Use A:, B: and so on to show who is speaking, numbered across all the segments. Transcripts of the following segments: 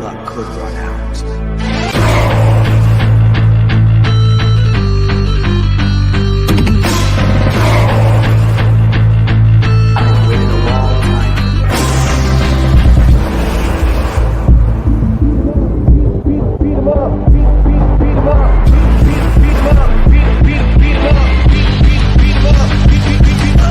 A: luck could run out. I've waited a long time for this. Beat him up, beat him up, beat him up, beat him up, beat him up, beat him up.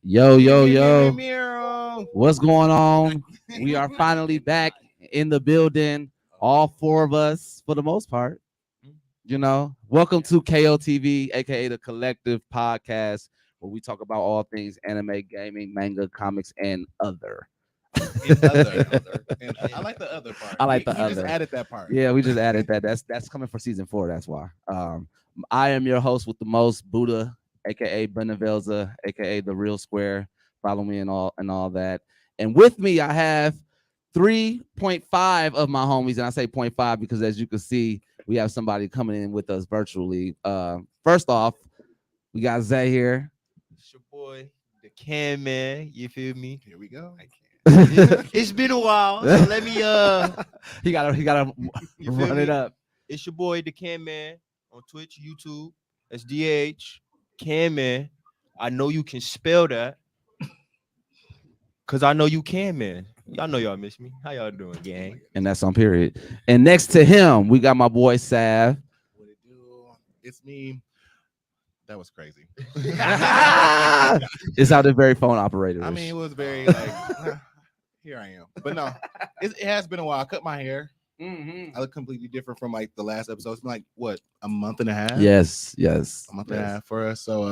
B: Yo. What's going on? We are finally back in the building. All four of us, for the most part. You know, welcome to KOTV, aka the Collective Podcast, where we talk about all things anime, gaming, manga, comics, and other.
C: And I like the other part.
B: I like the
C: You
B: other.
C: just added that part.
B: Yeah, we just added that. That's coming for season 4. That's why. I am your host with the most, Buddha, aka Brendan Velza, aka the Real Square. Follow me and all that. And with me, I have 3.5 of my homies, and I say 0.5 because, as you can see, we have somebody coming in with us virtually. First off, we got Zay here.
D: It's your boy, the Can Man. You feel me?
C: Here we go.
D: It's been a while, so let me
B: he gotta
D: You feel
B: run
D: me?
B: it up.
D: It's your boy, the Can Man, on Twitch, YouTube. That's DH Can Man. I know you can spell that, cause I know you can, man. Y'all know y'all miss me. How y'all doing, gang?
B: And that's on period. And next to him, we got my boy Sav.
C: What it do? It's me. That was crazy.
B: It's how the very phone operator.
C: I mean, it was very like, here I am. But no, it has been a while. I cut my hair. I look completely different from like the last episode. It's been like what, a month and a half?
B: Yes.
C: A month and a half for us. So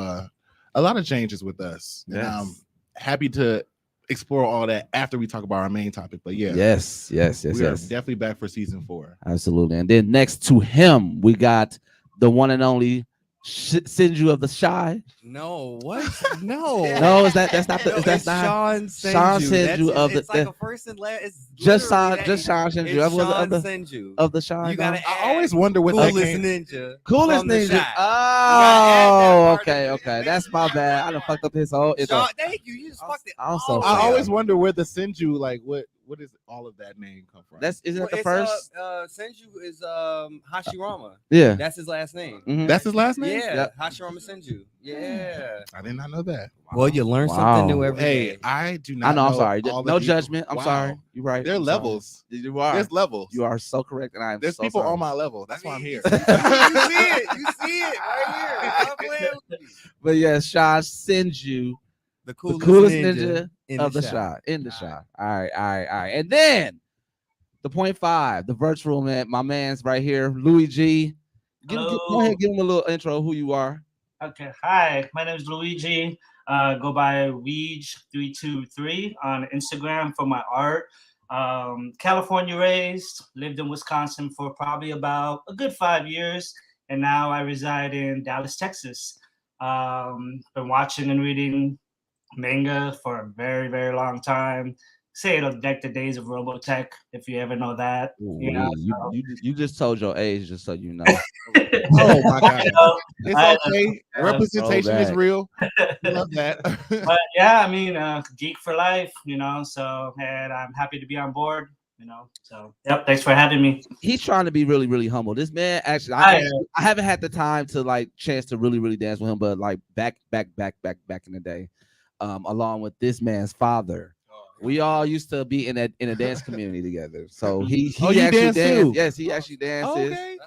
C: a lot of changes with us. And I'm happy to explore all that after we talk about our main topic. But yeah.
B: Yes.
C: We are definitely back for season 4.
B: Absolutely. And then next to him, we got the one and only Senju of the Shy.
E: No, what? No,
B: No, that's not the. That's not
E: Sean
B: Sean Senju of
E: It's
B: the.
E: like a first and last. It's
B: Just
E: literally
B: Sean Senju.
E: It's
B: That was
E: Sean
B: the
E: Senju.
B: of the Shy.
E: You gotta
C: I always wonder what that
E: coolest
C: came.
E: ninja.
B: Coolest
E: from the
B: ninja.
E: Shy.
B: Oh,
E: You gotta add that part
B: okay.
E: in.
B: That's my bad. I done fucked up his whole.
E: Sean, thank you. You just fucked it.
B: I'm so
E: all
B: sorry.
C: I
E: the way
C: always
E: up.
C: wonder where the Senju, like what does all of that name come from?
B: Isn't that the
E: It's,
B: first?
E: Senju is Hashirama.
B: Yeah.
E: That's his last name.
B: Mhm.
C: That's his last name?
E: Yeah,
B: Yep.
E: Hashirama Senju. Yeah.
C: I did not know that.
E: Well, you learn
B: Wow.
E: something new every day.
C: Hey, I do not
B: I know. I'm sorry.
C: all the
B: No
C: people.
B: judgment. I'm
C: Wow.
B: sorry. You're right.
C: There are
B: I'm sorry.
C: levels.
B: You are.
C: There's levels.
B: You are so correct, and I am.
C: There's
B: so
C: people
B: sorry.
C: on my level. That's why I'm here.
E: You see it. You see it right here. Stop playing with me.
B: But yeah, Sean Senju,
E: The
B: the
E: coolest,
B: coolest ninja
E: in
B: of the shot. In the shot. All right. And then the 0.5, the virtual man, my man's right here, Louis G. Go ahead, give him a little intro of who you are.
F: Okay, hi, my name is Luigi. Go by Weege323 on Instagram for my art. California raised, lived in Wisconsin for probably about a good 5 years, and now I reside in Dallas, Texas. Been watching and reading manga for a very, very long time. Say it'll deck the days of Robotech, if you ever know that. You know, so-
B: You just told your age, just so you know.
C: Oh my god.
F: You know,
C: It's
F: I-
C: okay. Representation is
B: throwback.
C: real. We love that.
F: but yeah, I mean, geek for life, you know. So, and I'm happy to be on board, you know. So, yep, thanks for having me.
B: He's trying to be really, really humble. This man actually,
F: I
B: I haven't had the time to like chance to really, really dance with him, but like back in the day, along with this man's father. We all used to be in a dance community together. So he
C: Oh, you
B: actually
C: dance
B: danced.
C: too?
B: Yes, he actually dances.
C: Okay.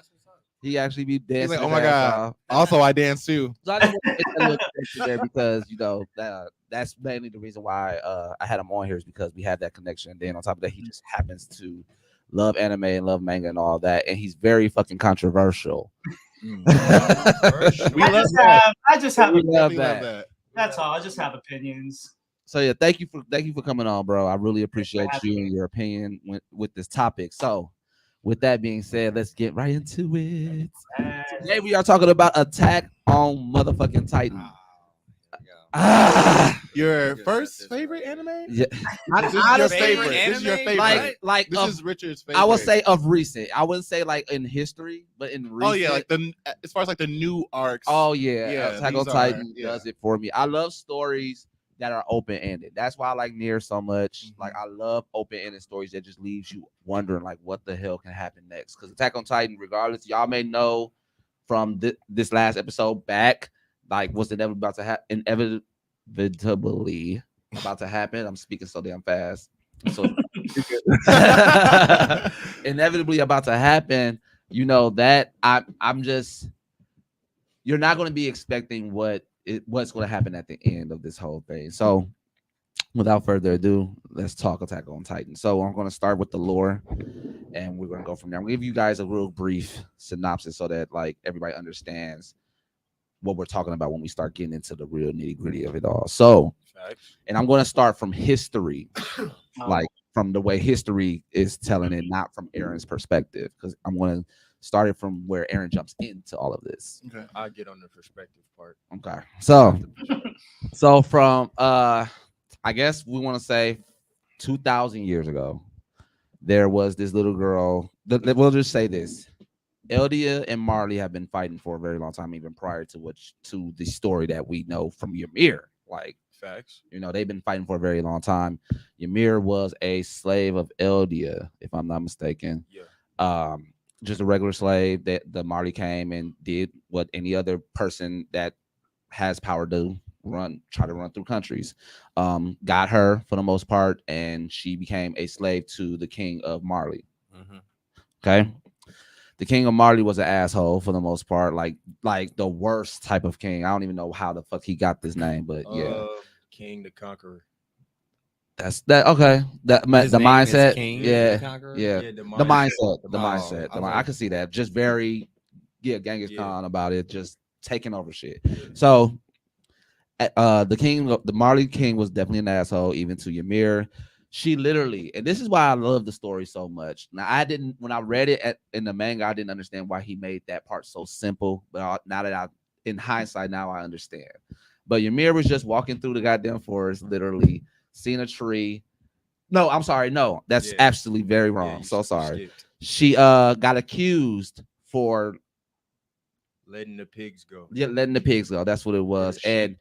B: He actually be
C: He's
B: dancing.
C: like, oh
B: his
C: my
B: ass
C: god.
B: off.
C: Also, I dance too.
B: So I just want to get that little connection there because you know that's mainly the reason why I had him on here is because we have that connection. And then on top of that, he just happens to love anime and love manga and all that, and he's very fucking controversial.
C: We
F: I
C: love
F: just
C: that.
F: have
B: We love
C: We
B: that.
C: love that.
F: that's all. I just have opinions.
B: So yeah, thank you for coming on, bro. I really appreciate you and your opinion with this topic. So, with that being said, let's get right into it. Today we are talking about Attack on motherfucking Titan.
C: Your first favorite anime?
B: Yeah.
C: This is your
B: Honestly,
C: favorite. This is your
E: anime?
C: favorite.
B: like
C: This
B: of,
C: is Richard's favorite.
B: I would say of recent. I wouldn't say like in history, but in recent.
C: Oh yeah, like as far as like the new arcs.
B: Oh yeah,
C: Yeah,
B: Attack on
C: these
B: Titan
C: are-
B: does it for me. I love stories that are open ended. That's why I like Nier so much. Like I love open ended stories that just leaves you wondering like what the hell can happen next. Because Attack on Titan, regardless, y'all may know from this last episode back, like what's inevitably about to happen. Inevitably about to happen. I'm speaking so damn fast. So inevitably about to happen. You know that I'm just. You're not going to be expecting what's going to happen at the end of this whole thing. So, without further ado, let's talk Attack on Titan. So, I'm going to start with the lore, and we're going to go from there. I'm going to give you guys a real brief synopsis so that like everybody understands what we're talking about when we start getting into the real nitty gritty of it all. So, and I'm going to start from history, like from the way history is telling it, not from Eren's perspective, because I'm going to start it from where Eren jumps into all of this.
C: Okay.
D: I'll get on the perspective part.
B: Okay. So from I guess we want to say 2,000 years ago, there was this little girl. We'll just say this. Eldia and Marley have been fighting for a very long time, even prior to the story that we know from Ymir. Like
D: Facts.
B: you know, they've been fighting for a very long time. Ymir was a slave of Eldia, if I'm not mistaken.
D: Yeah.
B: Just a regular slave that the Marley came and did what any other person that has power do, try to run through countries. Got her for the most part, and she became a slave to the king of Marley. Okay. The king of Marley was an asshole for the most part, like the worst type of king. I don't even know how the fuck he got this name, but yeah.
D: King the Conqueror.
B: That's that. Okay, the mindset. Yeah,
D: The
B: mindset. I can see that. Just very, Genghis Khan about it. Just taking over shit. So, the Marley king was definitely an asshole, even to Ymir. She literally, and this is why I love the story so much. Now, when I read it in the manga, I didn't understand why he made that part so simple. But now that in hindsight, now I understand. But Ymir was just walking through the goddamn forest, literally. Seen a tree. No, I'm sorry. No, that's absolutely very wrong. So sorry. She got accused for
D: letting the pigs go.
B: Yeah, letting the pigs go. That's what it was. And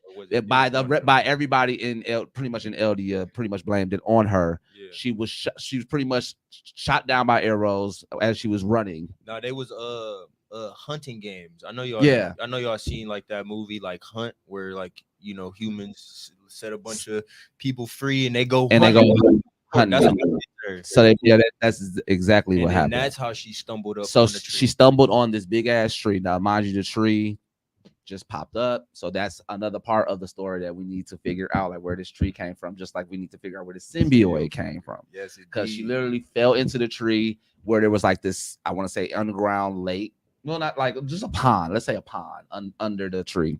B: by everybody in pretty much in Eldia, pretty much blamed it on her. Yeah. She was pretty much shot down by arrows as she was running.
D: No, they was hunting games. I know y'all seen like that movie like Hunt, where like humans set a bunch of people free and they go hunting.
B: So that's exactly what happened.
D: That's how she stumbled up.
B: So she stumbled on this big ass tree. Now, mind you, the tree just popped up. So that's another part of the story that we need to figure out, like where this tree came from. Just like we need to figure out where the symbiote came from.
D: Yes,
B: because she literally fell into the tree where there was like this, I want to say, underground lake. No, not like just a pond. Let's say a pond under the tree.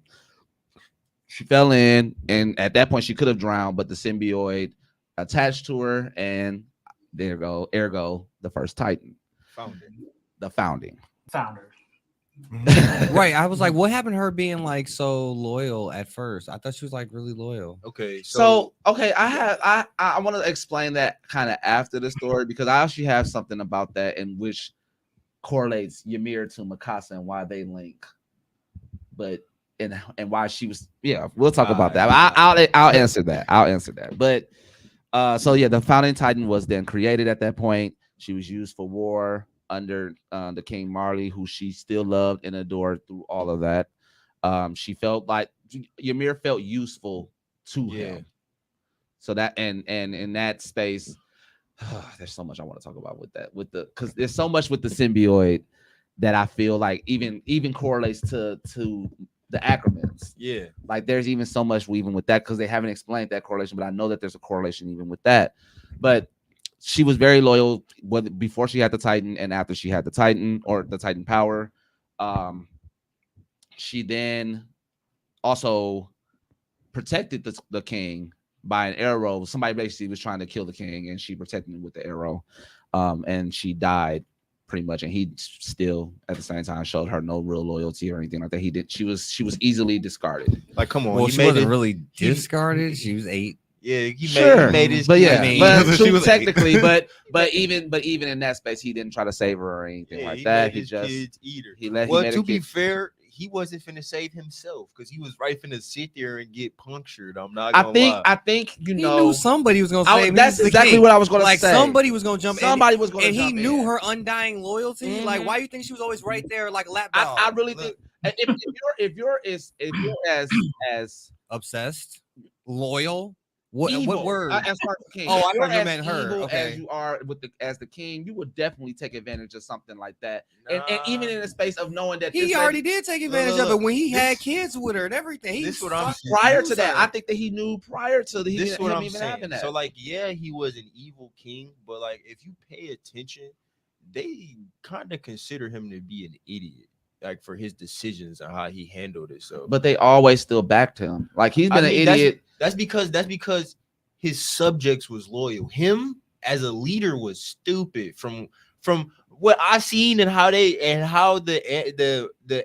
B: She fell in, and at that point she could have drowned, but the symbiote attached to her, and there go, ergo, the first Titan. Founding.
F: Founder.
G: Right. I was like, what happened to her being like so loyal at first? I thought she was like really loyal.
D: Okay.
B: So I want to explain that kind of after the story, because I actually have something about that in which correlates Ymir to Mikasa and why they link. But and why she was, we'll talk about that. I'll answer that. But so the founding Titan was then created at that point. She was used for war under the King Marley, who she still loved and adored through all of that. She felt like Ymir felt useful to him. So that and in that space, there's so much I want to talk about with that, because there's so much with the symbiote that I feel like even correlates to the Ackermans.
D: Yeah.
B: Like there's even so much even with that, because they haven't explained that correlation, but I know that there's a correlation even with that. But she was very loyal before she had the Titan and after she had the Titan, or the Titan power. She then also protected the king by an arrow. Somebody basically was trying to kill the king, and she protected him with the arrow. And she died pretty much, and he still at the same time showed her no real loyalty or anything like that. He did. She was easily discarded.
D: Like, come on,
G: Well,
D: he
G: she
D: made
G: wasn't
D: it.
G: really discarded. She was 8.
D: Yeah, he
B: Sure,
D: made his.
B: but yeah,
G: I mean,
B: but
C: she was
B: technically, but even in that space, he didn't try to save her or anything
D: Yeah,
B: like
D: he
B: that.
D: made
B: He
D: his
B: just
D: kids eater.
B: he let.
D: Well,
B: he made
D: to
B: a
D: be
B: kid.
D: fair, he wasn't finna save himself because he was right finna sit there and get punctured. I'm not
B: I
D: gonna
B: think
D: lie.
B: I think you
G: He
B: know
G: knew somebody was gonna
B: I-
G: save him.
B: that's
G: He's the
B: exactly
G: king.
B: what I was gonna
G: like
B: say.
G: somebody was gonna jump in.
B: Somebody was going to
G: And he
B: jump
G: knew
B: in.
G: her undying loyalty. Like,
B: Mhm.
G: why you think she was always right there, like a lap dog?
B: I really think if you're as
G: Obsessed, loyal. What
B: evil,
G: word?
B: as far as the king.
G: Oh,
B: if
G: I
B: you're
G: thought you
B: as
G: meant her.
B: evil
G: Okay.
B: as you are as the king, you would definitely take advantage of something like that. And even in the space of knowing that
G: He
B: this
G: already did take advantage of it when he had kids with her and everything. He
D: this what I'm saying.
B: prior
G: used
B: to that,
G: her.
B: I think that he knew prior to the
D: This is what
B: him
D: I'm
B: even
D: saying.
B: having that.
D: So, like, yeah, he was an evil king, but like, if you pay attention, they kind of consider him to be an idiot, like for his decisions and how he handled it. So,
B: But they always still backed him. Like he's been an idiot.
D: That's because his subjects was loyal. Him as a leader was stupid. From what I've seen and how the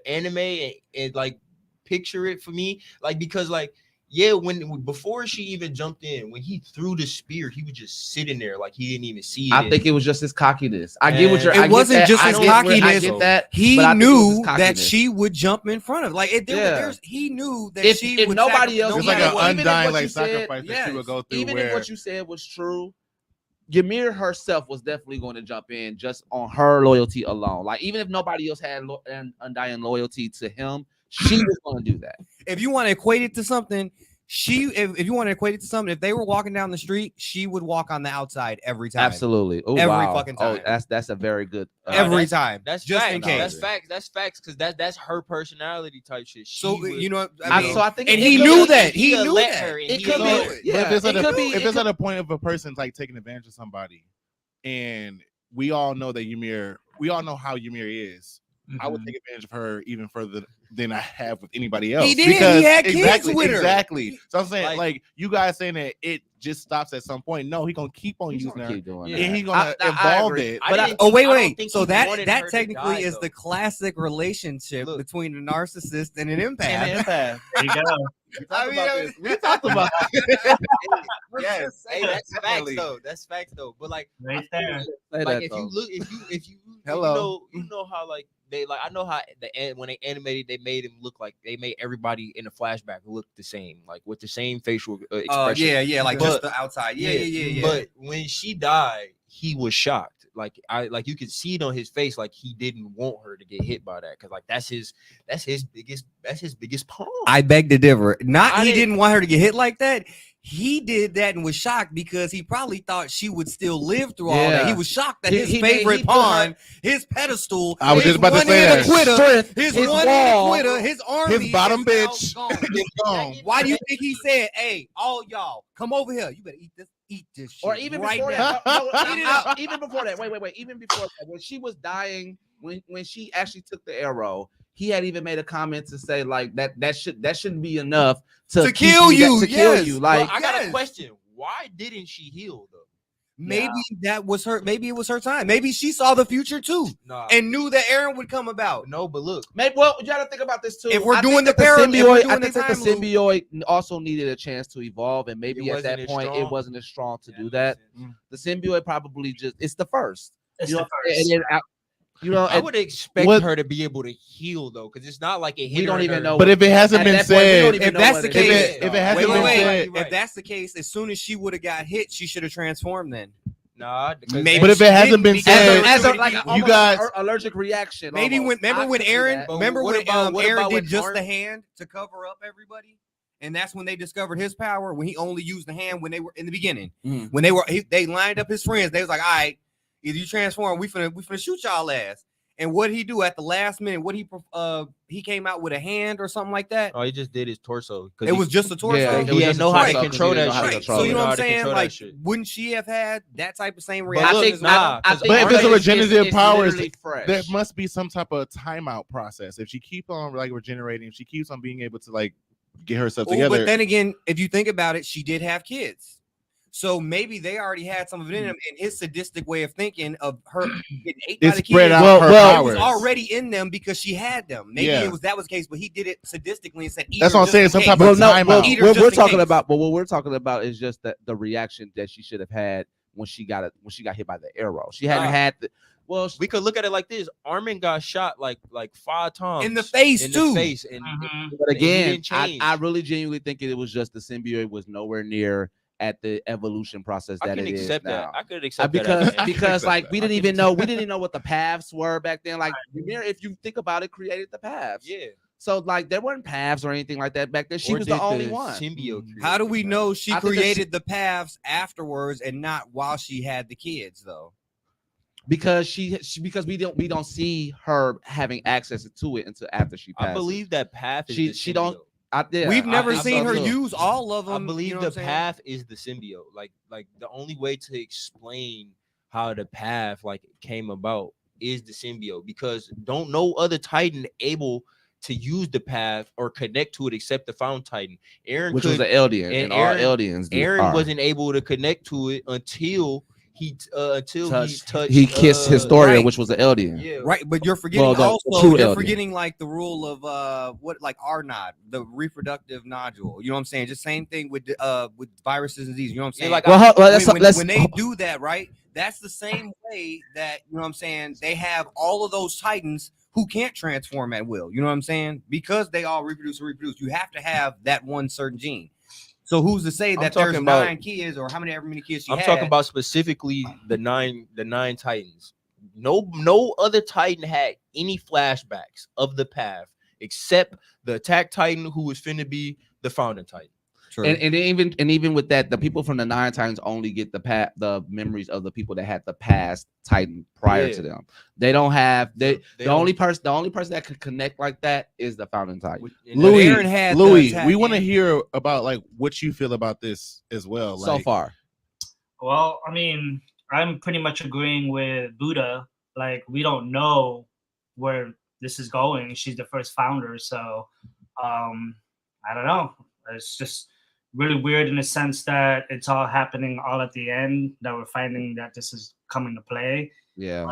D: anime and like picture it for me, like, because like, yeah, when before she even jumped in, when he threw the spear, he was just sitting there like he didn't even see it.
B: I think it was just his cockiness. I get what you're.
G: It
B: I get
G: wasn't
B: that.
G: just
B: I
G: his
B: get where- I
G: cockiness.
B: get that.
G: He
B: but I think it was his
G: knew that
B: cockiness.
G: she would jump in front of. Like, he knew that
B: If
G: she would.
B: nobody else,
C: It's
B: no
C: like
B: matter
C: an
B: what- even if
C: undying
B: what
C: like
B: you said-
C: sacrifice that she would go through.
B: Even
C: where
B: if what you said was true, Ymir herself was definitely going to jump in just on her loyalty alone. Like even if nobody else had an undying loyalty to him, she was going to do that.
G: If you want to equate it to something, if you want to equate it to something, if they were walking down the street, she would walk on the outside every time.
B: Absolutely. Oh,
G: Every
B: wow.
G: fucking time.
B: Oh, that's a very good.
G: Every time.
D: That's
G: just
D: facts.
G: in case.
D: That's facts because that's her personality type shit.
G: So you know,
B: So I think,
G: and
B: it
G: he
B: could
G: knew
B: be-
G: that. He knew that.
B: It could
C: So,
B: be. Yeah,
C: but if
B: it could be.
C: if it's at a point of a person like taking advantage of somebody, and we all know that Ymir, we all know how Ymir is. I would take advantage of her even further than I have with anybody else.
G: He did. He had kids with her.
C: Exactly. So I'm saying, like you guys saying that it just stops at some point. No, he's gonna keep on using her,
B: Keep doing
C: and
B: that.
C: he's gonna
B: I
C: evolve
B: agree.
C: it.
B: But
G: Oh wait. So
D: he
G: that
D: wanted her to
G: technically
D: die,
G: is
D: though.
G: the classic relationship between a narcissist and an empath.
C: And empath.
F: There you go.
C: We talked about this.
D: Yes, hey, that's facts though. That's facts though. But like,
F: Right there.
B: Say
D: like
B: that,
D: if
B: though.
D: you look, if you
C: Hello.
D: you know how like they like I know how when they animated they made him look like they made everybody in the flashback look the same, like with the same facial expression.
G: Yeah, like
D: But-
G: just the outside. Yeah.
D: But when she died, he was shocked. Like you could see it on his face, like he didn't want her to get hit by that, because like that's his biggest pawn.
G: I beg to differ.
D: I
G: He
D: didn't-
G: didn't want her to get hit like that. He did that and was shocked because he probably thought she would still live through all that.
B: Yeah.
G: He was shocked that
B: He-
G: his
B: he
G: favorite
B: put her-
G: pawn, his pedestal,
C: I was
G: his
C: just about to say
G: one-handed
C: that.
G: quitter,
B: Strength,
G: his
B: his
G: one-handed
B: wall,
G: quitter, his army,
C: His bottom
G: is now
C: bitch
G: gone.
C: is gone.
G: Why do you think he said, "Hey, all y'all, come over here. You better eat this shit
B: Or even
G: right
B: before
G: now."
B: that, even before that, wait, even before that, when she was dying, when she actually took the arrow, he had even made a comment to say like that shouldn't be enough to keep
G: kill you,
B: to kill
G: yes.
B: you. Like
D: I got a
G: yes.
D: question. Why didn't she heal though?
G: Maybe that was her. Maybe it was her time. Maybe she saw the future too
D: Nah.
G: and knew that Eren would come about.
D: No, but look,
B: maybe, well, you got to think about this too.
G: If we're
B: I
G: doing
B: think
G: the
B: that
G: parallel- if we're
B: symbiote,
G: doing
B: I
G: the
B: think that the
G: time loop-
B: symbiote also needed a chance to evolve, and maybe
D: It
B: at that
D: wasn't as
B: point it
D: strong.
B: wasn't as strong to
D: Yeah,
B: do
D: that
B: that.
D: makes
B: The symbiote probably it's the first.
F: It's
B: You
F: the
B: know,
F: first.
B: and then,
D: I
B: and
D: would expect
C: what-
D: her to be able to heal though, because it's not like it hit
B: we
D: her
B: don't
D: in
B: even
D: her-
B: know.
C: But if it hasn't
B: At
C: been
B: that point, we don't
C: said,
B: even
G: If
B: know
G: that's
B: what
G: the
B: it
G: case,
B: is.
C: if it hasn't
G: wait,
C: been
G: wait.
C: said,
G: If that's the case, as soon as she would have got hit, she should have transformed then.
D: Nah, because
G: Maybe
C: But if
G: she
C: it hasn't
G: didn't
C: been
G: because
C: said,
G: there were
B: as
G: too
B: a,
G: many
B: like
G: people.
C: you
B: almost
C: guys-
B: an allergic reaction.
G: Maybe
B: almost.
G: remember
B: I
G: when
B: could see
G: Aaron,
B: that.
D: But
G: remember
D: what
G: when
D: about
G: Aaron
D: when
G: did just
D: Arn-
G: the hand to cover up everybody, and that's when they discovered his power. When he only used the hand when they were in the beginning,
B: Mhm.
G: when they lined up his friends. They was like, "All right, either you transform, we finna shoot y'all ass." And what he do at the last minute? What he came out with a hand or something like that.
D: Oh, he just did his torso.
G: It was just a torso.
B: Yeah,
D: he
B: was
D: didn't
B: just
D: know
B: a
D: how
B: torso
D: to
B: 'cause
D: control
B: he didn't
D: that
B: know how to
D: shit.
G: Right.
B: control
G: So
B: it.
G: you know what I'm
D: how to
G: saying?
D: control that
G: Like,
D: shit.
G: wouldn't she have had that type of same
B: I
G: reaction?
B: think
G: as
B: not.
G: well?
B: I think
C: But if it's a
B: Arn
C: regenerative
B: it's
C: power,
B: literally fresh.
C: there must be some type of timeout process. If she keeps on like regenerating, if she keeps on being able to like get herself
G: Oh,
C: together.
G: but then again, if you think about it, she did have kids. So maybe they already had some of it in him, and his sadistic way of thinking of her getting ate
C: It
G: by the
C: spread
G: kids.
C: out her
G: It was
C: powers.
G: already in them because she had them. Maybe
C: Yeah.
G: that was the case, but he did it sadistically and said,
C: That's what I'm
G: just
C: saying,
G: in
C: some
G: case.
C: type
B: Well,
C: of
B: no,
C: timeout.
B: well,
G: Eater
B: what
G: just
B: we're
G: in
B: talking
G: case.
B: about, but what we're talking about is just the reaction that she should have had when she got hit by the arrow. She hadn't had the. Well,
D: We could look at it like this: Armin got shot like 5 times
G: In the face,
D: in
G: too.
D: the face, and
B: but
D: and he
B: again,
D: didn't change.
B: I really genuinely think it was just the symbiote was nowhere near at the evolution process
D: I
B: that
D: can
B: it is
D: accept
B: now.
D: that. I could accept
B: because
D: that.
B: because like we didn't even know what the paths were back then. Like if you think about it, created the paths.
D: Yeah.
B: So like there weren't paths or anything like that back then. She
D: Or
B: was the
D: did
B: only one.
D: Symbiote
G: How do
D: create
G: we
D: the
G: know
D: path?
G: she
B: I think
G: created the paths afterwards and not while she had the kids, though?
B: Because because we don't see her having access to it until after she passes.
D: I believe that path is
B: She
D: the
B: don't.
D: symbiote.
G: We've never
B: think
G: seen
B: so,
G: her
B: too.
G: use all of them.
D: I believe
G: you know
D: the
G: what I'm saying?
D: path is the symbiote. Like the only way to explain how the path like came about is the symbiote, because don't no other Titan able to use the path or connect to it except the Found Titan. Eren
B: which
D: could,
B: was an Eldian, and all
D: Eren-
B: Eldians.
D: Eren wasn't able to connect to it until he touched.
B: He kissed Historia,
G: right.
B: which was an Eldian.
D: Yeah,
G: Right, but you're forgetting
B: the
G: also
B: true
G: you're
B: Eldian.
G: forgetting like the rule of what like R-nod, the reproductive nodule. You know what I'm saying? Just same thing with viruses and disease. You know what I'm saying?
D: like,
B: Well,
G: when they do that, right? That's the same way that you know what I'm saying. They have all of those Titans who can't transform at will. You know what I'm saying? Because they all reproduce. You have to have that one certain gene. So who's to say that there's
D: talking about-
G: 9 kids or however many kids she
D: I'm
G: had?
D: talking about specifically the nine Titans. No other Titan had any flashbacks of the path except the Attack Titan, who was finna be the Founding Titan.
G: True.
B: And even with that, the people from the 9 Titans only get the memories of the people that had the past Titan prior to them. They don't have the only person that could connect like that is the Founding Titan.
C: Louis,
G: Eren had the
C: Louis,
G: attack
C: we want to
G: in.
C: hear about like what you feel about this as well.
B: So
C: Like,
B: far,
F: Well, I mean, I'm pretty much agreeing with Buddha. Like, we don't know where this is going. She's the first founder, so I don't know. It's just really weird in the sense that it's all happening all at the end, that we're finding that this is coming to play.
B: yeah.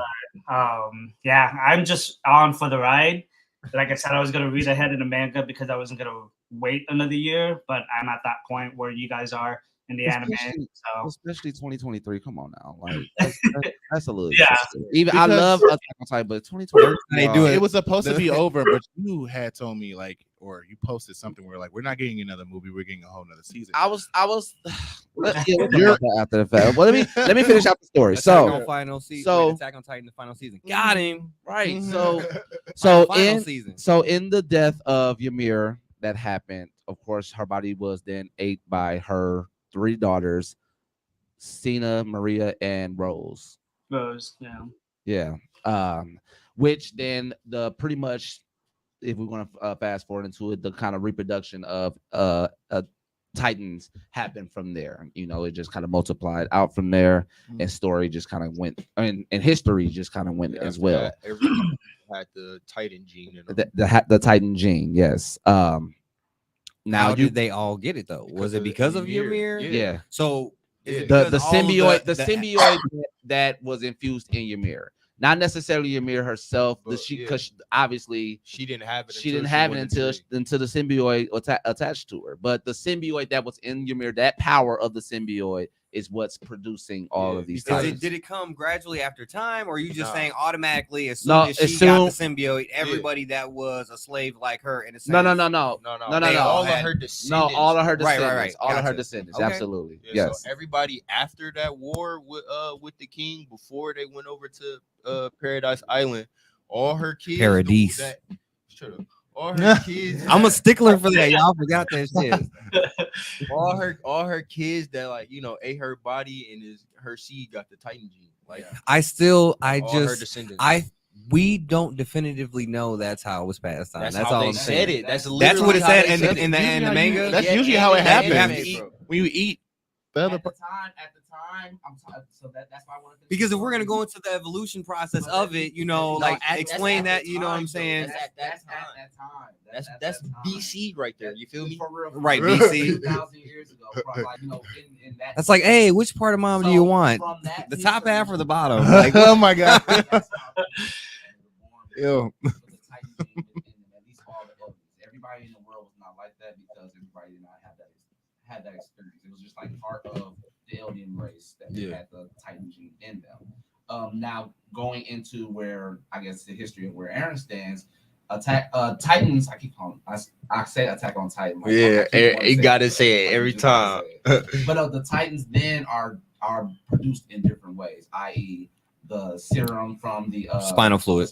F: Yeah, I'm just on for the ride. Like I said, I was gonna read ahead in the manga because I wasn't gonna wait another year, but I'm at that point where you guys are in the anime. So
B: Especially 2023. Come on now, like that's a little.
F: Yeah.
B: excessive. Even
C: Because-
B: I love Attack on Titan, but 2023.
G: They do
C: it was supposed to be over, but you had told me like, or you posted something where like, we're not getting another movie, we're getting a whole nother season.
B: I was. We'll talk about that after the fact. Well, let me finish out the story.
G: Attack
B: So
G: on final season.
B: so-
G: Attack on Titan, the final season. Got him.
B: right.
C: Mhm.
B: So
G: Final season.
B: So in the death of Ymir that happened, of course, her body was then ate by her 3 daughters, Cena, Maria, and Rose.
F: Rose, yeah.
B: Yeah. Which then pretty much, if we want to fast forward into it, the kind of reproduction of Titans happened from there. You know, it just kind of multiplied out from there, and story just kind of went, and history just kind of went as well.
D: Everybody had the Titan gene. In them.
B: The Titan gene, yes. Now
G: How did they all get it though? Was it because of
D: Ymir?
G: Ymir?
B: yeah.
G: So is it
B: The
G: because all of
B: symbiote, the symbiote that was infused in Ymir, not necessarily Ymir herself,
D: But,
B: because obviously
D: She didn't have it.
B: she didn't have it until the symbiote attached to her. But the symbiote that was in Ymir, that power of the symbiote is what's producing all of these Titans.
G: did it come gradually after time, or are you just
D: Nah.
G: saying automatically as soon
B: No,
G: as she
B: as
G: got the
B: soon-
G: symbiote, everybody that was a slave like her in a sense?
B: No.
D: No,
B: No,
G: They all
D: all
G: had-
D: of her
B: No,
D: descendants.
B: all of her
G: Right, right,
B: descendants.
G: right.
B: All of her
G: Gotcha.
B: descendants.
G: Okay.
B: Absolutely.
D: Yeah,
B: Yes.
D: So everybody after that war with the king, before they went over to Paradise Island, all her kids.
G: Paradise.
D: Shut up. All her kids.
G: I'm a stickler for that. Y'all forgot that shit.
D: all her kids that like ate her body and her seed got the Titan gene. Like
G: I
D: all her
G: just
D: descendants.
G: we don't definitively know that's how it was passed on.
D: That's
G: That's
D: how
G: all
D: they
G: I'm
D: said
G: saying.
D: it. That's
G: what
D: literally
G: it
D: how
G: said
D: they
G: in
D: said
G: the
D: it.
G: in the manga.
C: That's usually how it
G: That you have
C: happens.
G: to eat.
C: When you eat The other
B: at the time, I'm so that's why I wanted to.
G: Because if we're gonna go into the evolution process of it, you know, like explain that, you know what I'm saying?
B: That's at that time.
D: That's BC right there. You feel me?
B: For real.
G: Right, BC.
B: 2,000 years ago. Like, you know, in that.
G: That's like, hey, which part of mom do you want? The top half or the bottom? Like,
C: oh my god. Ew.
B: Everybody in the world was not like that because everybody did not have that experience. It was just like part of the alien race that they had the Titan gene in them. Now going into where I guess the history of where Eren stands, Titans. I keep calling. I say Attack on Titan. Like,
D: you gotta say it every time.
B: But the Titans then are produced in different ways, i.e., the serum from the
G: spinal fluid.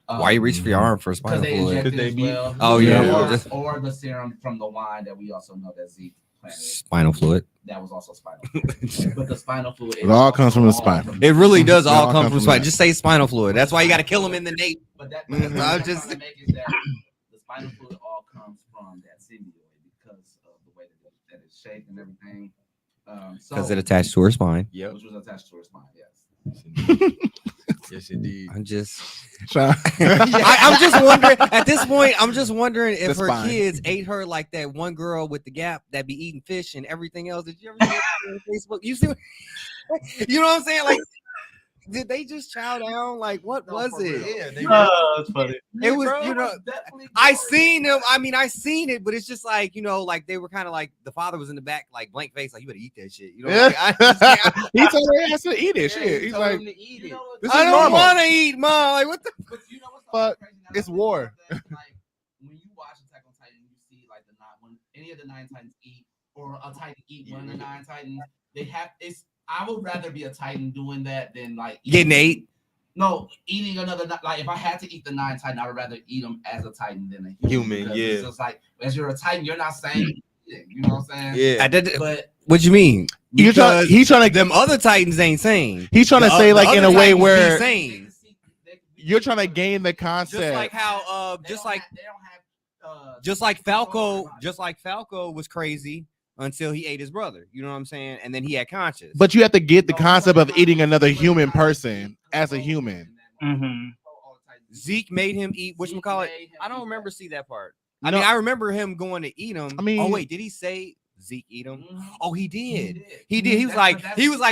G: Why you reach for your arm for spinal fluid?
B: Could they be? Well.
G: Oh yeah.
B: Or the serum from the wine that we also know that Zeke planted.
G: Spinal fluid.
B: That was also spinal fluid. But the spinal fluid.
C: It all comes from the spine.
G: It really does all come from spine. Just say spinal fluid. That's why you got to kill him in the name.
B: But that I'm just to make is that the spinal fluid all comes from that symbiote because of the way that it's shaped and everything.
G: Because it attached to her spine.
B: Yeah, which was attached to her spine. Yes.
D: Yes, indeed.
G: I'm just wondering at this point. I'm just wondering if her kids ate her like that one girl with the gap that be eating fish and everything else. Did you ever see that on Facebook? You see, you know what I'm saying? Like, did they just chow down? Like, what was it?
D: Yeah,
F: that's funny.
G: It was, you know, I seen them. I mean, I seen it, but it's just like, you know, like they were kind of like the father was in the back, like blank face, like you better eat that shit. You know,
C: he told her he has to eat it. Shit, he's like,
G: I don't want to eat, mom. Like, what the?
B: But you know what's
C: fuck?
B: Crazy?
C: It's war.
B: Like when you watch Attack on Titan, you see like when any of the 9 Titans eat, or a Titan eat one of the 9 Titans. They have it's. I would rather be a Titan doing that than like
G: getting 8.
B: No, eating another. Like if I had to eat the 9 Titan, I would rather eat them as a Titan than a human. Yeah, it's just like as you're a Titan, you're not saying eating. You know what I'm saying?
G: Yeah,
B: but
G: what you mean?
C: He's trying to.
G: Them other Titans ain't sane.
C: He's trying to say like in a way where
G: sane.
C: You're trying to gain the concept.
G: Just like how, just like Falco was crazy until he ate his brother. You know what I'm saying? And then he had conscience.
C: But you have to get the concept of eating another human person as a human.
F: Mm-hmm.
G: Zeke made him eat whatchamacallit. I don't remember see that part. I mean, I remember him going to eat him.
C: I mean,
G: oh wait, did he say Zeke eat him? Oh, he did. He did. He was like,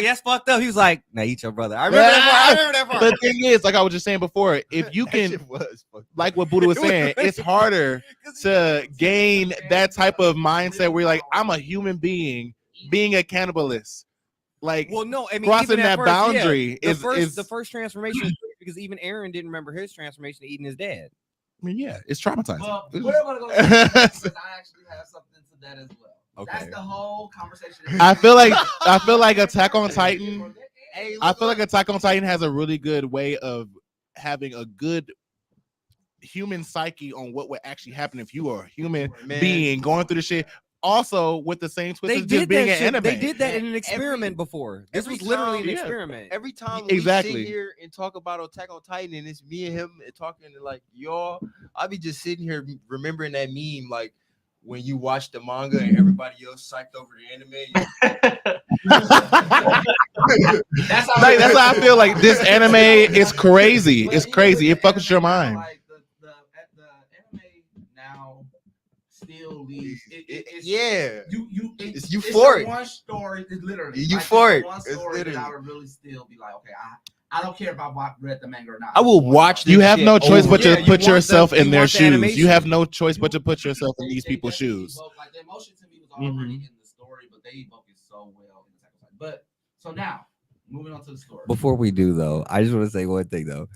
G: that's fucked up. He was like, now eat your brother. I remember that part.
C: The thing is, like I was just saying before, if you can, like what Buddha was saying, it's harder to gain that type of mindset where you're like, I'm a human being a cannibalist. Like,
G: well, no, I mean,
C: crossing that boundary is
G: the first transformation is because even Eren didn't remember his transformation to eating his dad.
C: I mean, yeah, it's traumatizing.
B: Well, we're gonna go because I actually have something to that as well.
G: Okay.
B: That's the whole conversation.
C: I feel like Attack on Titan. I feel like Attack on Titan has a really good way of having a good human psyche on what would actually happen if you are a human being going through the shit. Also, with the same twist of just being an anime.
G: They did that in an experiment before. This was literally an experiment.
D: Every time we sit here and talk about Attack on Titan and it's me and him and talking and like, y'all, I'll be just sitting here remembering that meme, like, when you watch the manga and everybody else psyched over the anime.
C: That's how I feel like this anime is crazy. It's crazy. It fucks with your mind.
B: Like the anime now still leaves. It's
D: euphoric.
B: One story is literally
D: euphoric.
B: One story that I would really still be like, okay, I don't care if I read the manga or not.
D: I will watch this.
C: You have no choice but to put
G: you
C: yourself in their shoes.
G: animation.
C: You have no choice but to put yourself in these people's shoes.
B: Like the emotion to me was already in the story, but they evoke it so well in Attack on Titan. But so now, moving on to the story.
G: Before we do though, I just want to say one thing though.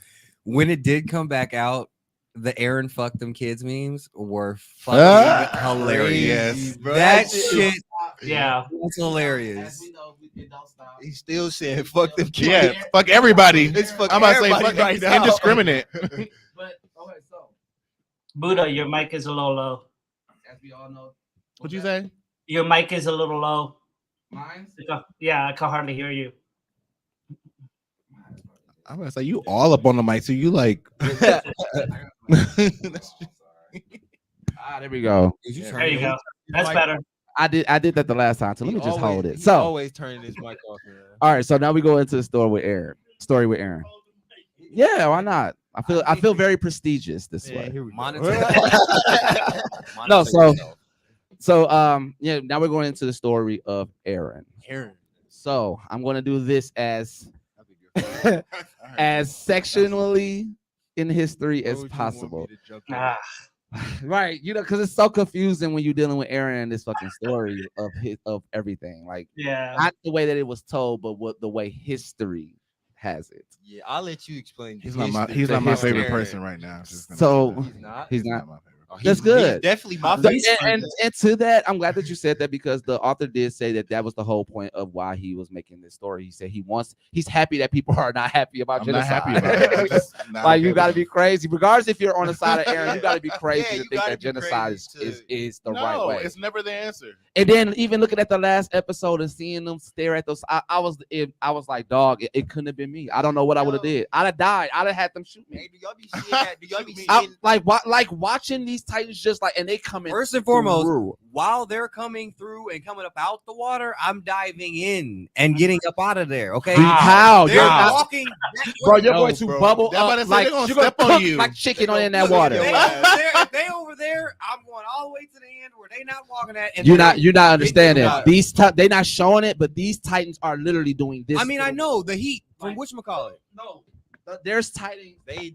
G: When it did come back out, the Eren fuck them kids memes were fucking hilarious.
D: Bro,
G: that shit,
F: yeah,
G: it's hilarious.
B: As we know, it don't stop.
D: He's still saying fuck them kids.
C: Yeah, fuck everybody. I'm about to say
D: everybody
C: fuck
D: right now.
C: indiscriminate.
B: But okay, so
F: Buddha, your mic is a little low.
B: as we all know,
C: What'd you say?
F: Your mic is a little low.
B: Mine.
F: Yeah, I can hardly hear you.
C: I'm gonna say you all up on the mic, so you like.
B: There we go.
F: There you go. That's better.
B: I did that the last time. So let me just hold it.
D: He's
B: So
D: always turning his mic off, man.
B: all right. So now we go into the story with Aaron. Yeah, why not? I feel very prestigious this way.
D: Here we go.
G: Monetize.
B: No,
G: Monetize
B: so
G: yourself.
B: yeah, now we're going into the story of Aaron. So I'm going to do this as as sectionally in history as possible.
F: Nah.
B: Right, because it's so confusing when you're dealing with Aaron and this fucking story of everything. Like,
F: Yeah.
B: not the way that it was told, but what the way history has it.
D: Yeah, I'll let you explain.
C: He's not my favorite person right now. I'm just gonna
B: So
C: say that.
B: he's not.
C: my favorite.
B: That's good.
D: He's definitely my
B: The-
D: favorite.
B: and to that, I'm glad that you said that because the author did say that was the whole point of why he was making this story. He said he's happy that people are not happy about
C: I'm not
B: genocide.
C: happy about it. I'm just not
B: Like,
C: okay
B: you got to
C: with
B: be
C: it.
B: crazy, regardless if you're on the side of Aaron. You got to be crazy
D: Yeah,
B: to
D: you
B: think
D: gotta
B: that
D: be
B: genocide
D: crazy
B: is the
C: No,
B: right way.
C: it's never the answer.
B: And then even looking at the last episode and seeing them stare at those, I was like, dog, it couldn't have been me. I don't know what I would have did. I'd have died. I'd have had them shoot me.
D: Hey, do y'all be seeing that? Do y'all be
C: Shoot me.
D: seeing?
B: Like watching these Titans just like, and they coming
G: First and foremost,
B: through.
G: while they're coming through and coming up out the water, I'm diving in and getting up out of there. Okay,
B: How?
G: they're
B: You're not-
G: walking.
B: Bro, you're
C: No,
B: going to
C: bro.
B: bubble
C: They're about
B: up
C: to say
B: like
C: they're gonna
B: you're gonna
C: step on
B: cook
C: you.
B: like chicken
C: They're
B: in that
C: gonna
B: water.
C: look
G: They
C: at
G: over there, if they over there, I'm going all the way to the end where they not walking at. And
B: You're
G: then
B: not understanding.
G: not.
B: They not showing it, but these Titans are literally doing this.
G: I mean, I know the heat from whatchamacallit.
B: No, there's Titans.
D: They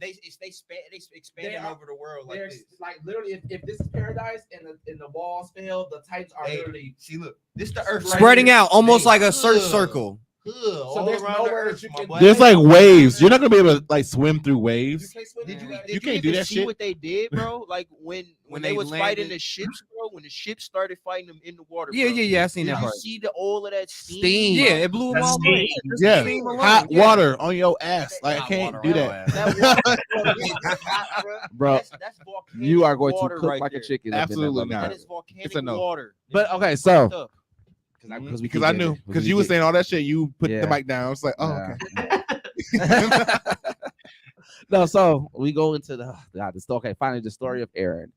D: expanding over the world like
B: There's
D: this.
B: like literally, if this is paradise and the walls fail, the Titans are
D: Hey,
B: literally.
D: see, look, this the Earth
G: Spreading out almost
D: Hey,
G: like a search
D: ugh.
G: circle.
D: So
B: So there's nowhere that you can-
C: There's like waves. You're not gonna be able to like swim through waves.
D: Did you
C: You can't
D: even
C: do that
D: see
C: shit.
D: what they did, bro? Like when they
G: they
D: was fighting
G: landed.
D: the ships, bro. When the ships started fighting them in the water.
G: Yeah,
D: bro.
G: I seen
D: Did
G: that
D: you
G: part.
D: see all of that steam?
B: Steam.
G: Yeah, it blew them
F: That's
G: all away.
F: steam.
G: Just the
C: Yeah,
G: steam alone,
C: hot
G: yeah.
C: water on your ass. Like I
G: Hot
C: can't
G: water
C: do
G: on
C: that.
G: your
D: That water,
B: Bro,
D: that's volcanic
B: You are going to
D: water
B: cook
D: right
B: like
D: there.
B: a chicken. up in that
C: Absolutely
B: motherfucker.
C: not.
D: That is volcanic
C: It's a no.
D: water.
B: But okay,
D: It's
B: so
D: fucked up.
C: Because I knew because you were saying all that shit. You put
B: Yeah.
C: the mic down. It's like, oh,
B: Yeah.
C: okay.
B: No, so we go into the story. Okay, finally the story of Aaron.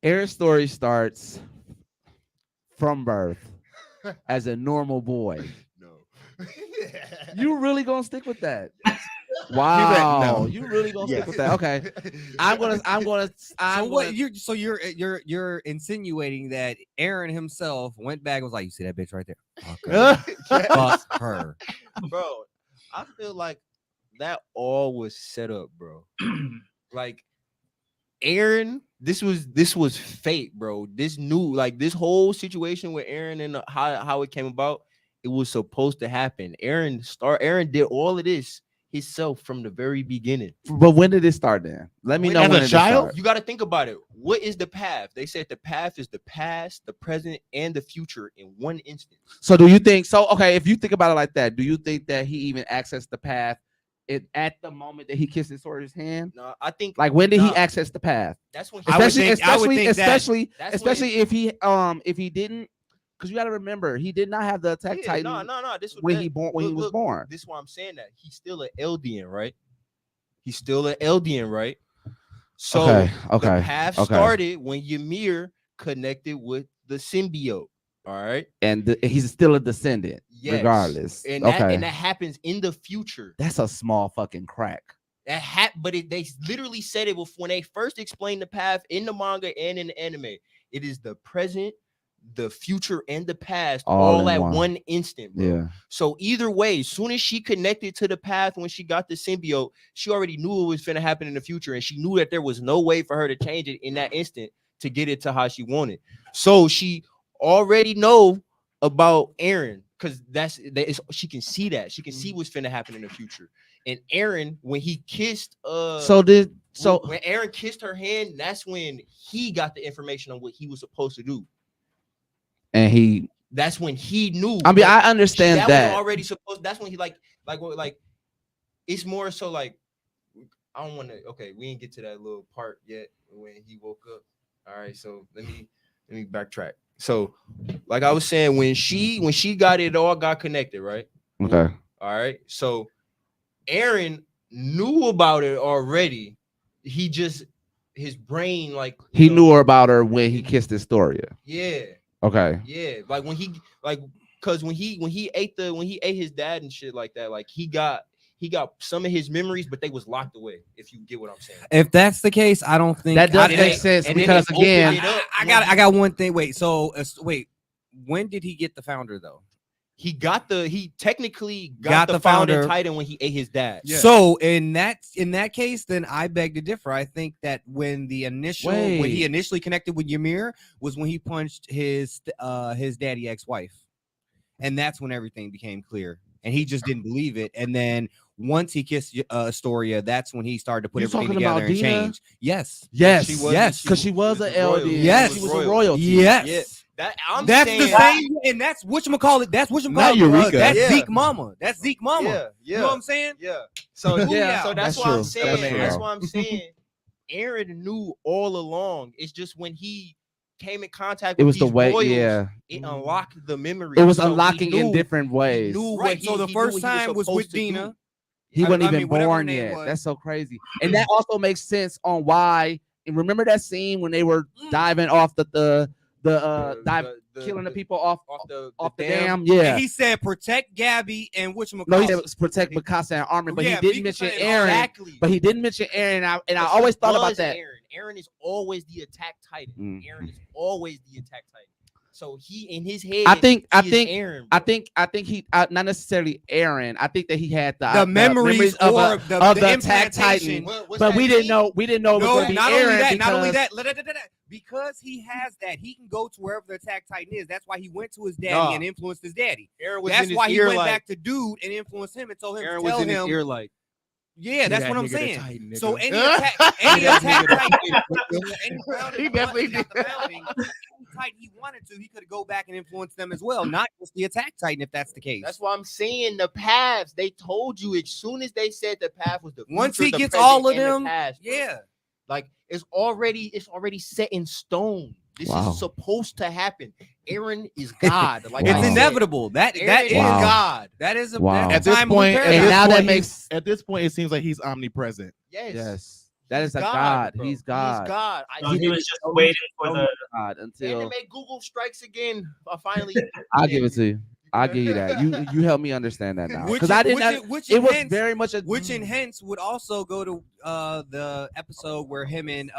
B: Aaron's story starts from birth as a normal boy.
C: No.
B: You really gonna stick with that? Wow,
C: No.
B: you really gonna
C: Yeah.
B: stick with that? Okay, I'm gonna.
G: So what? You're insinuating that Aaron himself went back and was like, "You see that bitch right there? Fuck her."
D: Bro, I feel like that all was set up, bro. Like Aaron, this was fate, bro. This whole situation with Aaron and how it came about, it was supposed to happen. Aaron did all of this himself from the very beginning.
B: But when did it start? Then let me
D: When-
B: know
C: As
B: when
C: a
B: did it
C: child?
B: start.
D: You got to think about it. What is the path? They said the path is the past, the present, and the future in one instant.
B: So do you think so? Okay, if you think about it like that, do you think that he even accessed the path at the moment that he kissed his sword's hand?
D: No, I think
B: Like when did he
D: Nah.
B: access the path?
D: that's when
G: I would
B: Especially,
G: think- I would think that-
B: especially if he didn't, because you got to remember he did not have the attack
D: Yeah,
B: titan
D: no. This
B: when
D: that-
B: he was
D: look,
B: born.
D: This is why I'm saying that he's still an Eldian, right? He's still an Eldian, right? So
B: Okay,
D: the
B: okay,
D: path
B: okay.
D: started when Ymir connected with the symbiote. All right,
B: And he's still a descendant,
D: Yes.
B: regardless.
D: and
B: Okay,
D: that happens in the future.
B: that's a small fucking crack.
D: But they literally said it when they first explained the path in the manga and in the anime. It is the present, the future, and the past
B: All
D: all
B: in
D: at
B: one.
D: one instant, bro.
B: Yeah.
D: So either way, as soon as she connected to the path when she got the symbiote, she already knew it was finna happen in the future, and she knew that there was no way for her to change it in that instant to get it to how she wanted. So she already know about Aaron because she can see that. She can see what's finna happen in the future. And Aaron, when he kissed when Aaron kissed her hand, that's when he got the information on what he was supposed to do.
B: And
D: That's when he knew.
B: I mean,
D: that
B: I understand
D: was
B: that.
D: already supposed. That's when he like it's more so like I don't want to. Okay, we didn't get to that little part yet when he woke up. All right, so let me backtrack. So, like I was saying, when she got it all got connected, right?
B: Okay.
D: All right. So Aaron knew about it already. He his brain, like
B: He knew about her when he kissed Historia.
D: Yeah.
B: Okay.
D: Yeah. Like when he because when he ate his dad and shit like that, like he got some of his memories, but they was locked away. If you get what I'm saying.
G: If that's the case, I don't think
B: That does
D: And
B: make
D: they-
B: sense
D: and then
B: because
D: they opened
B: again,
D: it up
G: I got one thing. Wait, so wait, when did he get the founder though?
D: he technically
G: Got
D: got
G: the
D: the founding
G: founder.
D: titan when he ate his dad.
C: Yeah.
G: So in that case, then I beg to differ. I think that when he initially connected with Ymir was when he punched his daddy ex-wife, and that's when everything became clear. And he just didn't believe it. And then once he kissed Astoria, that's when he started to put
B: You
G: everything
B: talking
G: together
B: about
G: and
B: Dina?
G: change. Yes.
B: yes,
D: She was-
G: yes,
B: because she was
D: was
B: an
D: a royal.
B: LD.
G: Yes.
B: she was a royalty.
G: Yes.
D: Yeah. I'm
G: That's
D: saying,
G: the same, and that's whatchamacallit. That's
C: Not
G: whatchamacallit.
C: Eureka.
G: That's
D: Yeah.
G: Zeke Mama. That's Zeke Mama.
D: Yeah, yeah,
G: You know what I'm saying?
D: yeah. So
B: Yeah,
D: so
B: that's
D: that's why I'm
B: true.
D: saying.
B: That's
D: That's
B: true.
D: why I'm saying. Aaron knew all along. It's just when he came in contact
B: It
D: with
B: was the
D: these
B: way.
D: royals,
B: Yeah,
D: it unlocked the memory.
B: it was
D: So he
B: unlocking in
D: knew-
B: different
D: he
B: ways.
D: knew
G: Right.
D: what
G: So the
D: he knew
G: first
D: what he
G: time was
D: supposed
G: with
D: to do.
G: Dina.
B: He
G: I
B: wasn't even
G: mean, whatever her
B: born
G: name
B: yet.
G: was.
B: That's so crazy. And that also makes sense on why. And remember that scene when they were diving off killing the people off
D: the
B: dam?
G: And
B: Yeah.
G: he said protect Gabby and whatchamacallit.
B: No, he said protect Mikasa and Armin, but
G: Yeah,
B: he didn't mention
G: Mikasa and
B: Aaron.
D: Exactly.
B: But he didn't mention Aaron. And I
D: Because
B: always
D: he
B: thought about
D: was
B: that.
D: Aaron is always the attack titan.
B: Mhm.
D: Aaron is always the attack titan. So he in his head.
B: I think
D: Aaron.
B: I think he not necessarily Aaron. I think that he had
G: the memories
B: of
G: or
B: of
G: the
B: the attack titan.
G: implantation.
B: But we didn't know it was
G: No,
B: going to be
G: not
B: Aaron.
G: only that,
B: because,
G: not only that. Because he has that, he can go to wherever the attack titan is. That's why he went to his daddy
D: Nah.
G: and influenced his daddy.
D: Aaron was
G: That's
D: in his
G: why he
D: ear
G: went
D: like,
G: back to dude and influenced him and told him
D: Aaron
G: to tell
D: was in his
G: him.
D: ear like,
G: Yeah, that's
D: that
G: what I'm
D: nigga the
G: saying.
D: titan,
G: So
D: nigga.
G: any attack titan,
C: He definitely
G: got the founding, any titan he wanted to, he could go back and influence them as well, not just the attack titan if that's the case.
D: that's why I'm saying the paths. They told you as soon as they said the path was the future,
G: Once he
D: the
G: gets
D: present,
G: all of
D: and the
G: them,
D: past, bro.
G: yeah.
D: Like it's already set in stone. This
B: Wow.
D: is supposed to happen. Aaron is God. Like
G: It's
B: Wow.
D: I said,
G: inevitable. That
D: Aaron
G: is
D: is
B: Wow.
D: God.
G: that is a
B: Wow.
G: that's
C: At
G: a
C: this
G: time
C: point,
G: loop
C: at
B: And
C: this
G: paradox.
B: now that
C: point,
B: makes-
C: at this point, it seems like he's omnipresent.
D: Yes.
B: that
D: He's
B: is a God.
D: bro.
B: He's God.
D: He's God.
F: So he was just waiting for the.
B: God
D: And
B: until
D: to make Google strikes again. Finally,
B: I'll give it to you. I'll give you that. You help me understand that now.
G: Which
B: Because I didn't. It was
G: hence,
B: very much a
G: which in hence would also go to the episode where him and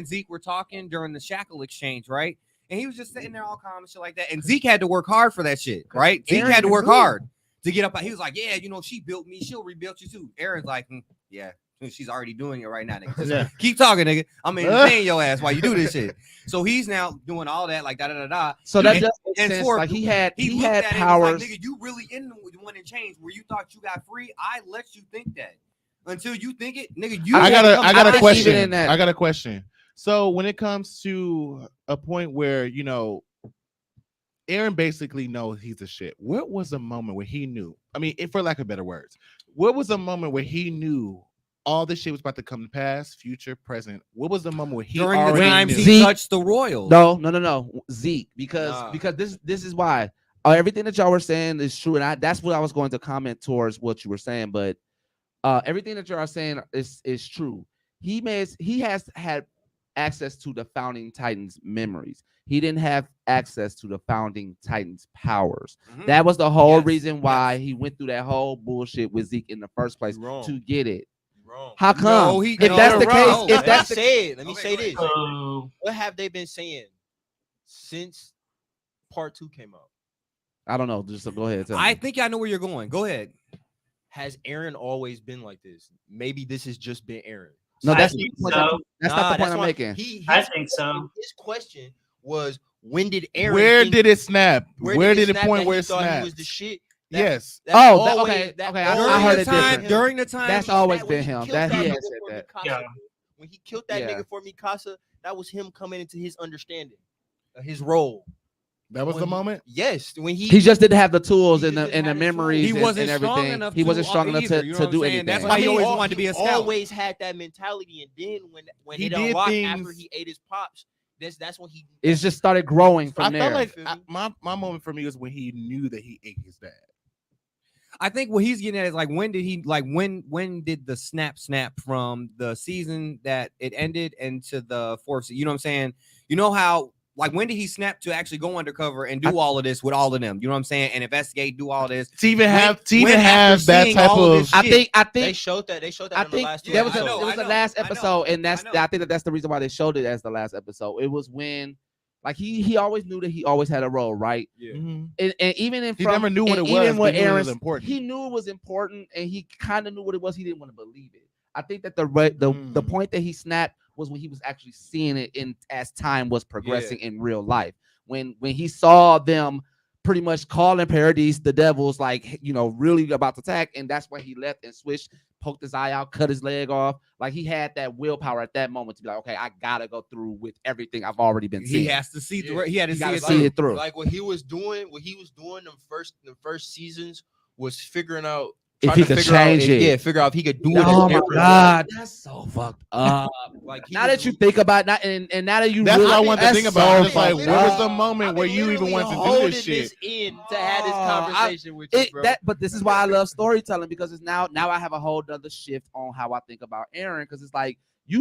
G: Zeke were talking during the shackle exchange, right? And he was just sitting there all calm and shit like that. And Zeke had to work hard for that shit, right? Zeke
B: Aaron
G: had to work
B: knew.
G: hard to get up. He was like, yeah, she built me, she'll rebuild you too. Aaron's like, yeah, she's already doing it right now, nigga. Just
C: Yeah.
G: keep talking, nigga. I'm entertaining your ass while you do this shit. So he's now doing all that, like da da da da.
B: So that
G: And-
B: does make
G: and
B: sense.
G: for-
B: Like he had
G: looked
B: had
G: at it and was
B: powers.
G: like, nigga, you really in the one in change where you thought you got free. I let you think that. Until you think it, nigga, you.
C: I got a
B: I think even
C: question.
B: in that-
C: I got a question. So when it comes to a point where Aaron basically knows he's a shit. What was a moment where he knew? I mean, for lack of better words, what was a moment where he knew all this shit was about to come to pass, future, present? What was the moment where he
G: during the
C: already
G: times
C: knew?
G: he
B: Zeke-
G: touched the royals.
B: No. Zeke, because
D: Nah.
B: this is why everything that y'all were saying is true, and that's what I was going to comment towards what you were saying. But everything that y'all are saying is true. He has had access to the founding Titans' memories. He didn't have access to the founding Titans' powers.
G: Mhm.
B: That was the whole
G: Yes,
B: reason why
G: yes.
B: he went through that whole bullshit with Zeke in the first place
D: You're wrong.
B: to get it.
D: Wrong.
B: How come?
G: he-
B: if
G: no,
B: that's
G: you're
B: the case,
G: wrong.
B: if
D: Let
B: that's
D: me
B: the
D: say it. Let me
G: Okay,
D: say
G: go
D: this.
G: ahead.
F: So
D: What have they been saying since part 2 came out?
B: I don't know. Just go ahead. Tell
G: I
B: me.
G: think I know where you're going. Go ahead.
D: Has Aaron always been like this? Maybe this has just been Aaron.
B: No,
F: I
B: that's
F: think
B: not
F: so.
B: that's not the point I'm
D: why
B: making.
F: I think so.
D: His question was, when did Aaron?
C: Where
D: think-
C: did it snap? Where did it
D: snap
C: point
D: that
C: where
D: he
C: it
D: thought he
C: snapped?
D: was the shit?
C: Yes.
D: That's
B: Oh, that-
D: always-
B: okay,
D: that
B: okay, I
D: always
B: heard it
D: been
B: different.
D: him.
G: During the time,
B: That's always
D: When
B: been
D: he
B: him.
D: killed
B: That he
D: nigga
B: has said
D: for
B: that.
D: Mikasa,
F: Yeah.
D: when he killed that
B: Yeah.
D: nigga for Mikasa, that was him coming into his understanding of his role.
C: That was
D: When
C: the
D: he-
C: moment.
D: Yes, when
B: He just didn't have the tools
D: He
B: and
D: just
B: the
D: didn't have the
B: memories
D: tools.
G: he
B: and,
G: wasn't
B: and
G: strong
B: everything.
G: enough.
B: He wasn't
G: to
B: strong enough
G: either,
B: to,
G: you know
B: to
G: what
B: do
G: I'm saying?
B: anything.
G: That's why he always wanted to be a scout.
D: Always had that mentality, and then when
C: He
D: it
C: did
D: unlocked
C: things-
D: after he ate his pops, that's when he.
B: It's just started growing from
C: I
B: there.
C: felt like
D: Feel me?
C: my moment for me was when he knew that he ate his dad.
G: I think what he's getting at is like when did the snap from the season that it ended into the fourth? You know what I'm saying? You know how like when did he snap to actually go undercover and do all of this with all of them? You know what I'm saying? And investigate, do all this.
C: To even have
G: after
C: that
G: seeing
C: type
G: all
C: of
G: this
B: I
G: shit,
B: think
D: They showed that. They showed that
B: I
D: in the
B: think
D: last two
B: there was a,
D: episodes.
B: it was the last episode, and I think that's the reason why they showed it as the last episode. It was when, like, he always knew that he always had a role, right?
D: Yeah.
C: Mhm.
B: And even in
C: He never knew what it was,
B: even
C: but
B: with
C: he knew it was
B: Aaron's,
C: important.
B: he knew it was important, and he kind of knew what it was. He didn't want to believe it. I think that the point that he snapped was when he was actually seeing it in as time was progressing in real life. When he saw them pretty much calling Paradise the devils, like, you know, really about to attack, and that's when he left and switched, poked his eye out, cut his leg off. Like, he had that willpower at that moment to be like, okay, I gotta go through with everything I've already been seeing.
G: he has to see through. He had to
B: He
G: see
B: gotta
G: it
B: see
G: through.
B: it through.
D: Like what he was doing the first seasons was figuring out
B: If
D: trying
B: he
D: to
B: could
D: figure out
B: change it.
D: Yeah, figure out if he could do it.
B: Oh
D: a
B: my
D: different way.
B: God, that's so fucked up.
D: Like
B: Now that you think about that, and now that you
C: That's
B: really,
C: what I want to
B: that's
C: think about.
B: so
C: It's like,
B: fucked
C: what was
B: up.
C: the moment where you even wanted to do
D: holding
C: this shit?
D: in to have this
B: Oh,
D: conversation with you, bro.
B: But this is why I love storytelling, because it's now I have a whole other shift on how I think about Eren, because it's like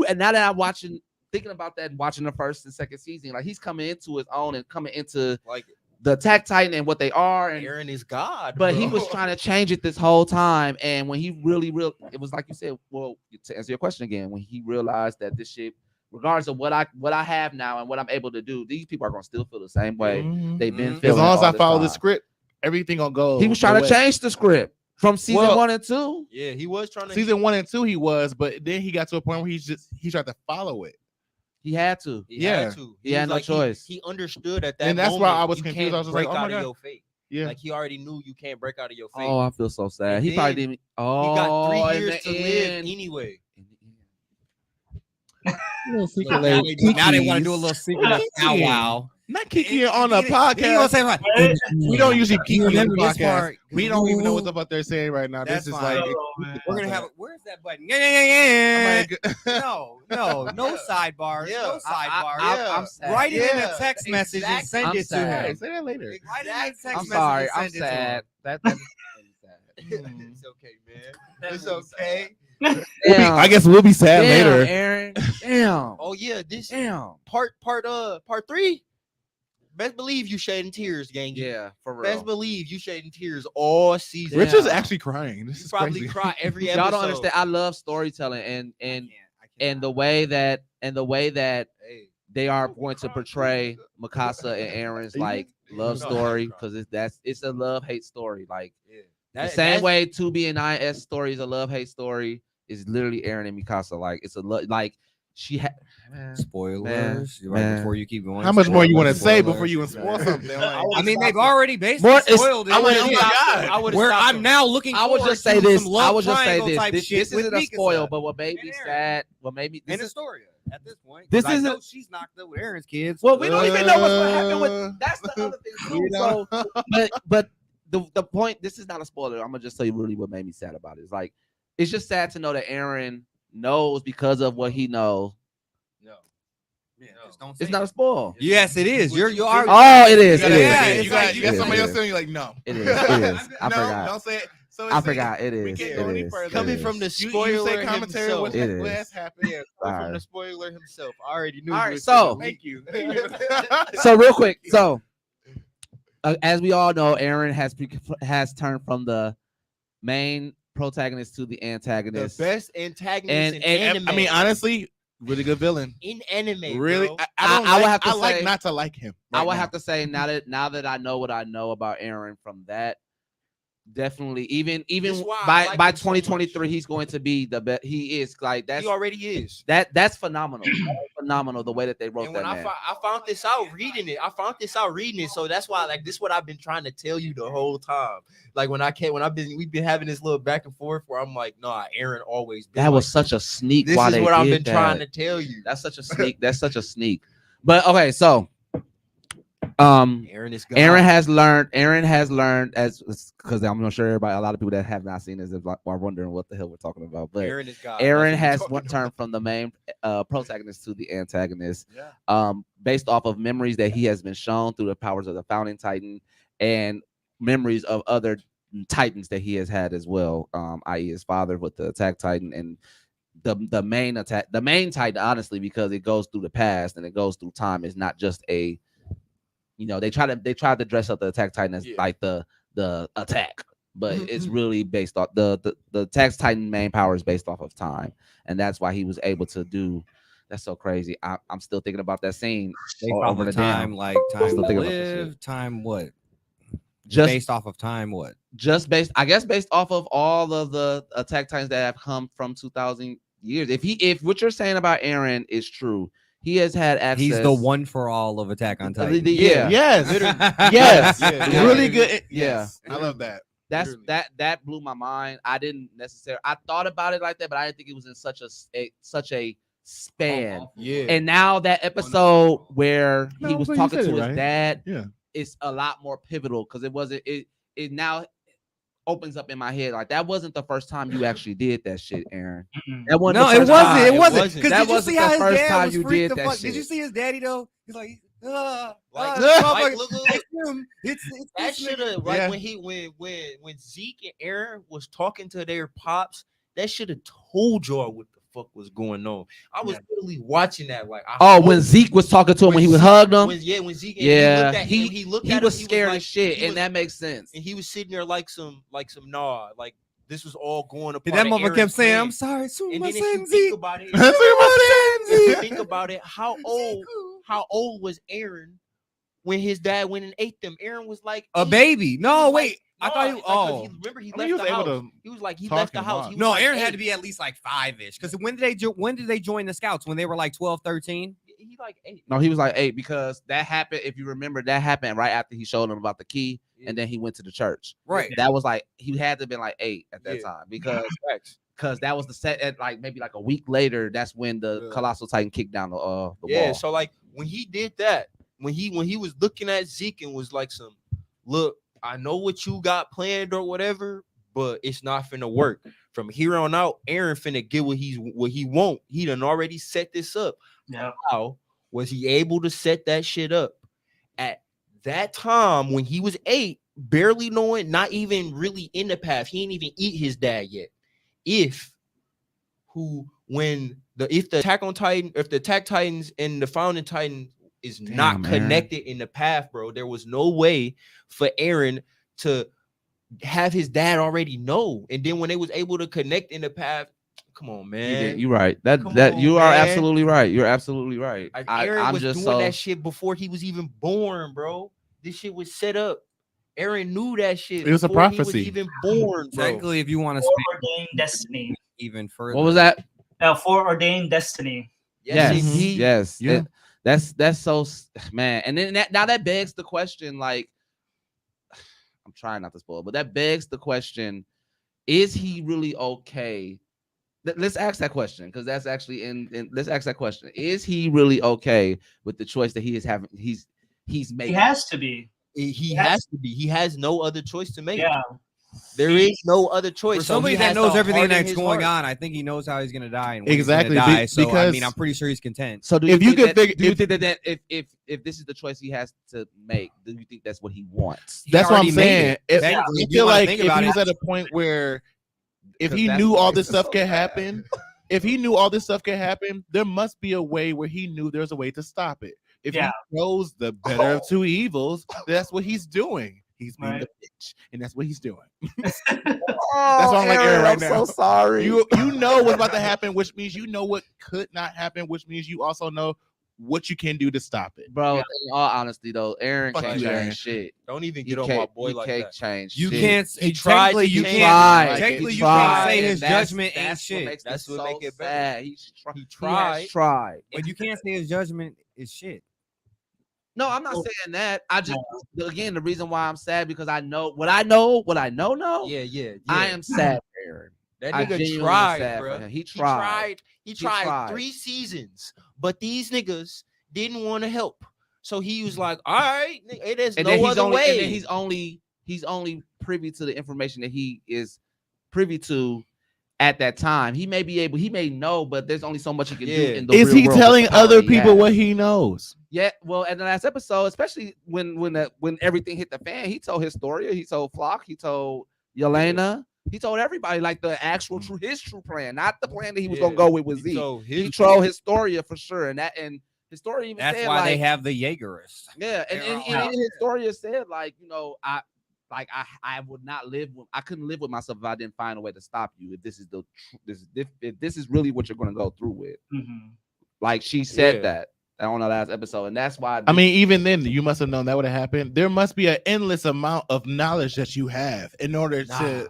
B: and now that I'm thinking about that, watching the first and second season, like he's coming into his own and coming into
D: Like
B: the Attack Titan and what they are, and
D: Eren is God,
B: but
D: bro.
B: he was trying to change it this whole time, and when he really it was like you said. Well, to answer your question again, when he realized that this shit, regardless of what I have now and what I'm able to do, these people are gonna still feel the same way they've been feeling.
C: As long as
B: all
C: I
B: this
C: follow the
B: time.
C: script, everything gonna go.
B: He was trying to
C: away.
B: change the script from season
C: Well,
B: 1 and 2.
D: Yeah, he was trying to.
C: Season 1 and 2, he was, but then he got to a point where he tried to follow it.
B: He had to.
D: He
C: Yeah.
D: had to.
B: He had
D: was
B: no
D: like,
B: choice.
D: He understood at that
C: And that's
D: moment.
C: why I was
D: you
C: confused.
D: can't
C: I was just
D: break
C: like, oh my
D: out of
C: God.
D: your fate.
C: Yeah.
D: Like he already knew you can't break out of your fate.
B: Oh, I feel so sad.
D: And
B: He probably
D: then
B: didn't. Oh,
D: he got 3
B: in
D: years
B: the
D: to live
B: end.
D: anyway.
G: Now they want to do a little secret now. Wow.
C: Not kicking on a
G: He gonna
C: podcast.
G: say like,
C: We don't usually keep on the
G: remember this
C: podcast.
G: part?
C: We don't even know what the fuck they're saying right now.
G: That's
C: This is
G: fine.
C: like
G: We're gonna have. Where's that button? Yeah. No
D: Yeah.
G: sidebars.
D: Yeah.
G: No sidebars.
B: I'm sad.
G: Write it in a
D: Yeah.
G: text message and
D: Exactly.
G: send
B: I'm
G: it to
B: sad.
G: him.
C: Say that later.
G: Write it in a text
B: I'm
G: message
B: sorry.
G: and
B: I'm
G: send it to him.
B: sad. That's sad.
D: It's okay, man. It's okay.
B: Damn.
C: I guess we'll be sad
B: Damn,
C: later.
B: Aaron. Damn.
D: Oh yeah, this
B: Damn.
D: part 3. Best believe you shedding tears, gang.
B: Yeah, for real.
D: Best believe you shedding tears all season.
C: Rich is
B: Damn.
C: actually crying. This
D: You
C: is
D: probably
C: crazy.
D: cry every episode.
B: Y'all don't understand. I love storytelling and the way that
D: Hey,
B: they are going to portray Mikasa and Aaron's like love
D: No,
B: story,
D: I'm
B: because it's a love-hate story. Like
D: yeah.
B: the same way 2B and IS story is a love-hate story, is literally Eren and Mikasa. Like it's a like she had
G: Spoilers.
B: Man,
G: Right
B: man.
G: before you keep going.
C: How much more you want to
G: Spoilers,
C: say
G: spoilers.
C: before you even spoil something? Like,
G: I mean, they've already basically
B: More- it's-
G: spoiled it.
B: I would-
G: Yeah.
B: oh my
C: God.
D: I would
G: Where I'm now looking.
B: I would
G: forward
B: just say
G: to
B: this.
G: some love
B: I would just say
G: triangle
B: this.
G: type
B: This
G: shit with
B: isn't a
G: Mikasa
B: spoil, but what made me
G: and Eren.
B: sad, what made me
G: And
B: this is
G: Astoria at this point.
B: this
G: 'cause I
B: isn't-
G: know she's knocked up with Aaron's kids.
B: well, we don't even know what's going to happen with. That's the other thing too.
C: You know?
B: So, but the point. This is not a spoiler. I'm gonna just tell you really what made me sad about it. It's like it's just sad to know that Eren knows because of what he knows.
D: No.
G: Yeah, just don't say
B: It's not a spoil.
G: Yes, it is. You are.
B: Oh, it is.
C: You
B: It
C: got,
B: is.
G: Yeah,
B: it
G: it's
B: is,
C: you got,
G: like-
C: you got
B: it
C: somebody
B: is,
C: else telling you like, no.
B: It is. It is. I
C: no,
B: forgot.
C: don't say it. So
B: I
C: it's
B: forgot. It
C: we
B: is.
C: can't
B: It
C: go any
B: is.
C: further.
B: It
D: Coming
B: is.
D: from the
C: You
D: spoiler
C: say commentary
D: himself.
C: what
B: It is.
C: has happened.
D: Yeah,
B: Sorry.
D: from the spoiler himself. I already knew.
B: All
D: you
B: right,
D: was
B: so-
D: gonna
C: Thank you.
B: So real quick, so as we all know, Eren has turned from the main protagonist to the
D: the
B: antagonist.
D: best antagonist
B: And-
D: in
B: and-
D: anime.
C: I mean, honestly, really good villain.
D: in anime,
C: Really,
D: bro.
C: I don't
B: I would
C: like,
B: have to
C: I like
B: say-
C: not to like him.
B: I
C: right
B: would
C: now.
B: have to say now that I know what I know about Eren from that, definitely even
D: That's why I like
B: by
D: him so much.
B: 2023 he's going to be the best. He is like
D: He already is.
B: that's phenomenal. That's phenomenal the way that they wrote
D: And
B: that
D: when
B: man.
D: I found this out reading it, so that's why like this is what I've been trying to tell you the whole time. Like we've been having this little back and forth where I'm like, nah, Eren always been
B: That was
D: like
B: such a sneak.
D: this
B: why
D: is
B: they
D: what I've
B: did
D: been trying
B: that.
D: to tell you.
B: That's such a sneak. That's such a sneak. But okay, so
D: Eren is God.
B: Eren has learned as because I'm not sure everybody, a lot of people that have not seen this are wondering what the hell we're talking about. But
D: Eren is God.
B: Eren has
D: That's what we're talking
B: turned from the main protagonist to the antagonist,
C: Yeah.
B: based off of memories that he has been shown through the powers of the Founding Titan and memories of other titans that he has had as well, i.e. his father with the attack titan and the main titan, honestly, because it goes through the past and it goes through time. It's not just a, they tried to dress up the attack titan as like the attack, but it's really based off the attack titan main power is based off of time, and that's why he was able to do. That's so crazy. I'm still thinking about that scene over the
G: time,
B: dam.
G: like time
B: still
G: to
B: thinking about that
G: live, time what?
B: Just
G: Based off of time what?
B: Just based off of all of the attack titans that have come from 2,000 years. If what you're saying about Eren is true, he has had access.
G: He's the one for all of Attack on Titan.
B: Yeah.
C: Yes.
B: Yes.
C: Yeah. Really good.
B: Yeah.
C: I love that.
B: That blew my mind. I didn't necessarily. I thought about it like that, but I didn't think it was in such a span.
C: Yeah.
B: And now that episode where he was
C: but you
B: talking
C: said
B: to
C: it
B: his
C: right.
B: dad,
C: Yeah.
B: it's a lot more pivotal because it wasn't. It now opens up in my head like that wasn't the first time you actually did that shit, Eren. That wasn't
G: No,
B: the
G: it
B: first
G: wasn't.
B: time.
G: It wasn't.
D: wasn't.
G: Because
B: That
G: did you
B: wasn't
G: see how
B: the
G: his
B: first
G: dad
B: time
G: was
B: you
G: freaked
B: did
G: the
B: that
G: fuck?
B: shit.
G: Did you see his daddy though? He's like,
D: Like,
G: motherfucker,
D: look,
G: it's him. It's
D: that
G: this
D: should
G: nigga.
D: have like
C: Yeah.
D: when Zeke and Aaron was talking to their pops, that should have told y'all what the fuck was going on. I was literally watching that like
B: When Zeke was talking to him when he was hugged him.
D: when Zeke
B: he
D: looked at him,
B: was scared
D: like,
B: as shit,
D: he
B: and
D: was-
B: that makes sense.
D: and he was sitting there like some nah, like this was all going
G: And
D: apart.
G: that motherfucker kept saying, "I'm sorry,
D: And
G: my
D: then if you
G: son
D: think
G: Zeke."
D: about it,
G: My
D: if you
G: son
D: think about it, how old was Aaron when his dad went and ate them? Aaron was like
G: A
D: 8.
G: baby.
D: He
G: No,
D: was
G: wait.
D: like,
G: I thought
D: no,
G: he.
D: like, 'cause
G: Oh,
D: remember he
C: I mean,
D: left
C: he was
D: the
C: able
D: house.
C: to
D: He was like he
C: talk
D: left the
C: and
D: house.
C: walk.
D: He was
G: no,
D: like
G: Aaron had
D: 8.
G: to be at least like 5-ish. Because when did they join the scouts? When they were like 12, 13?
D: He like 8.
B: No, he was like 8 because that happened. If you remember, that happened right after he showed him about the key, and then he went to the church.
G: Right.
B: That was like he had to have been like 8 at that
D: Yeah.
B: time because that was the set at like maybe like a week later. That's when the Colossal Titan kicked down the wall.
D: So like when he did that, when he was looking at Zeke and was like some, look, I know what you got planned or whatever, but it's not finna work. From here on out, Aaron finna get what he want. He done already set this up.
F: Yeah.
D: How was he able to set that shit up at that time when he was 8, barely knowing, not even really in the path? He didn't even eat his dad yet. If the Attack Titans and the Founding Titan is not connected in the path, bro, there was no way for Eren to have his dad already know. And then when they was able to connect in the path, come on, man.
B: You're right. You are absolutely right. You're absolutely right.
D: Like,
B: I'm
D: Eren was
B: just
D: doing that shit before he was even born, bro. This shit was set up. Eren knew that shit.
C: It was a
D: before he
C: prophecy.
D: was even born, bro.
G: Technically, if you want to speak
F: Foreordained destiny.
G: even further.
B: What was that?
F: Foreordained destiny.
B: Yes,
D: indeed.
B: yes.
C: Yeah.
B: That's so, man. And then now that begs the question, like, I'm trying not to spoil, but that begs the question: is he really okay? Let's ask that question because that's actually in. Let's ask that question: is he really okay with the choice that he is having? He's making.
F: He has to be.
D: He has to be. He has no other choice to make.
F: Yeah.
D: There is no other choice.
G: For
D: So
G: somebody
D: he
G: that
D: has
G: knows
D: to
G: everything
D: harden
G: that's
D: his
G: going
D: heart.
G: on, I think he knows how he's gonna die and when
C: Exactly,
G: he's gonna die. So I
C: because-
G: mean, I'm pretty sure he's content.
B: So do
C: If
B: you
C: you
B: think
C: could
B: that,
C: figure-
B: do you think that if this is the choice he has to make, do you think that's what he wants?
C: That's what I'm
G: already made
C: saying.
G: it.
C: If,
G: Technically,
C: I
G: if you
C: feel
G: wanna
C: like
G: think
C: if
G: about
C: he
G: it-
C: was at a point where if
B: 'Cause
C: he
B: that's
C: knew
B: why
C: all
B: it's
C: this stuff
B: so
C: could
B: bad.
C: happen, if he knew all this stuff could happen, there must be a way where he knew there's a way to stop it. If
F: Yeah.
C: he chose the better of two evils, that's what he's doing. He's being
F: Right.
C: the bitch, and that's what he's doing.
B: That's
C: why I'm like Aaron right now.
B: I'm so sorry.
C: You know what's about to happen, which means you know what could not happen, which means you also know what you can do to stop it.
B: Bro, in all honesty though, Aaron
C: Fuck
B: can't
C: you,
B: change
C: Aaron.
B: shit.
D: Don't even
B: He
D: get on my
B: can't,
D: boy
B: he
D: like
B: can't
D: that.
B: change
G: You
B: shit.
G: can't.
D: He tried
G: Technically,
D: to
G: you
D: change.
G: can't.
B: He
G: Technically, you
B: tried,
G: can't say
B: and
G: his
B: that's-
G: judgment ain't
B: that's what
G: shit.
B: makes
D: That's
B: this
D: what
B: so
D: make it better.
B: sad.
D: He
B: He
D: tried.
B: has tried.
G: But you can't say his judgment is shit.
B: No, I'm not saying that. I just again the reason why I'm sad because I know what I know now.
D: Yeah.
B: I am sad for Aaron.
D: That
B: I
D: nigga
B: genuinely
D: tried,
B: sad
D: bro.
B: for him. He tried.
D: He tried
B: tried.
D: 3 seasons, but these niggas didn't want to help. So he was like, "All right, it is
B: And
D: no
B: then he's
D: other
B: only
D: way."
B: and then he's only privy to the information that he is privy to at that time. He may know, but there's only so much he can do in the
C: Is
B: real
C: he
B: world with
C: telling
B: the power
C: other
B: he
C: people
B: has.
C: what he knows?
B: Yeah, well, in the last episode, especially when everything hit the fan, he told Historia, he told Flock, he told Yelena. He told everybody like the actual his true plan, not the plan that he was gonna
D: Yeah.
B: go with Z.
D: So
B: He trolled Historia for sure, and Historia even
G: That's
B: said
G: why
B: like,
G: they have the Jaegerists.
B: yeah, and
G: They're all-
B: Historia said like, you know, I would not live with, I couldn't live with myself if I didn't find a way to stop you. If this is if this is really what you're gonna go through with, like she said that on the last episode, and that's why
C: I mean, even then, you must have known that would have happened. There must be an endless amount of knowledge that you have in order to.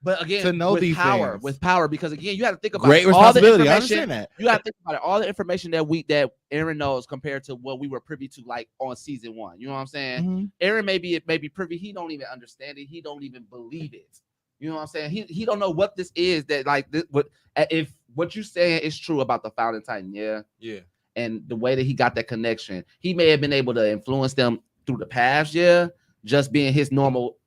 B: But again,
C: to know
B: with
C: these
B: power,
C: things.
B: with power, because again, you have to think about
C: Great
B: it. All the
C: responsibility. I
B: information.
C: understand that.
B: You got to think about it. All the information that Eren knows compared to what we were privy to, like on season 1. You know what I'm saying?
C: Mhm.
B: Eren may be privy. He don't even understand it. He don't even believe it. You know what I'm saying? He don't know what this is. That like this, if what you're saying is true about the Founding Titan, yeah. And the way that he got that connection, he may have been able to influence them through the past, yeah. Just being his normal.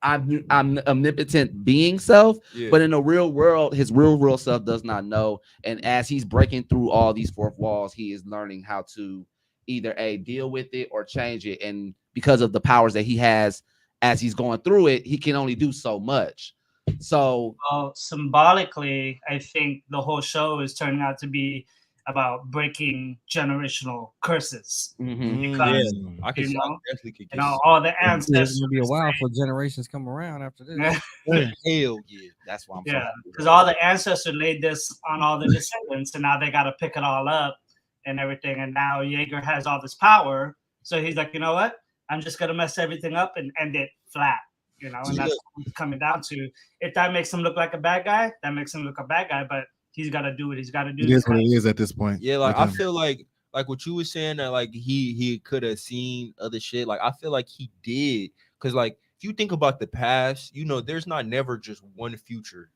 B: I'm omnipotent being self, but in the real world, his real world self does not know. And as he's breaking through all these fourth walls, he is learning how to either deal with it or change it. And because of the powers that he has as he's going through it, he can only do so much. So
F: symbolically, I think the whole show is turning out to be about breaking generational curses. Because
D: I can definitely could get
F: all the ancestors.
G: It's gonna be a while for generations come around after this.
D: hell yeah.
B: That's why I'm
F: because all the ancestors laid this on all the descendants, and now they got to pick it all up and everything. And now Yeager has all this power, so he's like, you know what? I'm just gonna mess everything up and end it flat. You know, and that's what it's coming down to. If that makes him look like a bad guy, that makes him look a bad guy. But he's got to do what he's got to do.
C: It is what it is at this point.
D: Yeah, like I feel like what you were saying that like he could have seen other shit. Like I feel like he did, because like if you think about the past, you know, there's not never just one future.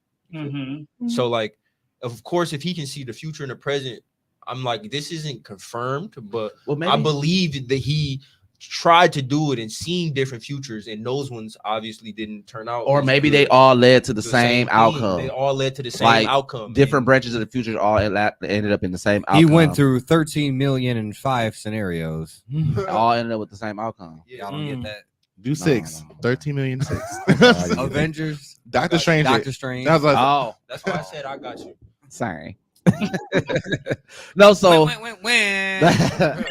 D: So like, of course, if he can see the future and the present, I'm like, this isn't confirmed, but I believe that he tried to do it and seen different futures, and those ones obviously didn't turn out.
B: Or maybe they all led to the same outcome.
D: They all led to the same outcome.
B: Different branches of the future all ended up in the same outcome.
G: He went through 13,000,005 scenarios.
B: All ended up with the same outcome.
G: Y'all don't get that.
C: Do 6. 13,000,006.
G: Avengers.
C: Doctor Strange.
G: Doctor Strange.
C: That was like,
D: that's why I said I got you.
B: Sorry. No, so I'm bad.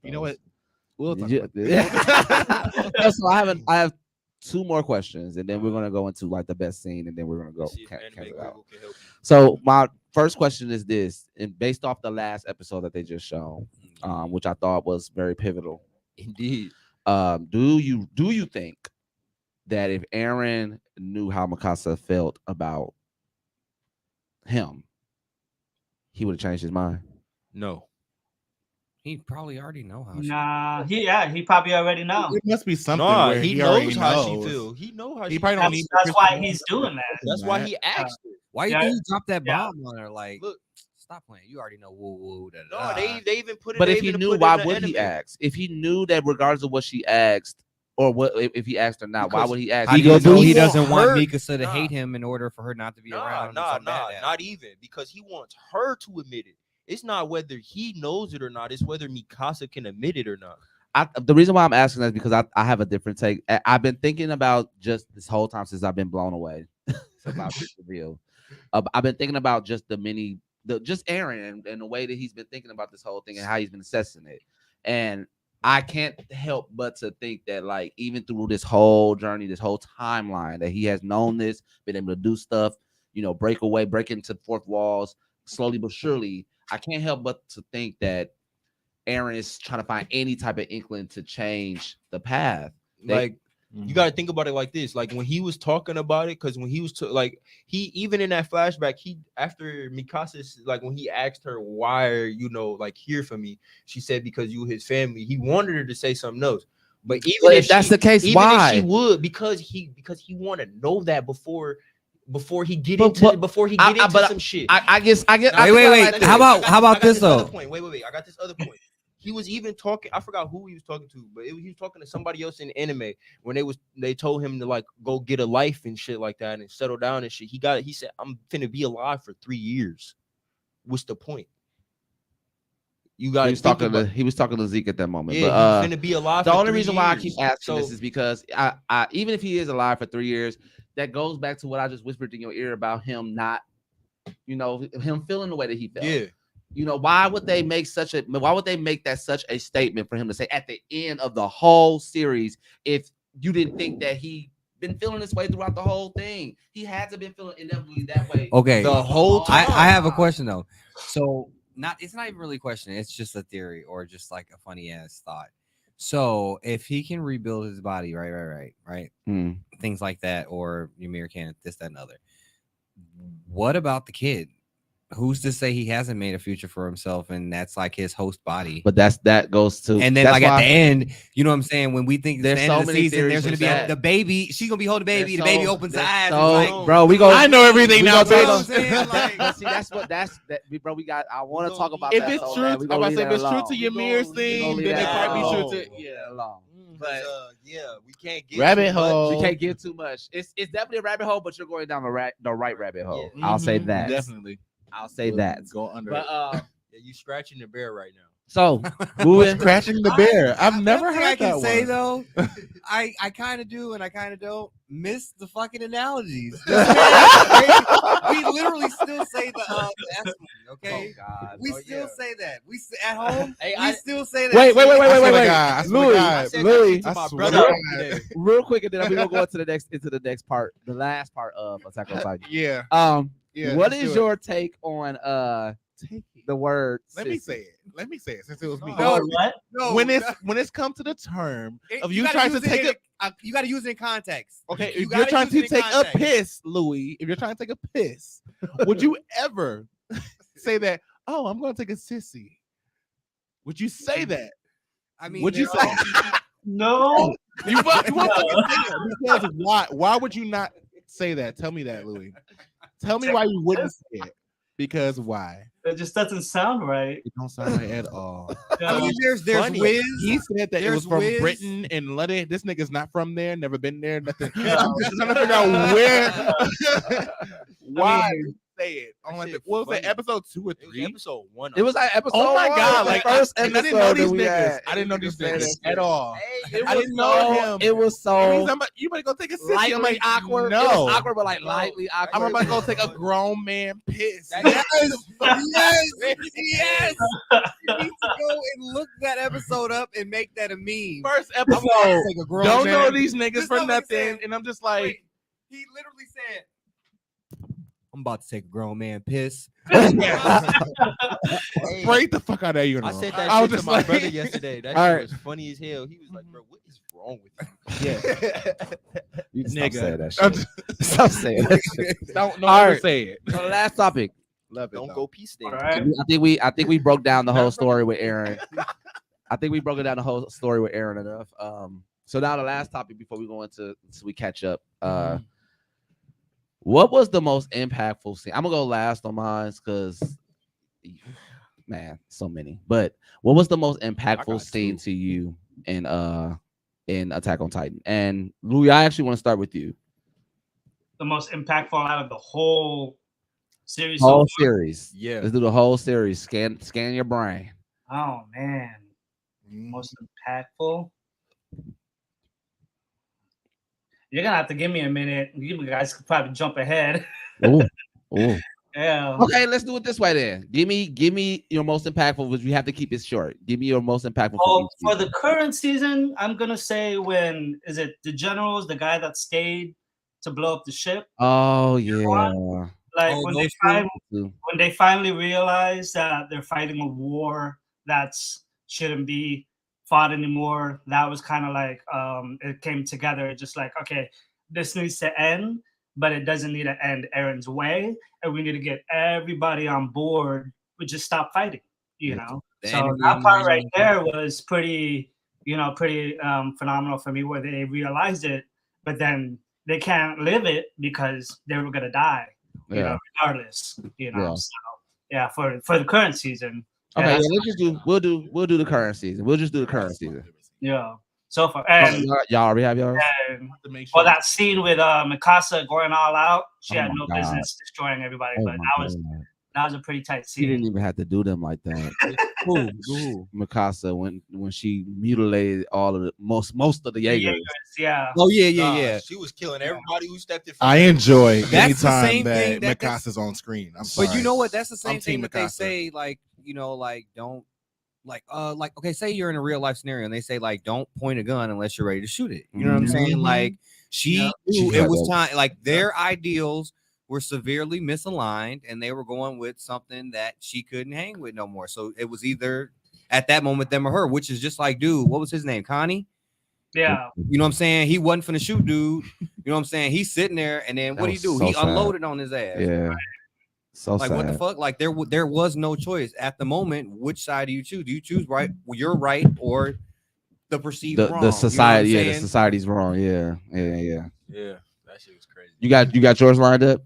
C: You know what? We'll talk
B: So I have 2 more questions, and then we're gonna go into like the best scene, and then we're gonna go. So my first question is this, and based off the last episode that they just shown, which I thought was very pivotal.
D: Indeed.
B: Do you think that if Eren knew how Mikasa felt about him, he would have changed his mind?
D: No.
G: He probably already know how.
F: He probably already know.
C: It must be something.
D: No,
C: where
D: he knows how she feels. He knows how
C: he
D: she
C: probably
D: feels.
C: don't need.
F: That's why he's doing that.
D: That's why he asked her.
G: Why you think he dropped that bomb on her? Like,
D: look,
G: stop playing. You already know. Woo woo.
D: No, they even put it.
B: But if he knew, why would he ask? If he knew that regardless of what she asked, or what if he asked or not, why would he ask?
G: He doesn't want Mikasa to hate him in order for her not to be around.
D: Not even, because he wants her to admit it. It's not whether he knows it or not. It's whether Mikasa can admit it or not.
B: The reason why I'm asking that is because I have a different take. I've been thinking about just this whole time since I've been blown away about this reveal. I've been thinking about just just Eren and the way that he's been thinking about this whole thing and how he's been assessing it. And I can't help but to think that, like, even through this whole journey, this whole timeline, that he has known this, been able to do stuff, you know, break into fourth walls slowly but surely. I can't help but to think that Eren is trying to find any type of inkling to change the path.
D: You got to think about it like this. Like when he was talking about it, because when he was he even in that flashback, after Mikasa's, like when he asked her, why are you here for me, she said because you his family. He wanted her to say something else, but even if
B: that's the case, why?
D: If she would, because he want to know that before he get into some shit.
B: I guess.
G: Wait. How about this though?
D: Wait. I got this other point. He was even talking. I forgot who he was talking to, but he was talking to somebody else in anime when they told him to like go get a life and shit like that and settle down and shit. He said, "I'm finna be alive for 3 years. What's the point?" You got
B: he was talking to Zeke at that moment.
D: Yeah,
B: but,
D: he's gonna be alive.
B: the
D: for
B: only
D: 3
B: reason why I
D: years.
B: keep asking
D: So,
B: this is because I even if he is alive for 3 years, that goes back to what I just whispered in your ear about him not, him feeling the way that he felt.
D: yeah,
B: Why would they make that such a statement for him to say at the end of the whole series if you didn't think that he been feeling this way throughout the whole thing? He had to been feeling inevitably that way.
G: Okay,
D: the whole
G: I
D: time.
G: have a question though. So it's not even really a question. It's just a theory or just like a funny ass thought. So if he can rebuild his body, right, things like that, or Ymir can this, that, and other. What about the kid? Who's to say he hasn't made a future for himself and that's like his host body?
B: But that goes to,
G: and then
B: that's
G: like at
B: why-
G: the end, you know what I'm saying? When we think
B: There's
G: it's the end
B: so
G: of the
B: many
G: season,
B: theories
G: there's gonna
B: with
G: be
B: that.
G: the baby. She's gonna be holding the baby. The
B: There's
G: baby
B: so-
G: opens
B: there's
G: eyes.
B: so-
G: and like,
B: bro, we go.
C: I know everything
B: we
C: now,
B: gonna
C: bro.
B: take
G: You know what I'm saying? Like-
B: But see, bro. We got. I want to talk about
C: If
B: that.
C: it's
B: so
C: true,
B: bad.
C: I'm
B: We
C: about
B: gonna
C: to say if
B: leave
C: it's
B: that
C: true
B: alone.
C: to Ymir's
B: We
C: thing,
B: gonna leave
C: then it
B: that
C: might be true
B: alone.
C: to
B: alone.
D: But we can't get
C: Rabbit
D: too much.
C: hole.
B: We can't get too much. It's definitely a rabbit hole, but you're going down the right rabbit hole.
D: Yeah.
B: I'll say
C: Mhm,
B: that.
C: definitely.
B: I'll say that.
C: Go under.
B: But
C: it.
D: Yeah, you scratching the bear right now.
B: so moving.
C: Scratching the bear. I've never
G: One thing
C: heard
G: I can
C: that
G: say
C: one.
G: though, I kind of do and I kind of don't miss the fucking analogies. We literally still say the S, okay?
B: God.
G: We still say that. At home.
D: Hey,
G: we
D: I-
G: still say that.
B: Wait.
C: I swear to God, I swear to
B: Louis,
C: God.
D: I said
B: Louis,
D: that shit to
C: I
D: my
C: swear
D: brother
C: to
D: today.
B: real quick, and then we're gonna go into the next part, the last part of Attack on Titan.
C: Yeah. Yeah.
B: What
C: let's
B: is
C: do it.
B: your take on the word?
C: Let me
B: sissy?
C: say it. Let me say it since it was me.
G: No,
F: What?
G: no.
C: when it's come to the term of you
G: gotta
C: trying to
G: use it
C: take
G: in
C: it.
G: you got to use it in context.
C: Okay,
G: You
C: if
G: gotta
C: you're trying
G: use
C: to
G: it in
C: take a
G: context.
C: piss, Louis, if you're trying to take a piss, would you ever say that? Oh, I'm going to take a sissy. Would you say that?
G: I mean,
C: Would you
G: they're
C: say?
G: all-
F: No.
C: You won't fucking say that because why? Why would you not say that? Tell me that, Louis. Tell me why you wouldn't say it. Because why?
F: It just doesn't sound right.
C: It don't sound right at all.
G: I mean, there's
C: Funny.
G: Wiz.
C: He said that it was
G: There's
C: from
G: Wiz.
C: Britain and London. This nigga's not from there, never been there, nothing.
F: Yeah.
C: I'm just trying to figure out where, why you say it. On like
D: shit
C: what was that,
D: funny.
C: episode 2 or
D: It was
C: 3?
D: episode 1.
B: It was like episode.
C: Oh my
B: one,
C: God!
B: the
C: Like
B: first
C: and I
B: episode
C: didn't know
B: that
C: these
B: we
C: niggas.
B: had.
C: I didn't know these
B: You can say
C: niggas
B: that
C: at all.
B: It
C: I
B: was
C: didn't know
B: so-
C: him.
B: It was so
C: You better go take a sissy.
B: lightly
C: I'm like,
B: awkward.
C: No,
B: It was awkward, but like lightly awkward.
C: I'm about to go take a grown man piss.
G: Yes, yes. You need to go and look that episode up and make that a meme.
C: First
G: I'm gonna
C: episode.
G: take a grown
C: Don't know
G: man.
C: these niggas
G: This
C: for
G: is what he
C: nothing,
G: said.
C: and I'm just like,
G: Wait, he literally said, "I'm about to take a grown man piss."
C: sprayed the fuck out of you.
D: I said
C: I
D: that
C: was
D: shit to
C: just
D: my
C: like-
D: brother yesterday. That
B: All
D: shit
B: right.
D: was funny as hell. He was like, "Bro, what is wrong with you?"
C: Yeah,
B: You stop
C: nigga.
B: saying that
C: I'm
B: shit.
C: just-
B: Stop saying that shit.
C: don't
B: All
C: ever
B: right.
C: say it.
B: So the last topic.
C: Love it.
D: Don't
C: though.
D: go peace
F: All
D: thing.
F: right.
B: I think we broke down the whole story with Aaron. I think we broke it down the whole story with Aaron enough. So now the last topic before we go into so we catch up. What was the most impactful scene? I'm gonna go last on mine because man, so many. But what was the most impactful
C: got
B: scene
C: two.
B: to you in Attack on Titan? And Louis, I actually want to start with you.
F: The most impactful out of the whole series.
B: Whole
F: So
B: series.
D: Yeah.
B: Let's do the whole series. Scan your brain.
F: oh man, most impactful. You're gonna have to give me a minute. You guys could probably jump ahead.
B: Ooh, ooh.
F: Yeah.
B: Okay, let's do it this way then. Give me your most impactful, which you have to keep it short. Give me your most impactful.
F: Well,
B: each
F: for
B: season.
F: the current season, I'm gonna say when is it the generals, the guy that stayed to blow up the ship?
B: Oh yeah.
F: Like
G: Oh,
F: when
G: those
F: they finally realized that they're fighting a war that's shouldn't be fought anymore. That was kind of like it came together, just like okay, this needs to end, but it doesn't need to end Eren's way, and we need to get everybody on board. We just stop fighting, you know.
G: The
F: So
G: enemy
F: that
G: in
F: part
G: the
F: right
G: region.
F: there was pretty phenomenal for me, where they realized it, but then they can't live it because they were gonna die, you know, regardless, you know.
B: Yeah.
F: So yeah, for the current season.
B: Okay,
F: Yeah,
B: yeah, let's just do. We'll do the current season. We'll just do the current season.
F: yeah. So far, and,
B: Y'all already have yours.
F: and
C: To make
F: well,
C: sure.
F: that scene with Mikasa going all out, she
B: Oh
F: had
B: my
F: no
B: God.
F: business destroying everybody,
B: Oh
F: but
B: my
F: that was
B: God.
F: that was a pretty tight
B: He didn't
F: scene.
B: even have to do them like that.
G: Who?
B: Mikasa when she mutilated all of the most of the
F: The
B: Yeagers.
F: Jaegers, yeah.
G: Oh yeah.
D: She was killing everybody who stepped in front.
C: I enjoy
G: That's the
C: anytime
G: same thing
C: that
G: that's-
C: Mikasa's on screen. I'm sorry.
G: But you know what? That's the same
C: I'm
G: thing
C: Team
G: that they
C: Mikasa.
G: say, like, like don't like okay, say you're in a real life scenario and they say like don't point a gun unless you're ready to shoot it. You know what I'm saying?
C: Mhm.
G: Like she
F: Yep.
G: knew
B: She
G: it
B: had
G: was
B: that.
G: time, like their ideals were severely misaligned and they were going with something that she couldn't hang with no more. So it was either at that moment them or her, which is just like, dude, what was his name? Connie?
F: Yeah.
G: You know what I'm saying? He wasn't finna shoot, dude. You know what I'm saying? He's sitting there, and then
B: That
G: what he
B: was
G: do?
B: so
G: He
B: sad.
G: unloaded on his ass.
B: Yeah. So
G: Like
B: sad.
G: what the fuck? Like there was no choice at the moment. Which side do you choose? Do you choose right? Well, you're right, or the perceived wrong?
B: The society,
G: you know what I'm
B: the
G: saying?
B: society's wrong. Yeah.
D: Yeah, that shit was crazy.
B: You got yours lined up?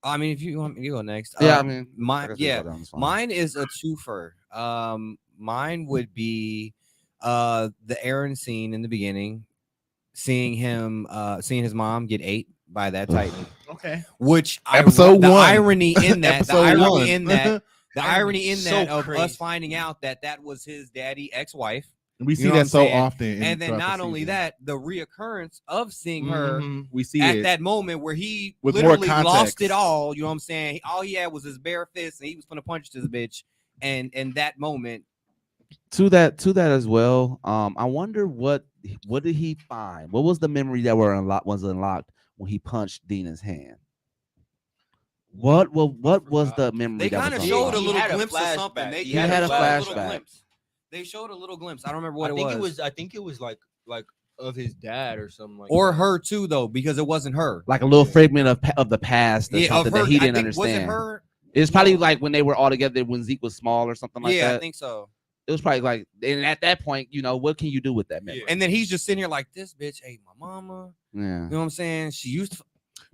G: I mean, if you want me to go next,
B: Yeah, I mean,
G: mine.
B: I guess we
G: Yeah,
B: go down this line.
G: mine is a twofer. Mine would be the Eren scene in the beginning, seeing his mom get ate by that Titan.
C: Okay.
G: Which
C: Episode
G: the
C: one.
G: irony in that,
C: Episode
G: the irony
C: one.
G: in that, the irony in
D: So
G: that of
D: crazy.
G: us finding out that was his daddy ex-wife,
C: We see
G: know what I'm
C: that so
G: saying?
C: often.
G: and then
C: throughout
G: not
C: the
G: only
C: season.
G: that, the reoccurrence of seeing her
C: Mhm. We see
G: at
C: it.
G: that moment where he
C: With more
G: literally lost
C: context.
G: it all. You know what I'm saying? All he had was his bare fist, and he was gonna punch this bitch. And in that moment,
B: To that as well. I wonder what did he find? What was the memory that was unlocked when he punched Dina's hand? What was the memory
G: they
B: that
G: kind of
B: was
G: showed
B: unlocked?
G: a
D: He
G: little
D: had a
G: glimpse of something.
D: flashback.
G: They
D: He
G: kinda
B: had a
G: showed little
B: flashback.
G: glimpse. They showed a little glimpse. I don't remember what
D: I think
G: it was.
D: I think it was like of his dad or something like
G: Or
D: that.
G: her too, though, because it wasn't her.
B: Like a little fragment of the past or
G: Yeah, of
B: something
G: her.
B: that he
G: I
B: didn't
G: think, was it
B: understand.
G: her?
B: It's probably
G: No.
B: like when they were all together when Zeke was small or something like
G: Yeah,
B: that.
G: I think so.
B: It was probably like, and at that point, what can you do with that memory?
G: And then he's just sitting here like, this bitch ate my mama.
B: Yeah.
G: You know what I'm saying? She used to.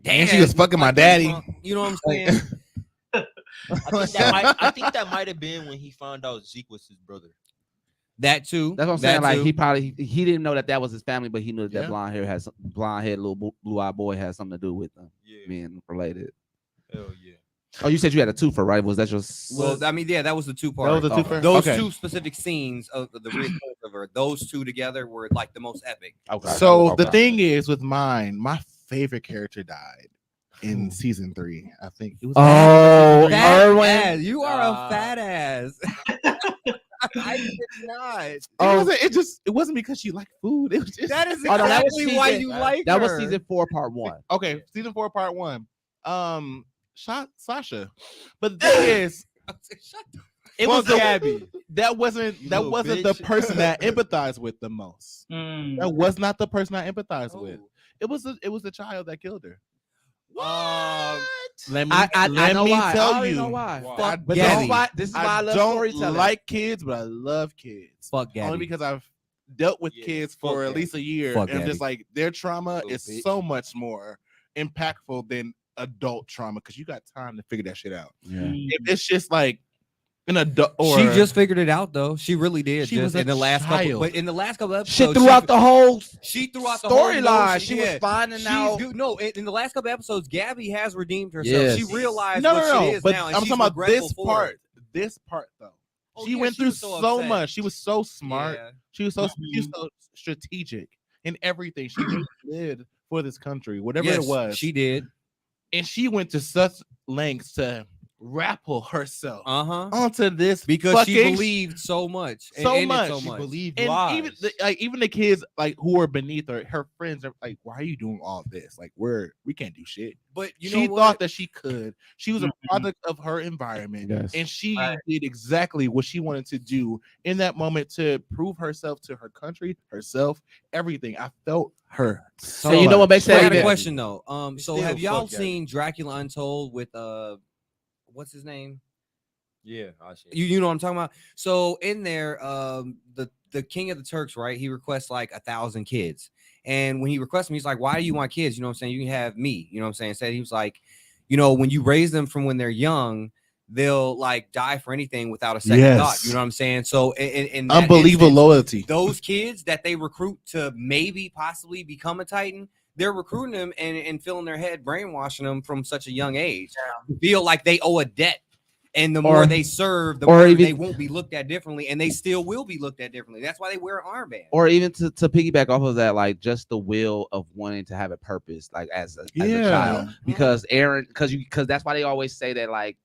C: And she was fucking my daddy.
G: You know what I'm saying?
D: I think that might have been when he found out Zeke was his brother.
G: That too.
B: That's what I'm saying.
G: That
B: Like
G: too.
B: he didn't know that was his family, but he knew that
C: Yeah.
B: that blonde head little blue-eyed boy had something to do with them
D: Yeah,
B: being related.
D: hell yeah.
B: Oh, you said you had a twofer, right? Was that your?
G: Well, I mean, yeah, that was the two
C: That
G: part.
C: was a twofer?
G: Those
C: Okay.
G: two specific scenes of the reoccurrence of her, those two together were like the most epic.
B: Okay.
C: So the
B: Okay.
C: thing is with mine, my favorite character died in season 3. I think it was.
B: Oh,
G: Fat
B: Erwin.
G: ass. You are a fat ass. I did not.
C: It wasn't because she liked food. It was just
G: That is
B: Oh, no, that was
G: exactly why
B: season-
G: you like
B: That was
G: her.
B: season 4, part 1.
C: okay. Season 4, part 1. Shot Sasha, but the thing is,
G: Shut the
C: it was the
D: Gabby.
C: that wasn't
D: You
C: the
D: little
C: person that empathized with the most.
F: Mm.
C: That was not the person I empathized with.
G: Oh.
C: It was the child that killed her.
G: What?
C: Let me
B: I
C: let
B: know
C: me
B: why. I
C: tell
B: already
C: you.
B: know why.
D: Why?
C: I
B: But
C: don't-
B: this is why. This is why I
C: I
B: love
C: don't
B: storytelling.
C: like kids, but I love kids.
G: Fuck Gabby.
C: Only because I've dealt with
D: Yeah,
C: kids
D: fuck
C: for at
D: Gabby.
C: least a year,
G: Fuck
C: and I'm just
G: Gabby.
C: like their trauma
D: Little
C: is
D: bitch.
C: so much more impactful than adult trauma because you got time to figure that shit out.
B: Yeah.
F: Mm.
C: If it's just like an adult, or
G: She just figured it out though. She really did.
C: She
G: just
C: was a
G: in the last couple,
C: child.
G: but in the last couple episodes,
B: She threw out the whole
G: she threw out the whole
B: storyline.
G: notion,
B: She was
G: yeah.
B: finding
G: She's
B: out.
G: good. No, in the last couple episodes, Gabby has redeemed herself.
B: Yes.
G: She realized
C: no,
G: what
C: no,
G: she
C: no.
G: is
C: But
G: now, and
C: I'm
G: she's
C: talking about
G: regretful
C: this
G: for
C: part.
G: it.
C: This part though.
G: Oh,
C: She
G: yeah,
C: went
G: she
C: through
G: was
C: so
G: upset.
C: much. She was so smart.
G: Yeah.
C: She was so strategic in everything. She really lived for this country, whatever
G: Yes,
C: it was.
G: she did.
C: And she went to such lengths to grapple herself
G: Uh-huh.
C: onto this
G: Because she
C: fucking
G: believed so much.
C: so
G: in it
C: much.
G: so
C: She
G: much.
D: believed
C: and
D: lies.
C: even the kids like who are beneath her friends are like, why are you doing all this? Like we can't do shit.
G: But you
C: She
G: know
C: thought
G: what?
C: that she could. She was a
F: Mhm.
C: product of her environment,
B: Yes.
C: and she
F: Right.
C: did exactly what she wanted to do in that moment to prove herself to her country, herself, everything. I felt her. So
B: And you know what makes
G: So I
B: that
G: got a
B: even-
G: question though. So
D: Still
G: have y'all
D: fuck Gabby.
G: seen Dracula Untold with what's his name?
D: Yeah, I see.
G: You know what I'm talking about? So in there, the king of the Turks, right? He requests like 1,000 kids. And when he requests them, he's like, why do you want kids? You know what I'm saying? You can have me. You know what I'm saying? Said he was like, when you raise them from when they're young, they'll like die for anything without a second
C: Yes.
G: thought. You know what I'm saying? So in that
C: unbelievable
G: instance,
C: loyalty.
G: those kids that they recruit to maybe possibly become a Titan, they're recruiting them and filling their head, brainwashing them from such a young age. To feel like they owe a debt And the
B: Or-
G: more they serve, the
B: or
G: more
B: even-
G: they won't be looked at differently, and they still will be looked at differently. That's why they wear an armband.
B: Or even to piggyback off of that, like just the will of wanting to have a purpose, like as a child. Because Eren, because that's why they always say that like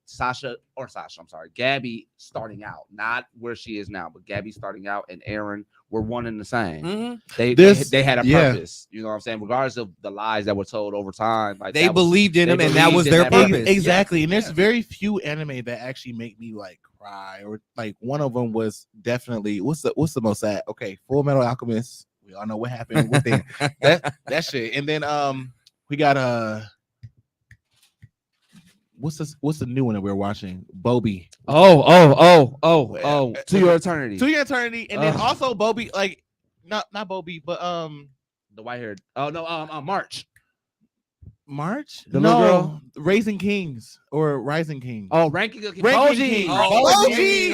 B: Gabby starting out, not where she is now, but Gabby starting out and Eren were one and the same.
G: Mhm.
B: They had a purpose, you know what I'm saying? Regardless of the lies that were told over time, like
G: They believed in them, and that was their purpose.
C: Exactly. And there's very few anime that actually make me like cry, or like one of them was definitely what's the most sad? Okay, Full Metal Alchemist. We all know what happened with them. that shit. And then we got what's the new one that we're watching? Bobby.
B: To Your Eternity.
C: To Your Eternity. And then also Bobby, like not Bobby, but
B: the white haired. Oh no, March.
C: The
B: little
C: girl, Raising Kings or Rising Kings.
B: Oh, Ranking Kings.
C: Ranking Kings.
G: Boji.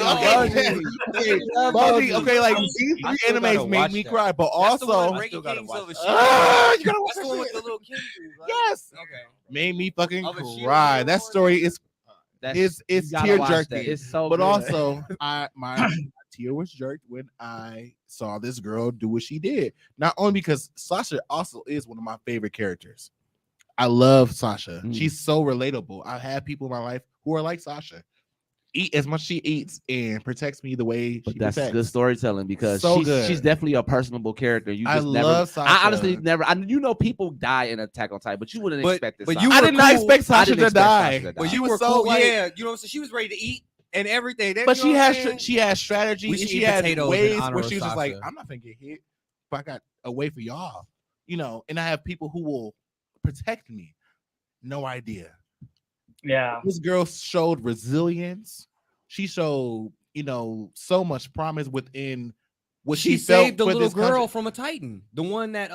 C: Boji. Okay, like these three animes made me cry, but also
G: you gotta watch
C: you gotta watch
G: That's the one with the little king dude, right?
C: Yes.
G: Okay.
C: Made me fucking
G: Of a shield
C: cry.
G: hero
C: That
G: or
C: story is it's
B: you gotta
C: tear
B: watch
C: jerking.
B: that. It's so
C: But
B: good.
C: also my tear was jerked when I saw this girl do what she did. Not only because Sasha also is one of my favorite characters. I love Sasha. She's so relatable. I have people in my life who are like Sasha. Eat as much as she eats and protects me the way
B: But
C: she
B: that's
C: protects.
B: good storytelling because
C: So
B: she's
C: good.
B: definitely a personable character. You
C: I
B: just never.
C: love Sasha.
B: I honestly never. People die in Attack on Titan, but you wouldn't expect this.
G: but you
C: I
G: were
C: did not
G: cool.
C: expect
B: I
C: Sasha
B: didn't
C: to
B: expect
C: die.
B: Sasha to
G: But
B: die.
G: you
C: was
G: were
C: so,
G: cool,
C: like-
G: yeah. You know what I'm saying? She was ready to eat and everything.
C: But
G: You know what I'm saying?
C: she has strategy
G: We
C: and
G: should
C: she
G: eat
C: had
G: potatoes in
C: ways
G: honor
C: where
G: of
C: she was just like,
G: Sasha.
C: I'm not gonna get hit, but I got a way for y'all, you know. And I have people who will protect me. No idea.
F: Yeah.
C: This girl showed resilience. She showed, so much promise within what
G: She
C: felt
G: saved the
C: for
G: little
C: this
G: girl
C: country.
G: from a Titan, the one that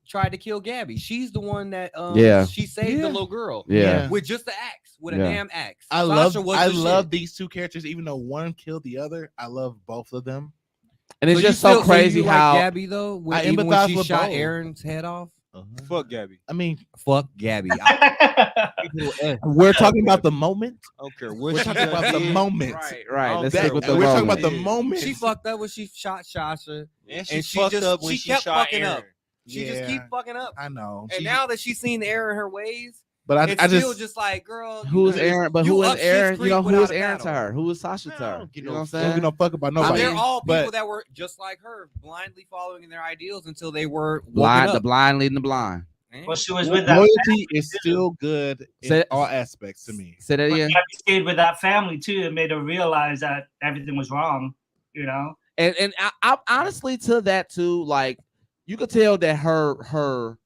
G: tried to kill Gabby. She's the one that
B: Yeah.
G: she saved the little girl
B: Yeah.
G: with just the axe, with a
B: Yeah.
G: damn axe.
C: I
G: Sasha was the
C: love
G: shit.
C: these two characters, even though one killed the other. I love both of them.
B: And it's
G: So
B: just
G: you
B: so
G: still-
B: crazy
G: you
B: how
G: like Gabby though.
C: I
G: Even when
C: empathize
G: she
C: with
G: shot
C: both.
G: Eren's head off.
D: Fuck Gabby.
C: I mean,
G: Fuck Gabby.
C: we're talking about the moment.
D: I don't care
C: We're
D: what
C: talking about the moment.
B: right. Let's
C: That-
B: stick with the
C: we're talking
B: moment.
C: about the moment.
G: She fucked up when she shot Sasha.
D: And
G: And
D: she
G: she
D: fucked
G: just-
D: up when
G: she
D: she
G: kept
D: shot
G: fucking up.
D: Eren.
G: She just keep fucking up.
C: I know.
G: And now that she's seen the error in her ways,
C: But
G: it's
C: I
G: still
C: just
G: just like, girl,
B: Who is
G: you
B: Aaron? But
G: you
B: who is
G: up Shit's
B: Aaron? You
G: Creek
B: know, who
G: without
B: is
G: a
B: Aaron to
G: battle.
B: her? Who is Sasha to
D: I
B: her?
D: don't
B: You
D: get
B: know
D: no
B: what I'm
C: don't give
B: saying?
C: no fuck about
G: So
C: nobody.
G: they're all
C: But-
G: people that were just like her, blindly following their ideals until they were
B: Blind,
G: woken
B: the
G: up.
B: blind leading the blind.
F: Well, she was with that.
C: Loyalty is still good in
B: Say-
C: all aspects to me.
B: Say that
F: But
B: again.
F: Gabby stayed with that family too. It made her realize that everything was wrong. You know.
B: And I honestly to that too, like you could tell that her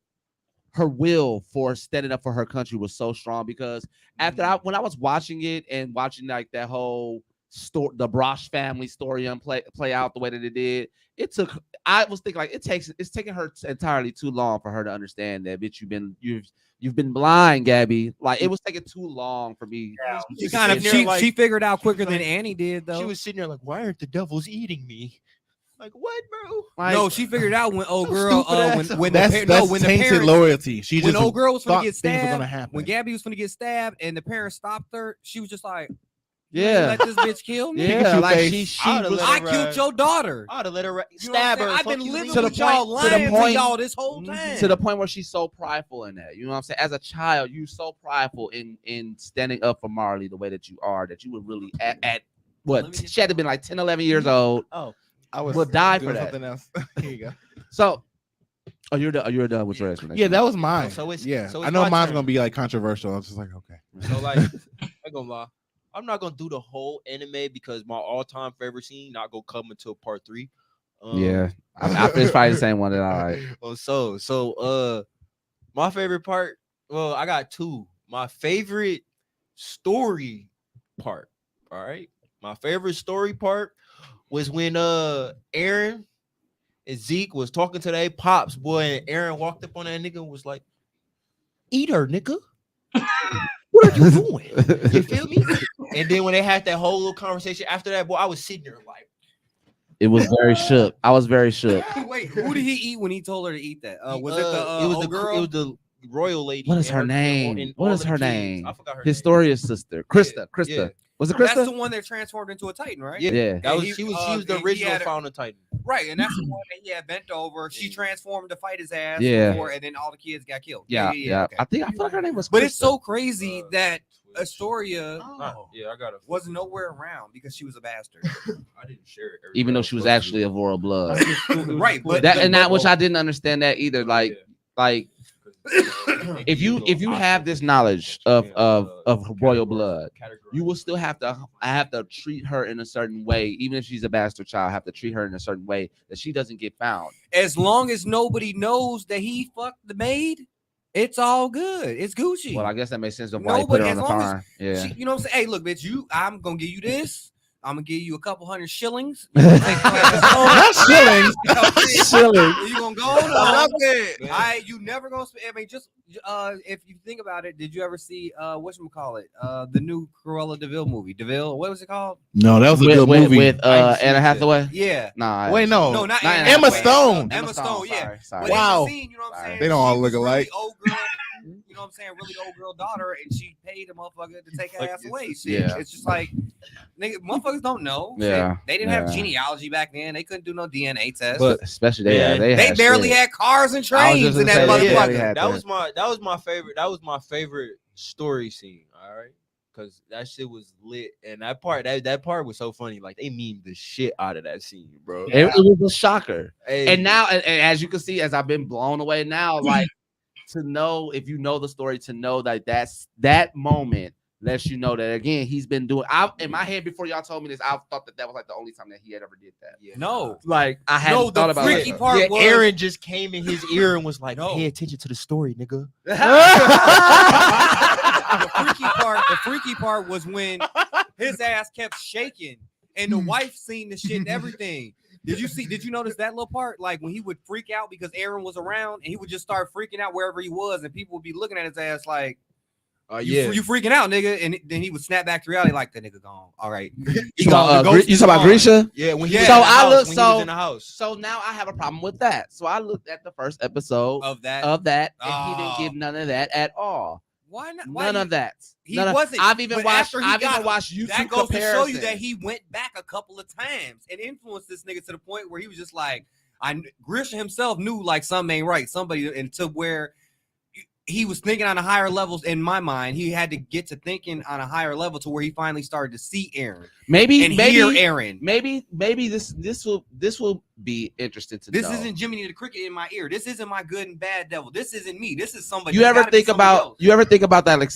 B: will for standing up for her country was so strong because when I was watching it and watching like that whole story, the Brosh family story play out the way that it did, I was thinking like it's taking her entirely too long for her to understand that bitch you've been blind, Gabby. Like it was taking too long for me.
F: Yeah.
G: She kind of she figured out quicker than Annie did though.
D: She was sitting there like, why aren't the devils eating me? Like, what, bro?
B: Like,
G: No, she figured out when old
D: So
G: girl
D: stupid ass.
G: when
C: That's
G: the
C: tainted
G: parents
C: loyalty. She
G: when
C: just
G: old girl was
C: thought
G: gonna get
C: things were
G: stabbed,
C: gonna happen.
G: when Gabby was gonna get stabbed and the parents stopped her, she was just like,
B: yeah,
G: let this bitch kill me.
B: yeah,
C: Pikachu
B: like
C: face.
B: she
D: I would've
B: was.
D: let
G: I
D: her
G: killed
D: ride.
G: your daughter.
D: I'd have let her
G: You know what I'm
D: stab
G: saying?
D: her.
G: I've
D: Fuck
G: been
D: you,
G: living
B: To the
G: with y'all,
B: point- to the
G: lying to
B: point-
G: y'all this whole time.
B: to the point where she's so prideful in that. You know what I'm saying? As a child, you so prideful in standing up for Marley the way that you are, that you would really at
G: Let
B: what
G: me get
B: she had to been like 10, 11 years old.
C: Oh, I was
B: Will die
C: doing
B: for that.
C: something else. Here you go.
B: So you're done with your explanation.
C: Yeah, that was mine.
D: So it's-
C: yeah,
D: so it's
C: I know
D: my
C: mine's
D: turn.
C: gonna be like controversial. I was just like, okay.
D: So like, I ain't gonna lie. I'm not gonna do the whole anime because my all-time favorite scene not gonna come until part 3.
B: yeah. It's probably the same one that I like.
D: Oh, so my favorite part. Well, I got two. My favorite story part. All right, my favorite story part was when Eren and Zeke was talking to their pops, boy, and Eren walked up on that nigga and was like, "Eat her, nigga." What are you doing? You feel me? And then when they had that whole little conversation after that, boy, I was sitting there like,
B: It was very shook. I was very shook.
G: Wait, who did he eat when he told her to eat that? Was it the
D: it was
G: old
D: the
G: girl?
D: It was the royal lady.
B: What is
D: and
B: her
D: and
B: name?
D: and
B: What
D: all
B: is
D: of the
B: her
D: kids.
B: name?
D: I forgot her name.
B: Historia's sister, Krista.
D: Yeah.
B: Was it
G: That's
B: Krista?
G: the one that transformed into a Titan, right?
D: Yeah,
B: Yeah.
D: that was
G: And
D: she was the
G: and he
D: original
G: had a-
D: founder Titan.
G: Right, and that's the one that he had bent over. She transformed to fight his ass.
B: Yeah.
G: Before, and then all the kids got killed.
B: Yeah.
G: Okay.
B: I feel like her name was.
G: But it's
B: Krista.
G: so crazy that
D: Twitch.
G: Astoria
D: Yeah, I got it.
G: was nowhere around because she was a bastard.
D: I didn't share it.
B: Even though she was actually of royal blood.
G: Right, but
B: That and that, which I didn't understand that either. Like if you have this knowledge of royal blood, you will still have to treat her in a certain way, even if she's a bastard child. Have to treat her in a certain way that she doesn't get found.
G: as long as nobody knows that he fucked the maid, it's all good. It's Gucci.
B: Well, I guess that makes sense of why he
G: Nobody-
B: put her on
G: as
B: the
G: long as
B: farm. Yeah.
G: you know what I'm saying? Hey, look, bitch, I'm gonna give you this. I'm gonna give you a couple hundred shillings. You gonna take
B: Not shillings.
G: You know what I'm saying?
B: Shillings.
G: You gonna go
E: I love
G: on?
E: it.
G: You never gonna spend. I mean, just if you think about it, did you ever see whatchamacallit? The new Cruella DeVille movie? DeVille, what was it called?
C: No, that was a good movie.
B: with Anna Hathaway.
G: Yeah.
B: Nah.
C: Wait, no.
G: No, not
B: Not
G: Anne
C: Emma
G: Hathaway.
C: Stone.
G: Emma Stone, yeah.
B: Sorry.
G: But
C: Wow.
G: in the scene, you know what I'm
B: Sorry.
G: saying?
C: They don't all
G: She
C: look
G: was
C: alike.
G: Really old girl, you know what I'm saying? Really old girl daughter, and she paid a motherfucker to take her
D: Like,
G: ass away.
D: it's-
G: Shit.
B: yeah.
G: It's just like, nigga, motherfuckers don't know.
B: Yeah.
G: They didn't have
B: Yeah.
G: genealogy back then. They couldn't do no DNA test.
D: But
B: Especially
D: Man,
B: they
G: they
B: had
G: barely
B: shit.
G: had cars and
B: I was
G: trains
B: just
G: in
B: gonna
G: that
B: say,
G: motherfucker.
B: yeah,
D: that was my favorite. That was my favorite story scene. All right, because that shit was lit, and that part was so funny. Like they memed the shit out of that scene, bro.
B: It was a shocker.
D: Hey,
B: And now, and as you can see, as I've been blown away now, like to know, if you know the story, to know that moment lets you know that again he's been doing. In my head before y'all told me this, I thought that was like the only time that he had ever did that.
D: yeah,
G: No.
B: Like I hadn't
G: No, the
B: thought about
G: freaky
B: it.
G: part
D: yeah,
G: was
D: Aaron just came in his ear and was like,
G: No.
D: "Pay attention to the story, nigga."
G: the freaky part was when his ass kept shaking and the wife seen the shit and everything. Did you notice that little part? Like when he would freak out because Aaron was around and he would just start freaking out wherever he was, and people would be looking at his ass like, you freaking out, nigga. And then he would snap back to reality like, that nigga gone. All right.
B: You talking about Grisha?
D: Yeah, when he
G: Yeah.
D: was
B: So
D: in the
B: I
D: house,
B: look-
D: when he
B: so-
D: was in the house.
B: So now I have a problem with that. So I looked at the first episode
G: Of that.
B: and he didn't give none of that at all.
G: Why not?
B: None of that.
G: He
B: None of-
G: wasn't.
B: I've even
G: But
B: watched.
G: after he
B: I've
G: got-
B: even watched YouTube
G: That goes to show you
B: comparisons.
G: that he went back a couple of times and influenced this nigga to the point where he was just like, Grisha himself knew like something ain't right. Somebody, and to where he was thinking on a higher levels. In my mind, he had to get to thinking on a higher level to where he finally started to see Aaron
B: maybe
G: and hear Aaron.
B: Maybe this will be interesting to
G: This
B: know.
G: isn't Jiminy the Cricket in my ear. This isn't my good and bad devil. This isn't me. This is somebody.
B: You
G: It's
B: ever
G: gotta be
B: think
G: somebody
B: about
G: else.
B: that? Like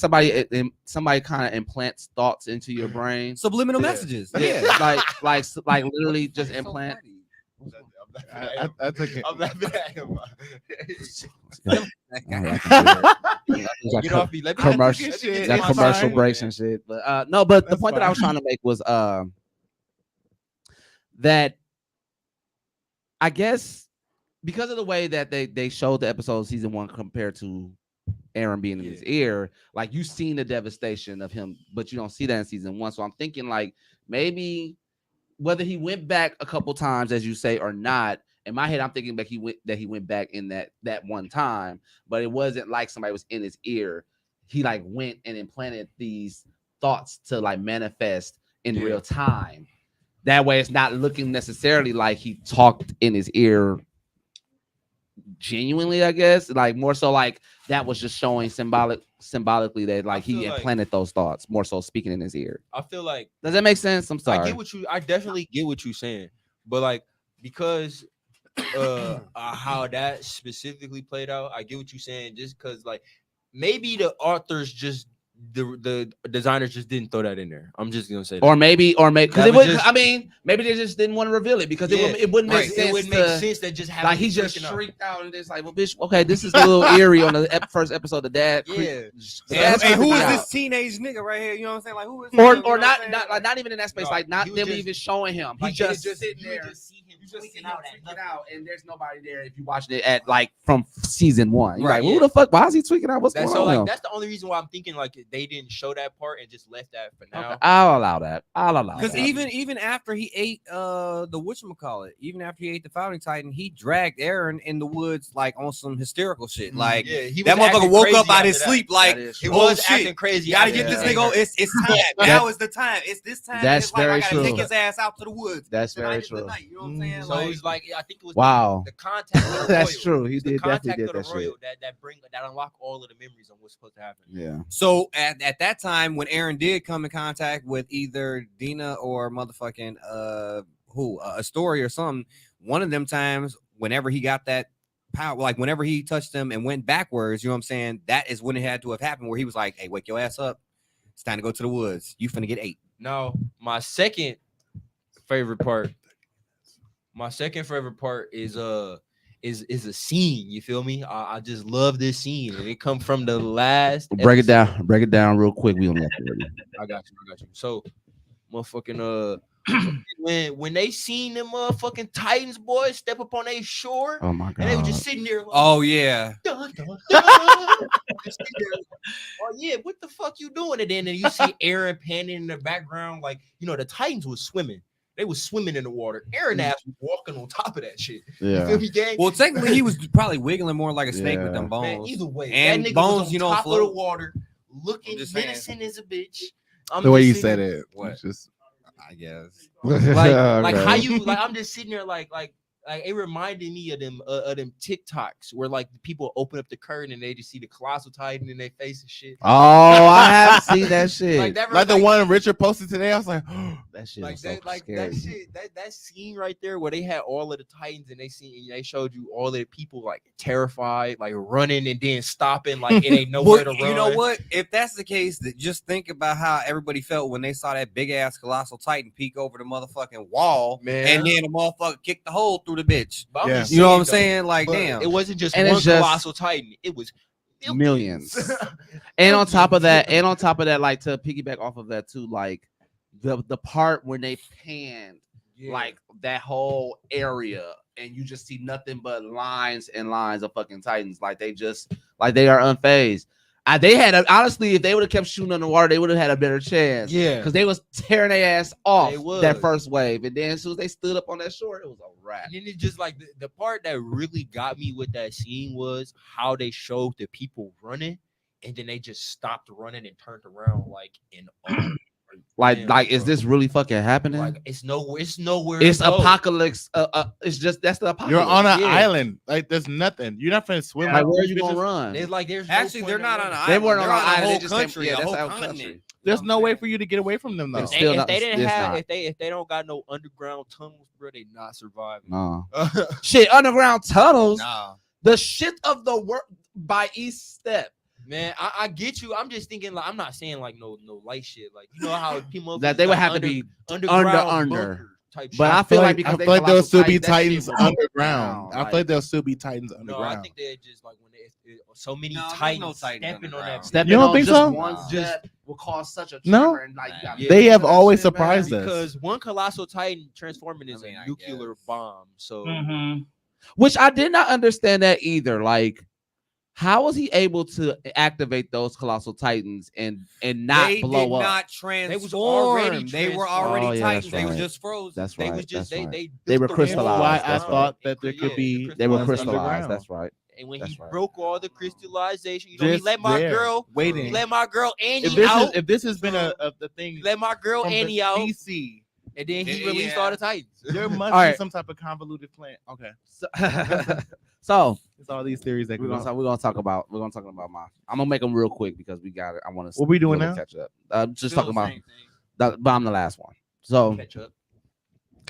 B: somebody kind of implants thoughts into your brain.
G: Subliminal
D: Yeah.
G: messages.
B: Yeah, like literally just implant.
C: I took it.
D: I'm laughing at him.
B: Get
D: off me. Let me
B: commercial,
D: let me get to
B: that
D: my
B: commercial
D: side.
B: breaks and shit. But no, but the
C: That's
B: point that I was
C: fine.
B: trying to make was that I guess because of the way that they showed the episode of season 1 compared to Aaron being in his ear, like you've seen the devastation of him, but you don't see that in season 1. So I'm thinking like maybe whether he went back a couple times, as you say, or not. In my head, I'm thinking that he went back in that one time, but it wasn't like somebody was in his ear. He like went and implanted these thoughts to like manifest in real time. That way, it's not looking necessarily like he talked in his ear genuinely, I guess. Like more so like that was just showing symbolically that like he
D: feel like-
B: implanted those thoughts, more so speaking in his ear.
D: I feel like
B: Does that make sense? I'm sorry.
D: I definitely get what you're saying, but like because how that specifically played out, I get what you're saying. Just because like maybe the authors just the designers just didn't throw that in there. I'm just gonna say that.
B: Or maybe because
D: That
B: it
D: was
B: would.
D: just-
B: I mean, maybe they just didn't want to reveal it because
D: Yeah,
B: it wouldn't make
G: right.
B: sense.
D: It would make
B: to-
D: sense that just
B: Like he
D: happened
B: just
D: freaking out.
B: shrieked out and it's like, well, bitch, okay, this is a little eerie on the first episode of Dad.
D: Yeah.
G: And who is
B: out.
G: this teenage nigga right here? You know what I'm saying? Like who is?
B: Or
G: him? You know what I'm saying?
B: not even in that space,
D: No,
B: like not
D: he was
B: them
D: just-
B: even showing him. He
D: Like,
B: just
D: you
B: sitting
D: would
B: there.
D: just see him
B: You just tweaking out, and there's nobody there if you watching it at like from season 1. You're
G: Right,
B: like, who the fuck? Why is he tweaking out? What's
D: That's
B: going
D: so
B: on?
D: like
B: with him?
D: that's the only reason why I'm thinking like they didn't show that part and just left that for now.
B: Okay, I'll allow that.
G: Because even after he ate the whatchamacallit, even after he ate the Founding Titan, he dragged Eren in the woods like on some hysterical shit. Like
D: Yeah, he
G: that
D: was acting
G: motherfucker woke
D: crazy
G: up out
D: after
G: his
D: that.
G: sleep like,
B: That is
D: He
B: true.
G: oh
D: was
G: shit,
D: acting crazy.
G: gotta
D: after
G: get this
D: that.
G: nigga. It's time. Now is the time. It's this time.
B: That's
G: It's like
B: very
G: I gotta
B: true.
G: take his ass out to the woods.
B: That's
G: Tonight
B: very
G: is the
B: true.
G: night, you know what I'm saying?
D: So it's like I think it was
B: Wow.
D: the contact of the
B: That's
D: royal.
B: true. He
D: It's the
B: did definitely
D: contact
B: did
D: of
B: that
D: the royal
B: shit.
D: that unlock all of the memories on what's supposed to happen.
B: Yeah.
G: So at that time when Eren did come in contact with either Dina or motherfucking a story or something, one of them times whenever he got that power, like whenever he touched them and went backwards, you know what I'm saying? That is when it had to have happened where he was like, hey, wake your ass up. It's time to go to the woods. You finna get 8.
D: Now, my second favorite part is a scene. You feel me? I just love this scene, and it come from the last.
B: Break it
D: episode.
B: down real quick. We only have to
D: I got you. So, motherfucking when they seen them motherfucking Titans boys step up on their shore,
B: Oh my
D: and they were
B: god.
D: just sitting there. Like,
G: Oh yeah.
D: dun, dun, dun. Just sitting there, oh yeah, what the fuck you doing? And then you see Eren panning in the background, like the Titans was swimming. They was swimming in the water. Eren ass was walking on top of that shit. You
B: Yeah.
D: feel me, gang?
G: Well, technically he was probably wiggling more like a snake with them
B: Yeah.
G: bones.
D: Man, either way,
G: And
D: that nigga
G: bones,
D: was on
G: you know,
D: top of
G: float.
D: the water, looking
G: just saying.
D: menacing as a bitch. I'm
C: The way
D: just
C: you
D: sitting
C: said
D: there-
C: it,
G: What?
C: was just
G: I guess.
D: like how
B: Okay.
D: you like I'm just sitting there like it reminded me of them TikToks where like the people open up the curtain and they just see the colossal titan in their face and shit.
B: Oh, I have seen that shit.
D: Like that,
C: like the one Richard posted today. I was like,
B: that shit
D: like
B: was so
D: that, like
B: scary.
D: that shit, that scene right there where they had all of the titans and they showed you all of the people like terrified, like running and then stopping, like it ain't nowhere to run.
G: You know what? If that's the case, that just think about how everybody felt when they saw that big ass colossal titan peek over the motherfucking wall,
D: Man.
G: and then the motherfucker kicked the hole through the bitch.
D: But I'm
C: Yeah.
D: just
G: You know what I'm
D: saying,
G: saying? Like,
D: though,
G: damn.
D: it wasn't just
B: And
D: one
B: it's just
D: colossal titan. It was
B: millions. And on top of that, like to piggyback off of that too, like the part when they panned like that whole area and you just see nothing but lines and lines of fucking titans, like they are unfazed. They had honestly, if they would have kept shooting underwater, they would have had a better chance.
D: Yeah.
B: because they was tearing their ass off
D: They was.
B: that first wave, and then as soon as they stood up on that shore, it was a wrap.
D: And then it just like the part that really got me with that scene was how they showed the people running, and then they just stopped running and turned around like in awe.
B: Like, is
D: bro.
B: this really fucking happening?
D: Like it's nowhere
B: It's
D: to go.
B: apocalypse. It's just that's the apocalypse.
C: you're on an
D: Yeah.
C: island. Like there's nothing. You're not finna swim.
B: Like,
C: out
B: where are
C: these
B: you gonna
C: bitches.
B: run?
D: There's no
G: Actually,
D: point
G: they're
D: in
G: not on
D: running.
G: an
B: They
G: island.
B: weren't on
G: They're
B: an
G: a
B: island. They
G: whole
B: just came-
G: country,
B: yeah,
G: a
B: that's
G: whole
B: our
G: continent.
B: country.
C: There's no way for you to get away from them though.
B: It's still
D: if
B: not-
D: they didn't
B: it's
D: have
B: not.
D: if they don't got no underground tunnels, bro, they not surviving.
B: No shit. Underground tunnels.
G: Nah.
B: The shit of the work by East Step.
D: Man, I get you. I'm just thinking like I'm not saying like no light shit. Like you know how people
B: That they would have to be
D: underground
B: under.
D: bunker type
B: But
D: shit.
B: I feel like because
C: I feel like there'll still be Titans
B: underground.
C: underground. I feel like there'll still be Titans
D: No, I
C: underground.
D: think they're just like when so many
G: No, there's
D: titans,
G: no Titans
D: stepping on
G: underground.
D: that.
B: Stepping
C: You don't
B: on
C: think
B: just
C: so?
B: one
G: Nah.
B: step will cause such a
C: No.
B: tremor and like you gotta
D: Yeah.
C: They
B: get
C: have
B: into that
C: always
B: shit, man.
C: surprised us.
D: Because one colossal titan transforming is
G: I mean,
D: a
G: I
D: nuclear
G: guess.
D: bomb. So
F: Mhm.
B: Which I did not understand that either. Like, how was he able to activate those colossal titans and not
G: They
B: blow
G: did
B: up?
G: not transform. They were already
B: Oh, yeah,
G: Titans.
B: that's
G: They were
B: right.
G: just frozen.
B: That's
D: they
B: right.
D: was just
B: that's right.
D: they
B: They were
D: built the
B: crystallized,
D: walls
C: Why I
B: that's
D: down
C: thought
D: and
C: that there could
D: yeah,
C: be
B: They were
C: ones
B: crystallized.
C: underground.
B: That's right.
D: And when
B: That's
D: he
B: right.
D: broke all the crystallization, you know, he
C: Just
D: let my
C: there,
D: girl,
C: waiting.
D: he let my girl Annie
C: If this
D: out.
C: is if this has been a the thing
D: He let my girl
C: from
D: Annie
C: the
D: out,
C: DC,
D: and then he
G: Yeah,
D: released
G: yeah.
D: all the Titans.
C: there must
B: All
C: be
B: right.
C: some type of convoluted plan. Okay,
B: So
C: it's all these theories that
B: we're
C: go.
B: gonna talk about my. I'm gonna make them real quick because we got it. I want to.
C: What we doing now?
B: Catch up. Just
G: Still
B: talking
G: the
B: about.
G: same thing.
B: But I'm the last one. So
D: Catch up.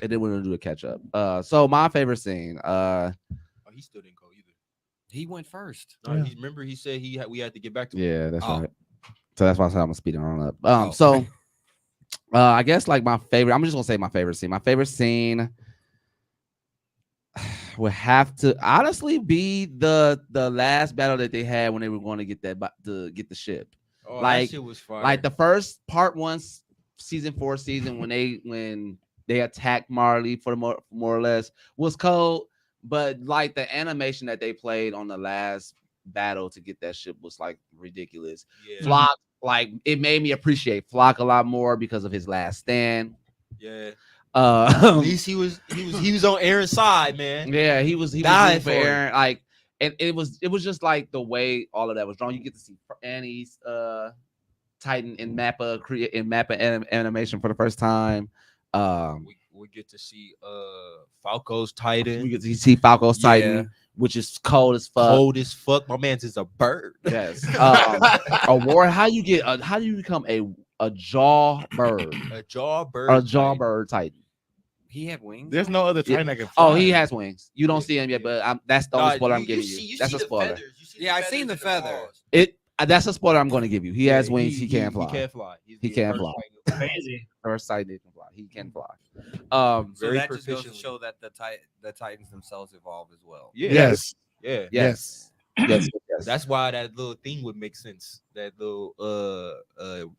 B: and then we're gonna do a catch up. So my favorite scene.
D: Oh, he still didn't go either.
G: He went first.
D: No,
C: Yeah.
D: remember he said we had to get back to him.
B: Yeah, that's
G: Oh.
B: right. So that's why I said I'm gonna speed it on up.
G: Oh.
B: So I guess like my favorite. I'm just gonna say my favorite scene. My favorite scene would have to honestly be the last battle that they had when they were going to get the ship.
D: Oh,
B: Like-
D: that shit was fire.
B: Like the first part 1 season 4 season when they attacked Marley for more or less was cold, but like the animation that they played on the last battle to get that ship was like ridiculous.
D: Yeah.
B: Flock, like it made me appreciate Flock a lot more because of his last stand.
D: Yeah. At least he was on Eren's side, man.
B: Yeah, he was
D: Dying
B: for
D: for it.
B: Eren. Like, and it was just like the way all of that was drawn. You get to see Annie's Titan in Mappa animation for the first time.
D: We get to see Falco's Titan.
B: We get to see Falco's
G: Yeah.
B: Titan, which is cold as fuck.
D: Cold as fuck. My man's is a bird.
B: Yes. A war. How do you become a jaw bird?
D: A jaw bird.
B: A jaw
D: Titan.
B: bird Titan.
G: He had wings.
C: There's no other Titan that can fly.
B: Oh, he has wings. You don't see him yet, but that's the only
D: Nah,
B: spoiler I'm
D: you
B: giving
D: see-
B: you.
D: you
B: That's
D: see
B: a
D: the
B: spoiler.
D: feathers. You see
G: Yeah, I
D: the
G: seen the
D: feathers in
G: feathers.
D: paws.
B: That's a spoiler I'm going to give you. He has wings. He can fly.
D: He can fly. He's
B: He
D: the
B: can
D: first
B: fly.
D: Titan.
F: Crazy.
B: First sight he can fly. He can fly.
G: So
D: Very
G: that just goes to
D: proficiently.
G: show that the Titans themselves evolve as well.
D: Yeah.
C: Yes.
D: Yeah.
B: Yes. Yes.
D: That's why that little thing would make sense. That little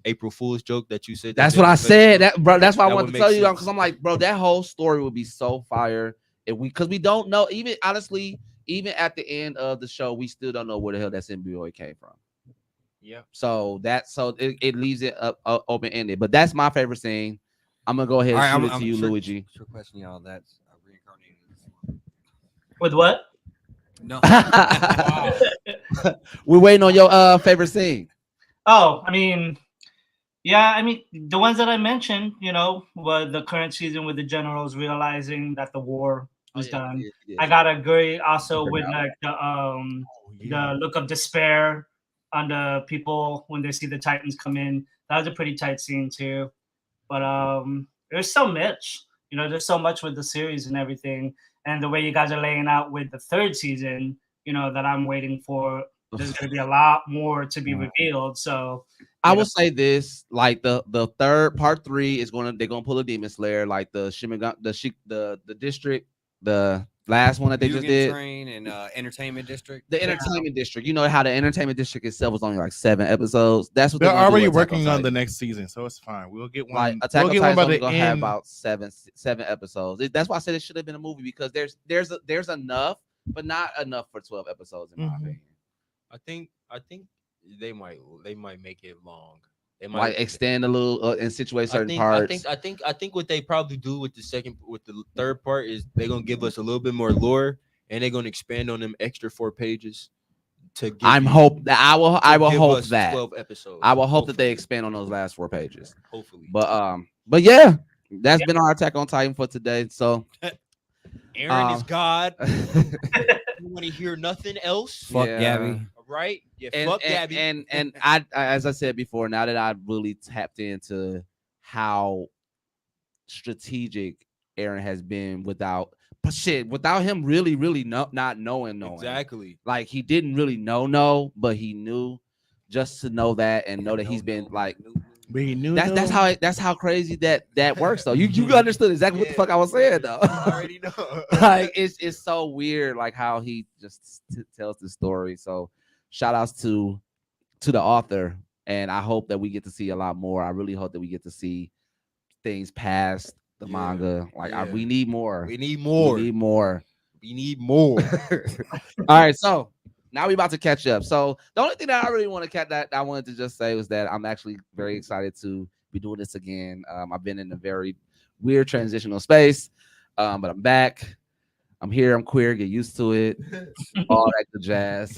D: April Fool's joke that you said.
B: That's what I said. Bro, that's why I
D: That
B: wanted
D: would
B: to tell
D: make
B: you
D: sense.
B: because I'm like, bro, that whole story would be so fire if because we don't know. Even honestly, even at the end of the show, we still don't know where the hell that symbiote came from.
D: Yeah.
B: So it leaves it up open ended. But that's my favorite scene. I'm gonna go ahead and shoot it to you, Luigi.
G: Sure question y'all. That's reincarnated.
F: With what?
G: No.
B: We're waiting on your favorite scene.
F: Oh, yeah, the ones that I mentioned, were the current season with the generals realizing that the war was done. I gotta agree also with like the look of despair on the people when they see the Titans come in. That was a pretty tight scene too. But there's so much, there's so much with the series and everything, and the way you guys are laying out with the third season, that I'm waiting for. There's gonna be a lot more to be revealed. So
B: I will say this: like the third part 3 is they're gonna pull a Demon Slayer, like the Shimigan, the district, the last one that they just did.
G: Train and Entertainment District.
B: The Entertainment District. You know how the Entertainment District itself was only like 7 episodes. That's what
C: They're
B: gonna do
C: already
B: with Attack
C: working on
B: Titan.
C: the next season, so it's fine. We'll get one.
B: Like Attack
C: we'll
B: on
C: get
B: Titan's
C: one by
B: only
C: the
B: gonna have
C: end.
B: about seven episodes. That's why I said it should have been a movie because there's enough, but not enough for 12 episodes in my opinion.
D: I think they might make it long. They might
B: Like extend a little and situate certain
D: I
B: parts.
D: think what they probably do with the third part is they're gonna give us a little bit more lore and they're gonna expand on them extra 4 pages to give
B: I will hope
D: us
B: that
D: 12 episodes.
B: I will hope that they expand on those last 4 pages.
D: Hopefully.
B: But yeah, that's been our Attack on Titan for today. So
D: Eren is God. You want to hear nothing else?
G: Fuck Gabby.
D: Right? Yeah, fuck Gabby.
B: And I as I said before, now that I've really tapped into how strategic Eren has been without him really not knowing.
D: Exactly.
B: Like he didn't really know, but he knew just to know that and know that he's been like
C: But he knew
B: that's how crazy that works though. You understood exactly what the fuck I was saying though.
D: I already know.
B: Like it's so weird like how he just tells the story. So shout outs to the author, and I hope that we get to see a lot more. I really hope that we get to see things past the manga. Like we need more.
D: We need more.
B: We need more.
D: We need more.
B: All right, so now we're about to catch up. So the only thing that I really want to that I wanted to just say was that I'm actually very excited to be doing this again. I've been in a very weird transitional space, but I'm back. I'm here. I'm queer. Get used to it. All that good jazz.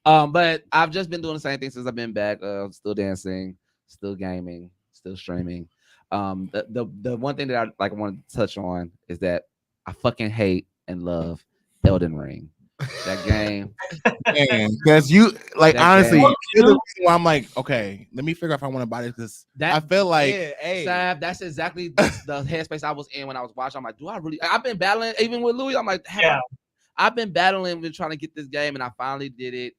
B: But I've just been doing the same thing since I've been back. Still dancing, still gaming, still streaming. The one thing that I want to touch on is that I fucking hate and love Elden Ring. That game,
C: because you like
B: That
C: honestly,
B: game.
C: you're the reason why I'm like, okay, let me figure out if I want to buy this because I feel like
B: Sav, that's exactly the headspace I was in when I was watching. I'm like, do I really? I've been battling even with Louis. I'm like, I've been battling with trying to get this game, and I finally did it.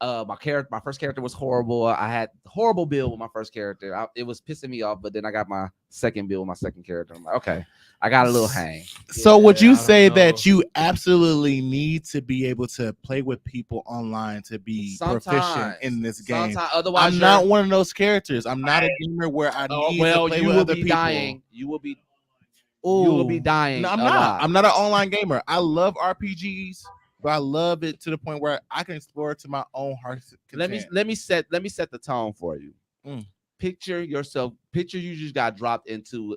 B: My first character was horrible. I had horrible build with my first character. It was pissing me off, but then I got my second build with my second character. I'm like, okay, I got a little hang.
C: So would you say that you absolutely need to be able to play with people online to be proficient in this game?
B: Otherwise,
C: I'm not one of those characters. I'm not a gamer where I need to play
B: you
C: with
B: will
C: other
B: be
C: people.
B: dying. You will be you will be
C: Ooh.
B: dying.
C: No, I'm
B: a
C: not.
B: lot.
C: I'm not an online gamer. I love RPGs, but I love it to the point where I can explore it to my own heart's content.
B: Let me set the tone for you.
C: Mm.
B: Picture yourself. Picture you just got dropped into.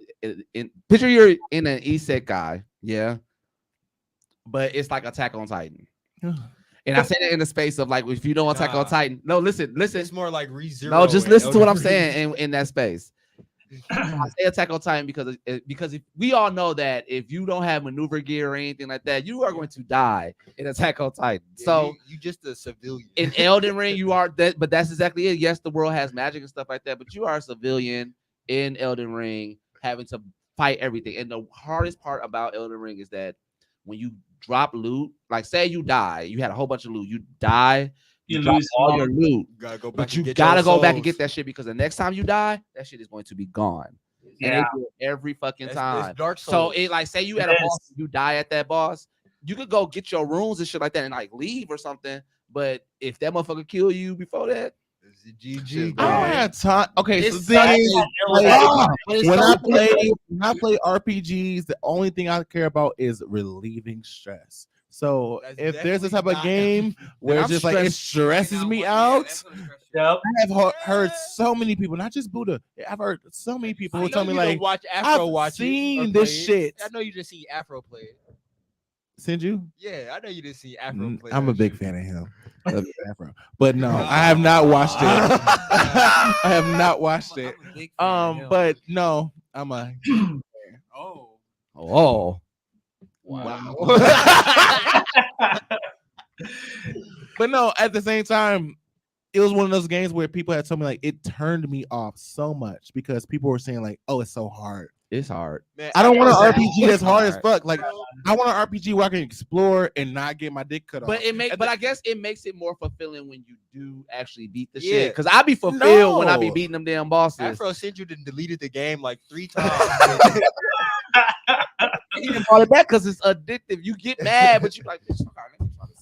B: Picture you're in an isekai, yeah, but it's like Attack on Titan. And I said it in the space of like, if you don't Attack on Titan, no, listen.
D: It's more like ReZero.
B: No, just
D: and
B: listen to what I'm
D: Elden Ring.
B: saying in that space. I say Attack on Titan because if we all know that if you don't have maneuver gear or anything like that, you are going to die in Attack on Titan.
D: Yeah,
B: So
D: you just a civilian.
B: in Elden Ring, you are that, but that's exactly it. Yes, the world has magic and stuff like that, but you are a civilian in Elden Ring having to fight everything. And the hardest part about Elden Ring is that when you drop loot, like say you die, you had a whole bunch of loot, you die, you drop
F: lose
B: all
F: all.
B: your loot.
D: Gotta go back
B: But
D: and
B: you
D: get
B: gotta
D: your
B: go back and
D: souls.
B: get that shit because the next time you die, that shit is going to be gone. And
F: Yeah.
B: they do it every fucking time.
D: It's Dark
B: So
D: Souls.
B: it like say you
F: It
B: at a
F: is.
B: boss, you die at that boss, you could go get your runes and shit like that and like leave or something. But if that motherfucker kill you before that,
D: It's a GG.
C: I don't
D: man.
C: have time. Okay, so
B: It's
C: the thing
B: such
C: is,
F: a-
C: like,
F: Ah,
C: when I play RPGs, the only thing I care about is relieving stress. So
D: That's
C: if there's a
D: definitely
C: type of
D: not
C: game where
B: I'm
C: it's just like it stresses me out,
F: Yep.
C: I have heard so many people, not just Buddha. I've heard so many people who
D: I
C: tell
D: know
C: me
D: you don't
C: like,
D: watch Afro
C: I've
D: watch it or
C: seen
D: play
C: this
D: it.
C: shit.
D: I know you just see Afro play it.
C: Send you?
D: Yeah, I know you didn't see Afro play.
C: I'm
D: that
C: a big
D: shit.
C: fan of him. But no, I have not watched it. I have not watched it. But no, I'm a
B: oh,
C: wow. But no, at the same time, it was one of those games where people had told me like it turned me off so much because people were saying like, "Oh, it's so hard."
B: it's hard.
D: Man,
C: I don't want an
D: Afro's
C: RPG that's hard as
B: hard.
C: fuck. Like I want an RPG where I can explore and not get my dick cut off.
B: But
C: At
B: but I guess it makes it more fulfilling when you do actually beat the
D: Yeah.
B: shit. Because I be fulfilled when I be
C: No.
B: beating them damn bosses.
D: Afro sent you to deleted the game like 3 times.
B: He didn't call it back because it's addictive. You get mad, but you like this.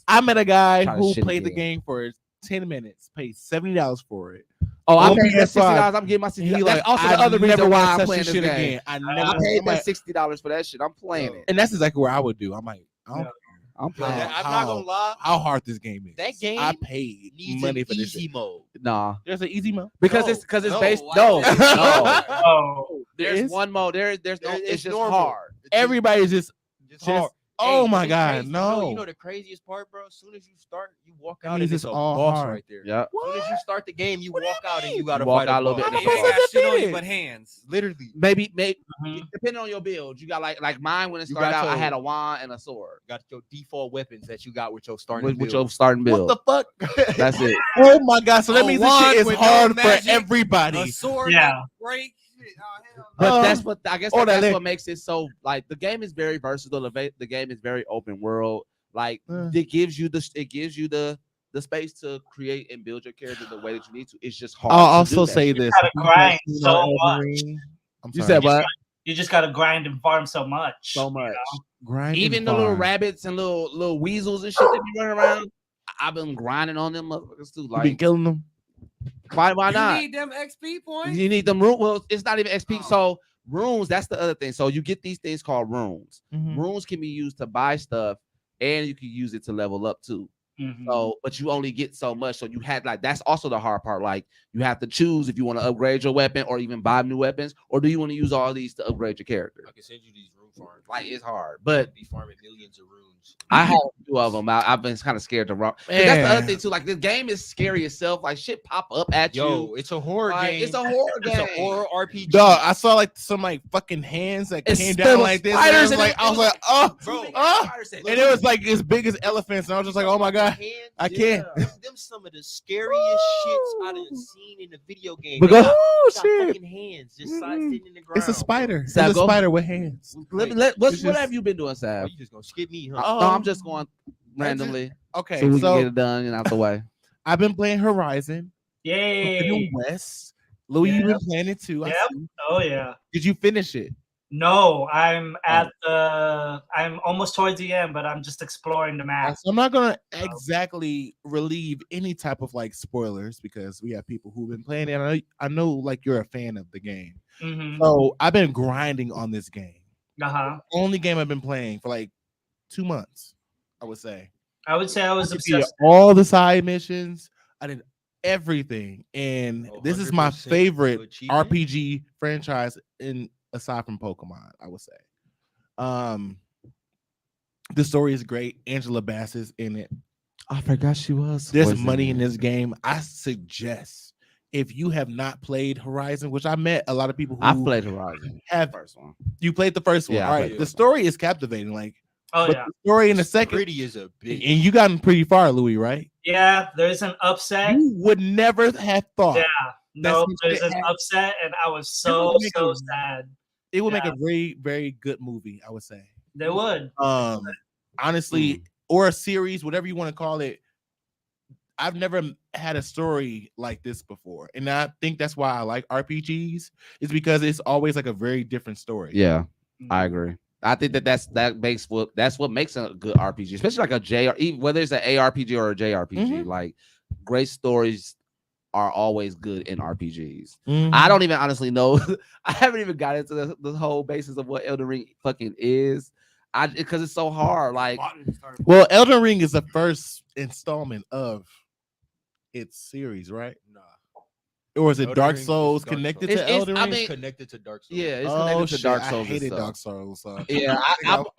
C: I met a guy
B: Try to
C: who
B: shit
C: played the
B: again.
C: game for 10 minutes, paid $70 for it.
B: Oh, I
C: on
B: paid that
C: PS5.
B: $60. I'm getting my $60.
C: He
B: That's
C: like,
B: also
C: I
B: the other
C: never
B: reason why
C: wanna
B: I'm
C: touch
B: playing
C: this
B: this
C: shit
B: game.
C: again. I
B: I
C: never
B: paid
C: I'm
B: that
C: like-
B: $60 for that shit. I'm playing it.
C: and that's exactly what I would do. I'm like, I don't
F: Yeah.
B: I'm
D: But
B: playing.
D: I'm not gonna lie.
C: how hard this game is.
D: That game
C: I paid
D: Needs
C: money
D: an
C: for this.
D: easy
C: Shit.
D: mode.
B: Nah,
C: There's an easy mode.
B: because
D: No,
B: it's
D: no,
B: based.
D: why
B: No,
D: would it be?
B: no.
F: Oh,
C: There
B: There's
C: is?
B: one mode. There's no. It's
D: It's
B: just
D: normal.
B: hard.
C: Everybody's just
D: Just
C: Just-
D: hard.
C: oh
D: Hey,
C: my
D: it's
C: god,
D: crazy.
C: no.
D: You know the craziest part, bro? As soon as you start, you walk out
C: These
D: and it's
C: is
D: a
C: all
D: boss
C: hard.
D: right there.
B: Yeah.
D: As soon as you start the game, you
C: What do you
D: walk out and
C: mean?
D: you gotta
B: You walk
D: fight
B: out a
D: a
B: little
D: boss.
B: bit
G: They
B: and
G: ain't got shit on you
C: it.
G: but hands.
D: Literally,
B: Maybe
F: mhm.
B: depending on your build, you got like mine when it
D: You
B: started
D: got
B: out. I
D: your-
B: had a wand and a sword
D: got your default weapons that you got with your starting
B: with
D: build.
B: your starting build.
C: What the fuck?
B: That's it.
C: Oh my god! So that
G: A
C: means this
G: wand
C: shit is
G: with no
C: hard for
G: magic,
C: everybody.
G: A sword
F: Yeah.
G: that break. Shit. Oh, hell
B: But
C: Uh,
B: that's what I guess
C: or
B: that's
C: that
B: what makes it so like the game is very versatile. The game is very open world. Like it gives you the space to create and build your character the way that you need to. It's just hard.
C: I'll
B: to do
C: also
B: that
C: say
B: shit.
C: this.
F: gotta grind
C: You
F: so
C: know,
F: much.
C: I'm
B: You
C: sorry.
B: said what?
F: You just gotta grind and farm so much.
B: So much.
C: Grind
B: Even
C: and
B: the little
C: farm.
B: rabbits and little weasels and shit that be running around. I've been grinding on them motherfuckers too.
C: You been
B: Like
C: killing them.
B: why
G: You
B: not?
G: need them XP points.
B: You need them runes. Well, it's not even XP.
G: Oh.
B: So runes, that's the other thing. So you get these things called runes.
C: Mhm.
B: Runes can be used to buy stuff, and you can use it to level up too.
F: Mhm.
B: So, but you only get so much. So you had like that's also the hard part. Like you have to choose if you want to upgrade your weapon or even buy new weapons, or do you want to use all these to upgrade your character?
D: I can send you these rune farms.
B: Like it's hard, but
D: be farming millions of runes.
B: I have a few of them. I've been kind of scared to run. That's the other
C: Man.
B: thing too. Like the game is scary itself. Like shit pop up at
D: Yo,
B: you.
D: it's a horror
B: Like,
D: game.
B: it's a horror game.
D: It's a horror RPG.
C: Dog, I saw like some like fucking hands that
B: It's
C: came
B: the
C: down like this. And I
B: spiders
C: was
B: and
C: like,
B: it-
C: I was like, oh,
D: Bro,
C: oh. And it was like as big as elephants. And I was just like, oh my god, I can't.
D: Them some of the scariest shits I done seen in a video game.
B: Because-
D: They
C: Oh
D: got
C: shit!
D: fucking hands just sitting in the ground.
C: It's a spider. It's
B: Sab,
C: a
B: go.
C: spider with hands.
B: What
C: It's
B: what
C: just-
B: have you been doing,
D: Bro.
B: Sab?
D: You just gonna skip me, huh?
C: Oh.
B: No, I'm just going randomly
C: Okay,
B: so we
C: so
B: can get it done and out the way.
C: I've been playing Horizon.
F: Yay.
C: Forbidden West. Louis, you've been playing it too. I
F: Yep.
C: see.
F: Oh yeah.
C: Did you finish it?
F: No, I'm I'm almost towards the end, but I'm just exploring the map.
C: So I'm not gonna exactly relieve any type of like spoilers because we have people who've been playing it. I know like you're a fan of the game.
F: Mhm.
C: So I've been grinding on this game.
F: Uh-huh.
C: Only game I've been playing for like 2 months, I would say.
F: I would say I was
C: I did
F: obsessed.
C: all the side missions. I did everything, and this is my
D: 100%
C: favorite
D: achievement?
C: RPG franchise in aside from Pokemon. I would say. The story is great. Angela Bassett's in it.
B: I forgot she was.
C: There's
B: was
C: money in
B: it?
C: this game. I suggest if you have not played Horizon, which I met a lot of people who
B: I played Horizon.
C: have.
B: First one.
C: You played the first one.
B: Yeah, I
C: All
B: played
C: right.
B: the
C: The
B: first
C: story is captivating. Like,
F: Oh
C: but
F: yeah.
C: the story in the
D: It's
C: second,
D: pretty is a
C: and
D: big.
C: you gotten pretty far, Louis, right?
F: Yeah, there's an upset.
C: You would never have thought.
F: Yeah. No,
C: some
F: there's
C: shit
F: an
C: happened.
F: upset, and I was
C: It would
F: so
C: make
F: so
C: a-
F: sad.
C: It would make
F: Yeah.
C: a very, very good movie, I would say.
F: They would.
C: Honestly, or a series, whatever you want to call it. I've never had a story like this before, and I think that's why I like RPGs. Is because it's always like a very different story.
B: Yeah,
F: Mm.
B: I agree. I think that's what makes a good RPG, especially like a JR, whether it's an ARPG or a JRPG.
C: Mhm.
B: Like great stories are always good in RPGs.
C: Mhm.
B: I don't even honestly know. I haven't even got into the whole basis of what Elden Ring fucking is. Because it's so hard. Like,
C: Well, Elden Ring is the first installment of its series, right?
D: Nah.
C: Or is it
D: Elden
C: Dark
D: Ring is
C: Souls
D: Dark
C: connected
B: Souls.
C: to
B: It's-
C: Elden
B: I
C: Ring?
B: mean-
D: Connected to Dark Souls.
B: yeah, it's
C: Oh
B: connected to
C: shit!
B: Dark
C: I
B: Souls. and
C: hated
B: stuff.
C: Dark Souls.
B: Yeah,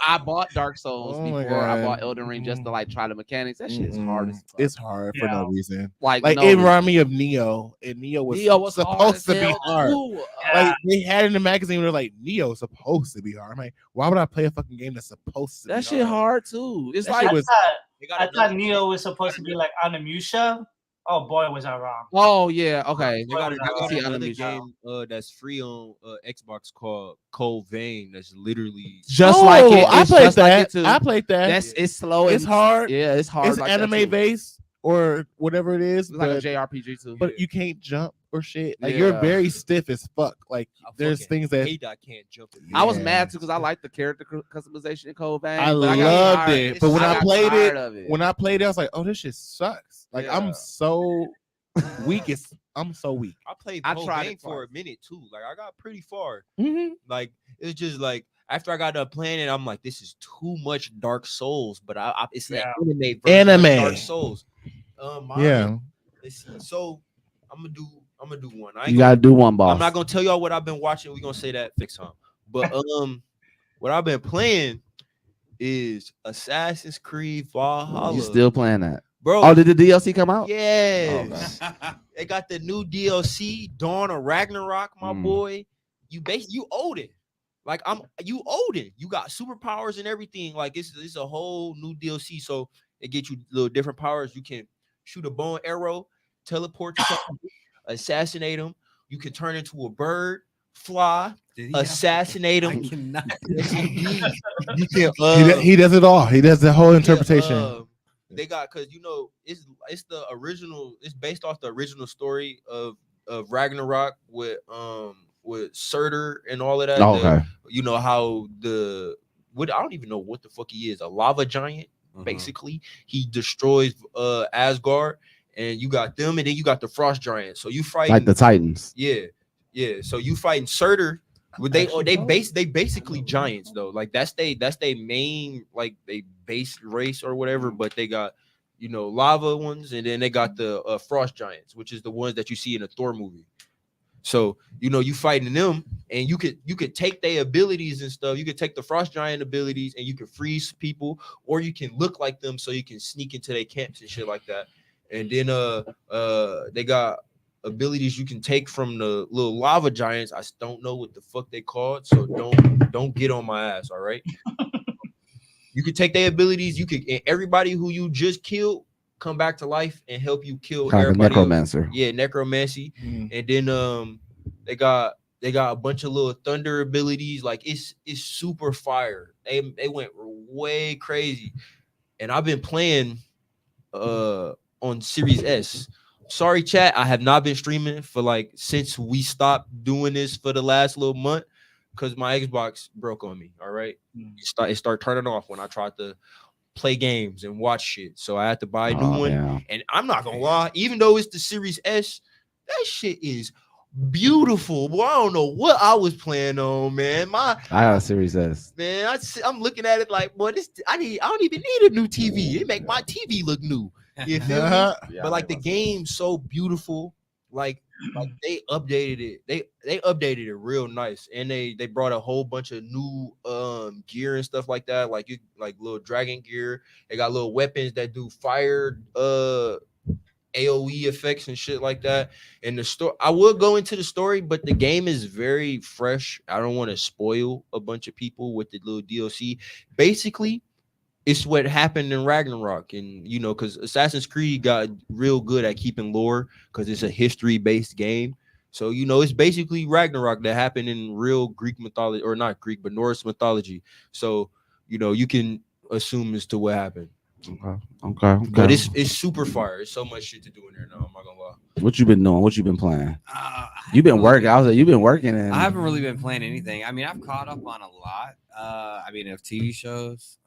B: I bought Dark Souls
C: Oh my
B: before I bought
C: God.
B: Elden Ring just to like try the mechanics. That shit is hard as fuck.
C: It's hard for no
F: Yeah.
C: reason.
B: like
C: Like
B: no
C: it
B: reason.
C: reminded me of Neo, and Neo was
B: hard
C: supposed
B: as
C: to be
B: hell,
C: hard.
B: too.
F: Yeah.
C: Like they had in the magazine, they're like, Neo's supposed to be hard. I'm like, why would I play a fucking game that's supposed to
B: That
C: be
B: shit hard too. It's
C: That
B: like
C: shit
F: I
C: was
F: thought,
D: They got
F: I
D: another-
F: thought Neo was supposed to be like Onimusha. Oh boy, was I wrong.
B: oh yeah, okay.
D: They got,
F: They
D: they got
B: see
D: another
B: Onimusha.
D: game that's free on Xbox called Cold Vein. That's literally
B: Just
C: Oh,
B: like it.
C: I
B: It's
C: played
B: just like
C: that.
B: it, too.
C: I played that.
B: That's it's slow.
C: It's
B: and-
C: hard.
B: Yeah, it's hard.
C: It's
B: like that,
C: anime
B: too.
C: based or whatever it is,
B: It's like a
C: but,
B: JRPG too.
C: but you can't jump or shit. Like you're
B: Yeah.
C: very stiff as fuck. Like
D: I
C: there's
D: fucking
C: things that
D: hate I can't jump in.
B: I was
C: Yeah.
B: mad too because I like the character customization in Code Vein.
C: I
B: but got
C: loved
B: tired-
C: it, but when I
B: got
C: played
B: tired
C: it,
B: of it,
C: when I played it, I was like, oh, this shit sucks. Like
B: Yeah.
C: I'm so weak. I'm so weak.
D: I played
B: I
D: Cold
B: tried
D: Vein
B: it
D: for a
B: twice.
D: minute too. Like I got pretty far.
C: Mm-hmm.
D: Like it's just like after I got done playing it, I'm like, this is too much Dark Souls. But it's
F: Yeah.
D: the anime version of
C: Anime.
D: Dark Souls. Mine,
C: Yeah.
D: let's see. So I'm gonna do one. I ain't
B: you
D: gonna-
B: gotta do one, boss.
D: I'm not gonna tell y'all what I've been watching. We're gonna say that fix time. But what I've been playing is Assassin's Creed Valhalla.
B: You still playing that?
D: bro?
B: Oh, did the DLC come out?
D: Yes. They got the new DLC, Dawn of Ragnarok, my
B: Mm.
D: boy. You owed it. Like you owed it. You got superpowers and everything. Like it's a whole new DLC. So it gets you little different powers. You can shoot a bow and arrow, teleport to someone, assassinate them. You can turn into a bird, fly, assassinate
G: I
D: them.
G: cannot.
D: You can
C: He does it all. He does the whole interpretation.
D: They got because it's the original. It's based off the original story of Ragnarok with Surtur and all of that.
B: Oh, okay.
D: You know how I don't even know what the fuck he is. A lava giant.
B: Mm-hmm.
D: Basically, he destroys Asgard, and you got them, and then you got the frost giant. So you fight
B: Like the Titans.
D: yeah. So you fighting Surtur. They basically giants though. Like that's they main like they base race or whatever. But they got lava ones, and then they got the frost giants, which is the ones that you see in a Thor movie. So you fighting them, and you could take their abilities and stuff. You could take the frost giant abilities, and you can freeze people, or you can look like them, so you can sneak into their camps and shit like that. And then they got abilities you can take from the little lava giants. I don't know what the fuck they called, so don't get on my ass. All right. You can take their abilities. You could, and everybody who you just killed come back to life and help you kill
B: Kind of
D: everybody else.
B: necromancer.
D: Yeah, necromancy.
C: Mhm.
D: And then they got a bunch of little thunder abilities. Like it's super fire. They went way crazy. And I've been playing on Series S. Sorry, chat. I have not been streaming for since we stopped doing this for the last little month because my Xbox broke on me. All right. It started turning off when I tried to play games and watch shit. So I had to buy a new one.
B: Yeah.
D: And I'm not gonna lie, even though it's the Series S, that shit is beautiful. Boy, I don't know what I was playing on, man.
B: I got a Series S.
D: Man, I'm looking at it like, boy, this I don't even need a new TV. It make my TV look new. You feel me?
C: Uh-huh.
D: But like the game's so beautiful. Like they updated it. They updated it real nice, and they brought a whole bunch of new gear and stuff like that. Like you like little dragon gear. They got little weapons that do fire AoE effects and shit like that. And the story, I will go into the story, but the game is very fresh. I don't want to spoil a bunch of people with the little DLC. Basically, it's what happened in Ragnarok, and you know, because Assassin's Creed got real good at keeping lore because it's a history-based game. So you know, it's basically Ragnarok that happened in real Greek mythology, or not Greek, but Norse mythology. So you know, you can assume as to what happened.
B: Okay.
D: But it's super fire. There's so much shit to do in there now. I'm not gonna lie.
B: What you been doing? What you been playing?
G: You've
B: You've been working. I was like, you've been working, and
G: I haven't really been playing anything. I mean, I've caught up on a lot. Of TV shows.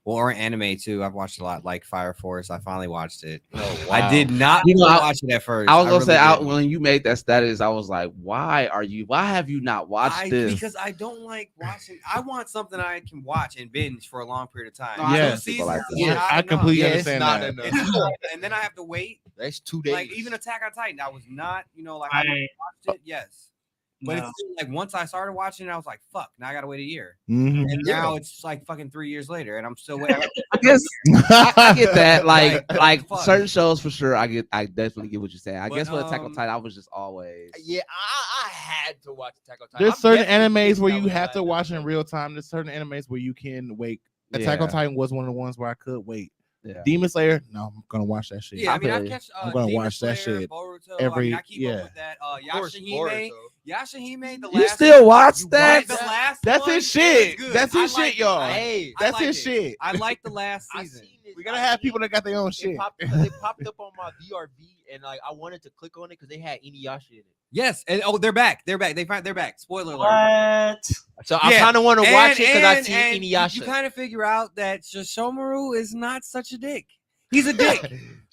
G: Or anime too. I've watched a lot, like Fire Force. I finally watched it.
D: Oh,
G: I did not watch it at first.
B: I was gonna say
G: really didn't.
B: when you made that status, I was like, why have you not watched this?
G: Because I don't like watching. I want something I can watch and binge for a long period of time.
B: No,
C: Yeah.
G: Two seasons
B: like
G: is
B: that.
G: not
C: I
G: enough.
C: completely
D: Yeah,
C: understand
D: it's not
C: that.
D: enough.
G: It's not- and then I have to wait.
D: That's 2 days.
G: Like even Attack on Titan, I was not, like I
F: I
G: watched it, yes. But
F: no.
G: it's still, like once I started watching it, I was like, fuck, now I gotta wait a year.
C: Mhm.
G: And now it's like fucking 3 years later, and I'm still waiting.
B: I guess I get that. Like
G: Fuck.
B: certain shows for sure. I definitely get what you're saying. I
G: But,
B: guess with Attack on Titan, I was just always.
D: Yeah, I had to watch Attack on Titan.
C: There's
D: I'm
C: certain
D: definitely
C: animes
D: pissed
C: where
D: that
C: you
D: was
C: have
D: last
C: to watch in
D: episode.
C: real time. There's certain animes where you can wait. Attack on
B: Yeah.
C: Titan was one of the ones where I could wait.
B: Yeah.
C: Demon Slayer, no, I'm gonna watch that shit.
G: Yeah, I mean, I
B: feel you.
G: catch.
C: I'm gonna
G: Demon
C: watch that
G: Slayer,
C: shit
G: Boruto.
C: every-
G: I keep
C: yeah.
G: up with that.
D: Of course,
G: Yashahime.
D: Boruto.
G: Yashahime. The
B: You
G: last.
B: still watch
G: Right,
B: that?
G: the last.
C: That's
G: one
C: his shit.
G: was good.
C: That's his
G: I liked
C: shit, y'all.
G: it.
D: Hey,
G: I
C: That's
G: liked
C: his
G: it.
C: shit.
G: I like the last
D: I
G: season.
D: seen it.
C: We gotta have people that got their own shit.
D: It popped up on my VRV, and like I wanted to click on it because they had Inuyasha in it.
G: Yes, and they're back. They're back. They're back. Spoiler alert.
F: What?
D: So I
G: Yeah,
D: kind of want to watch it because I
G: and
D: seen Inuyasha.
G: You kind of figure out that Shishomaru is not such a dick. He's a dick.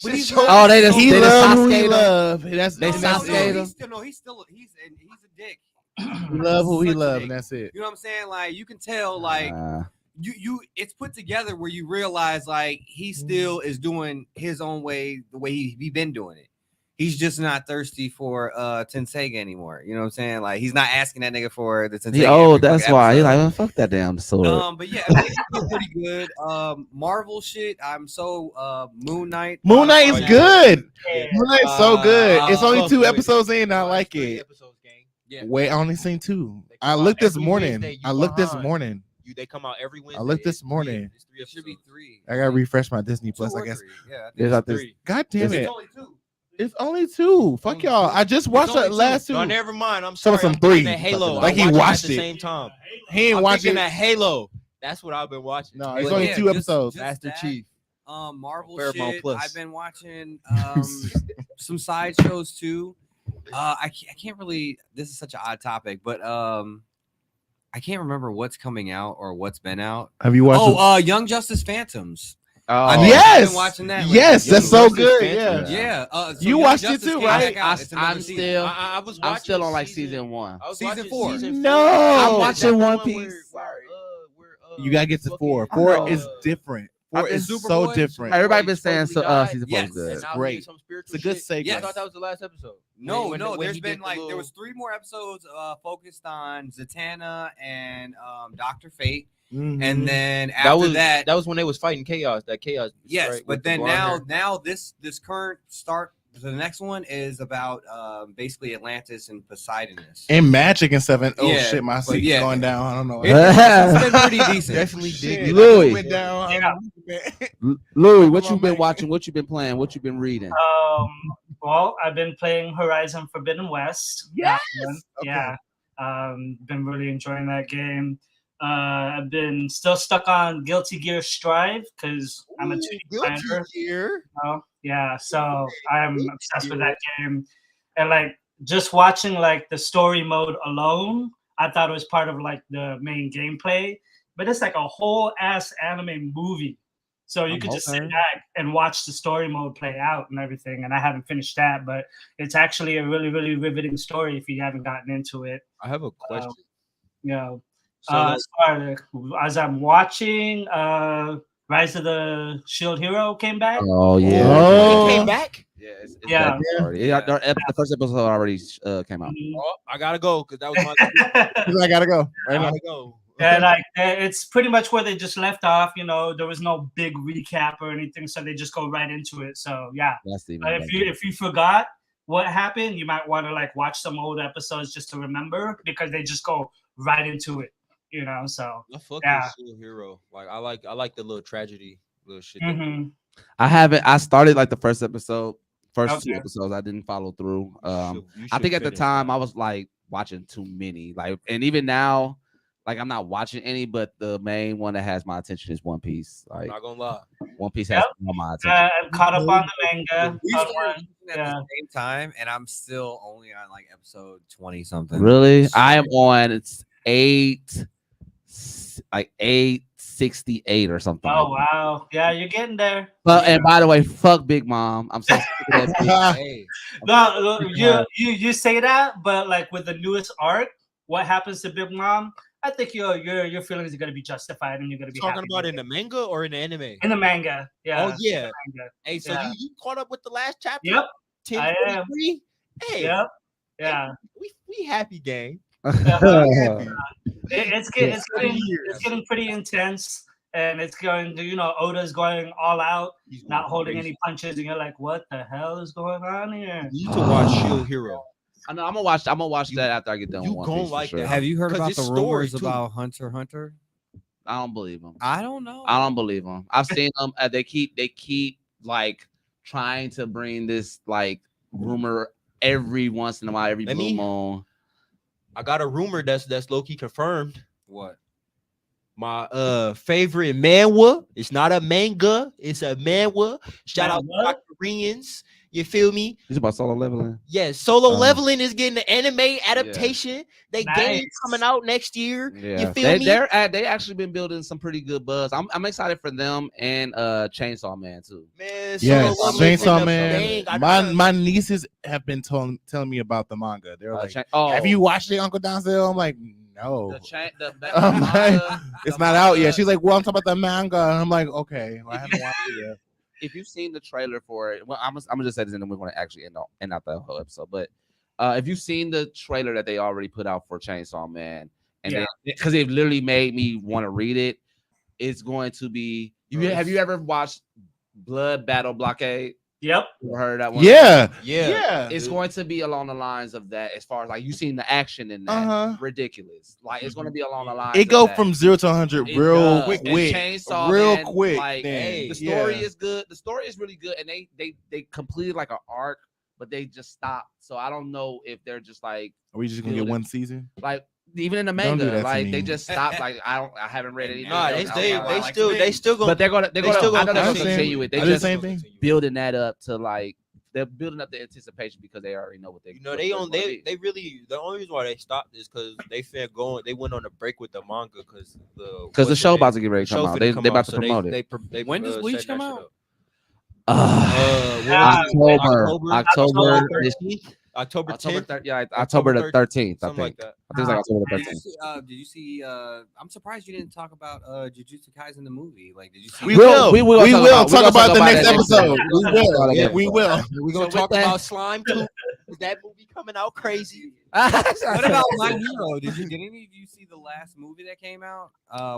G: But he's
D: Shishomaru-
G: not-
B: Oh, they just
C: He
B: they
C: love who
B: Sasuke
C: he
B: him.
C: love. That's
B: They
C: and that's
B: Sasuke
C: it.
B: him.
G: he's a dick.
C: He love who he
G: Such a
C: love,
G: dick.
C: and that's it.
G: You know what I'm saying? Like you can tell, like
B: Uh,
G: you it's put together where you realize like he still is doing his own way, the way he been doing it. He's just not thirsty for Tenseiga anymore. You know what I'm saying? Like he's not asking that nigga for the Tenseiga. every
B: that's
G: fucking
B: why. He's
G: episode.
B: like, "Man, fuck that damn sword."
G: But yeah, it's still pretty good. Marvel shit. I'm so Moon Knight.
C: Moon Knight is
D: yeah.
C: good.
F: Yeah.
C: Moon Knight's so good. It's only
D: fuck
C: 2
D: with it.
C: episodes in. I
D: Watch
C: like
D: 3
C: it.
D: episodes, gang.
G: Yeah.
C: Wait, I only seen 2.
D: They
C: I
D: come out
C: looked this
D: every
C: morning.
D: Wednesday. You
C: I looked this
D: behind.
C: morning.
D: They come out every Wednesday.
C: I looked this
D: It's 3
C: morning.
D: It's 3
G: It should be
D: episodes.
G: 3.
C: I gotta refresh my Disney
G: 2
C: Plus. I
G: or
C: guess
G: 3. Yeah, I think
B: There's
G: it's
B: out this.
D: 3.
C: God damn
G: It's
C: it.
G: only 2.
C: It's only 2. Fuck
G: Only
C: y'all.
G: 2.
C: I just watched
G: only
C: the
G: 2.
C: last 2.
D: No, never mind. I'm
C: Some
D: sorry. I'm
C: three.
D: thinking that Halo.
B: Like
D: I'm
C: he
D: watching
C: watched
D: at the
C: it.
D: same time.
C: He ain't
D: I'm
C: watching.
D: thinking that Halo. That's what I've been watching.
C: No, it's
G: But
C: only
G: yeah,
C: 2
G: just-
C: episodes.
G: just
D: Master
G: that.
D: Chief.
G: Marvel
D: Paramount
G: shit.
D: Plus.
G: I've been watching some side shows too. I can't really. This is such an odd topic, but I can't remember what's coming out or what's been out.
C: Have you watched?
G: Young Justice Phantoms.
B: Oh,
G: I mean, I've
C: Yes.
G: been watching that.
C: Yes,
G: lately.
C: that's so
D: Justice
C: good.
D: Phantom?
C: Yeah.
G: Yeah. So
C: You
G: Young
C: watched it
G: Justice
C: too,
G: came
C: right?
G: back out. It's another
B: I'm
G: season.
B: still.
D: I was
B: I'm
D: watching
B: still on like season 1.
D: I was
G: Season
D: watching
G: 4.
D: season
C: No.
D: 4.
C: I'm
B: watching
D: That
B: One
D: one
B: Piece.
C: You gotta get to 4.
B: I
C: 4
B: know.
C: is different. 4
B: been
C: is
G: Superboy.
C: so different.
B: Everybody been saying
D: supposedly
B: so.
D: died.
B: Season 4
G: Yes.
B: was good.
D: And now
C: great.
D: he did some spiritual
C: It's a good
D: shit.
C: segue.
G: Yes.
D: I thought that was the last episode.
G: No,
D: When
G: no.
D: when
G: There's
D: he
G: been
D: did the
G: like there
D: little-
G: was 3 more episodes focused on Zatanna and Dr. Fate,
C: Mhm.
G: and then
D: That
G: after
D: was
G: that,
D: that was when they was fighting chaos. That chaos.
G: yes.
D: right,
G: But
D: with the
G: then
D: blonde
G: now
D: hair.
G: this current start. The next one is about basically Atlantis and Poseidonus.
C: and magic and stuff. And oh
G: Yeah,
C: shit, my
G: but
C: seat's
G: yeah.
C: going down. I don't know.
G: It's been pretty decent.
D: Definitely
C: Shit,
D: dig.
B: Louis.
C: it went down.
B: Louis, what
C: Come
B: you
C: on,
B: been
C: man.
B: watching? What you been playing? What you been reading?
F: Well, I've been playing Horizon Forbidden West.
C: Yes!
F: That one.
C: Okay.
F: Yeah. Been really enjoying that game. I've been still stuck on Guilty Gear Strive because I'm a 2D planner.
D: Gear.
F: Yeah, so I'm obsessed with that game. And like just watching like the story mode alone, I thought it was part of like the main gameplay, but it's like a whole ass anime movie. So you could just sit
B: Okay.
F: back and watch the story mode play out and everything. And I haven't finished that, but it's actually a really, really riveting story if you haven't gotten into it.
D: I have a question.
F: You know,
D: So like,
F: as I'm watching, Rise of the Shield Hero came back.
B: Oh yeah.
C: Oh.
D: it came back.
B: Yeah, it's
F: Yeah.
B: back already. Yeah, the first episode already came out.
F: Mhm.
D: Oh, I gotta go because that was my.
C: I gotta go.
D: I
C: Right now.
D: gotta go.
F: And like it's pretty much where they just left off. You know, there was no big recap or anything, so they just go right into it. So yeah,
B: That's even
F: but if you forgot what happened, you might want to like watch some old episodes just to remember because they just go right into it. You know, so
D: I fuck
F: Yeah.
D: with Shield Hero. Like I like the little tragedy, little shit.
F: mhm.
B: I haven't. I started like the first episode, first two
F: Okay.
B: episodes. I didn't follow through.
D: You
B: I
D: should
B: think at the
D: finish
B: time
D: that.
B: I was like watching too many. Like, and even now, like I'm not watching any. But the main one that has my attention is One Piece.
D: I'm
B: Like
D: not gonna lie.
B: One Piece has
F: Yep.
B: all my attention.
F: I'm caught up on the manga.
G: We
F: Part
G: started
F: one.
G: at
F: Yeah.
G: the same time, and I'm still only on like episode 20 something.
B: Really, I am on. It's like 868 or something.
F: Oh
B: like that.
F: wow, yeah, you're getting there.
B: But and by the way, fuck Big Mom. I'm so sick of that bitch.
D: Hey,
F: No, look, you say that, but like with the newest arc, what happens to Big Mom? I think your feelings are gonna be justified, and you're gonna be
D: talking
F: happy
D: about
F: with
D: in the
F: it.
D: manga or in the anime?
F: In the manga. Yeah.
D: Oh yeah.
F: Manga.
D: Hey, so
F: Yeah.
D: you caught up with the last chapter?
F: Yep. I am.
D: 1043? Hey,
F: Yep. Yeah.
D: we happy, gang.
F: It's getting pretty intense, and it's going to Oda's going all out,
D: He's
F: not
D: going
F: holding
D: crazy.
F: any punches, and you're like, what the hell is going on here?
D: You need to watch Shield Hero.
B: I know I'm gonna watch. I'm gonna watch
D: You-
B: that after I get done.
D: you
B: with One
D: gon'
B: Piece for
D: like
B: sure.
D: that.
G: Have you heard
D: 'Cause
G: about
D: it's
G: the
D: story,
G: rumors
D: too.
G: about Hunter x Hunter?
B: I don't believe them.
G: I don't know.
B: I don't believe them. I've seen them. They keep like trying to bring this like rumor every once in a while, every
D: Let
B: blue
D: me-
B: moon.
D: I got a rumor that's low key confirmed.
G: What?
D: My favorite manhwa. It's not a manga. It's a manhwa. Shout out to
F: Manhwa?
D: my Koreans. You feel me?
B: It's about solo leveling.
D: Yes. Solo
B: Um,
D: Leveling is getting the anime adaptation. They game
F: Nice.
D: coming out next year.
B: Yeah,
D: You feel me?
B: they actually been building some pretty good buzz. I'm excited for them and Chainsaw Man too.
D: Man,
C: Yes,
D: Solo Leveling
C: Chainsaw
D: is a
C: Man.
D: bang. I-
C: My nieces have been telling me about the manga. They're like,
B: Oh,
C: "Have you watched it, Uncle Donzel?" I'm like, "No,
B: the
C: I'm
B: manga,
C: it's
B: the
C: not out
B: manga-
C: yet." She's like, "Well, I'm talking about the manga." I'm like, "Okay, well, I haven't watched it yet."
B: If you've seen the trailer for it, well, I'm gonna just say this and then we're gonna actually end out the whole episode. But if you've seen the trailer that they already put out for Chainsaw Man, and
F: Yeah.
B: because it literally made me want to read it, it's going to be. Have you ever watched Blood Battle Blockade?
F: Yep.
B: You heard that one?
C: Yeah,
D: Yeah.
B: It's going to be along the lines of that, as far as like you seen the action in that.
C: Uh-huh.
B: Ridiculous. Like it's going to be along the lines.
C: it
B: of
C: go
B: that.
C: from 0 to 100
B: It
C: real
B: does.
C: quick,
B: And Chainsaw
C: real
B: Man,
C: quick.
B: like,
C: then.
B: the story
C: Yeah.
B: is good. The story is really good, and they completed like an arc, but they just stopped. So I don't know if they're just like
C: Are we just gonna get one season?
B: even in the
C: Don't do
B: manga,
C: that to
B: like
C: me.
B: they just stopped. Like I haven't read any.
D: Nah,
B: mangas.
D: they still gonna.
B: But they're gonna
D: they still
B: I know they're
C: gonna
B: gonna continue it. They
C: I do the
B: just
C: same thing.
B: building that up to like they're building up the anticipation because they already know what they.
D: You know,
B: what
D: they
B: they're
D: on
B: gonna
D: they
B: be.
D: they really the only reason why they stopped is because they went on a break with the manga because
B: the show about to get ready to come out. They about to promote it.
G: When does Bleach
D: set that
G: come
D: shit
G: out?
D: up.
B: October this
D: October 10th,
B: October the 13th. I
D: something like
B: think.
D: that.
B: I think it's like October the
G: Did you
B: 13th.
G: see? Did you see? I'm surprised you didn't talk about Jujutsu Kaisen the movie. Like, did you see?
C: We will.
B: We will
C: talk about the next
B: that
C: episode. We will.
B: Yeah,
C: We will.
D: We're gonna
B: So
D: talk
B: with that-
D: about Slime too. Is that movie coming out crazy?
G: What about My Hero? Did any of you see the last movie that came out?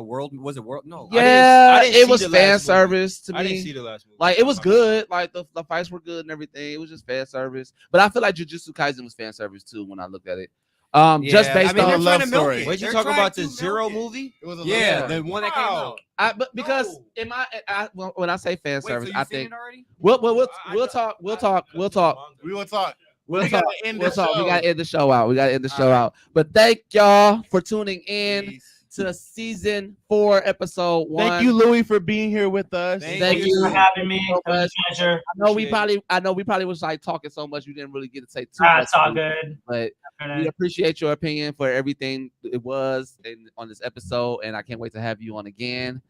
G: World was it World? No.
B: Yeah,
D: I didn't
B: it
D: see
B: was
D: the
B: fan
D: last movie.
B: service to
D: I didn't
B: me.
D: see the last movie.
B: Like it was good. Like the fights were good and everything. It was just fan service. But I feel like Jujutsu Kaisen was fan service too when I looked at it. Just based
G: they're
B: on
G: trying
C: love
G: to milk
C: story.
G: it.
D: Wait, you
G: They're
D: talking
G: trying
D: about
G: to
D: the
G: milk
D: Zero
G: it.
D: movie?
C: It was a
G: Yeah,
C: love
G: the
C: story.
G: one that came out.
B: but because
D: No.
B: in my when I say fan
G: Wait, so
B: service,
G: you
B: I
G: seen
B: think
G: it already?
B: we'll
D: I
B: talk.
D: We gotta
C: We will talk.
B: We'll
C: We
B: talk.
C: gotta end
B: We'll
C: the
B: talk. We
C: show.
B: gotta end the show out.
C: All right.
B: But thank y'all for tuning in
G: Peace.
B: to season 4, episode 1.
C: Thank you, Louis, for being here with us.
G: Thank
F: Thank you for having me.
B: so
F: It was a pleasure.
B: I know we probably was like talking so much you didn't really get to say too much.
F: It's all good.
B: But we appreciate your opinion for everything it was on this episode, and I can't wait to have you on again.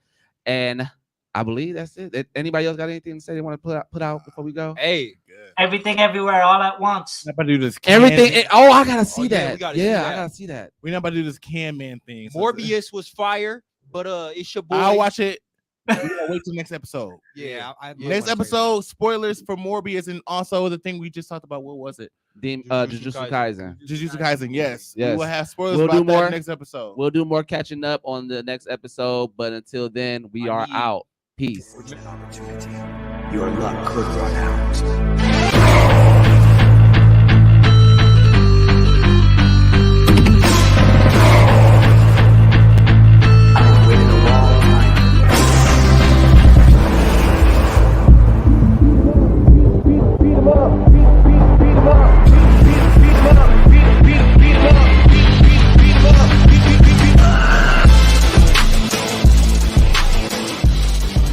B: And I believe that's it. Anybody else got anything to say they want to put out before we go?
D: Hey,
F: Everything, everywhere, all at once.
C: We're not about to do this.
B: Everything. I gotta see
D: yeah,
B: that.
D: we gotta see
B: Yeah,
D: that.
B: I gotta see that.
C: We're not about to do this Can Man thing. So
D: Morbius was fire, but it's your boy.
C: I'll watch it. We gotta wait till next episode.
D: Yeah,
C: Next episode, spoilers for Morbius, and also the thing we just talked about. What was it?
B: Jujutsu Kaisen.
C: Jujutsu Kaisen. Yes.
B: Yes.
C: We will have spoilers
B: We'll
C: about
B: do
C: that
B: more.
C: next episode.
B: We'll do more catching up on the next episode, but until then, we are out. Peace.
H: Your luck could run out.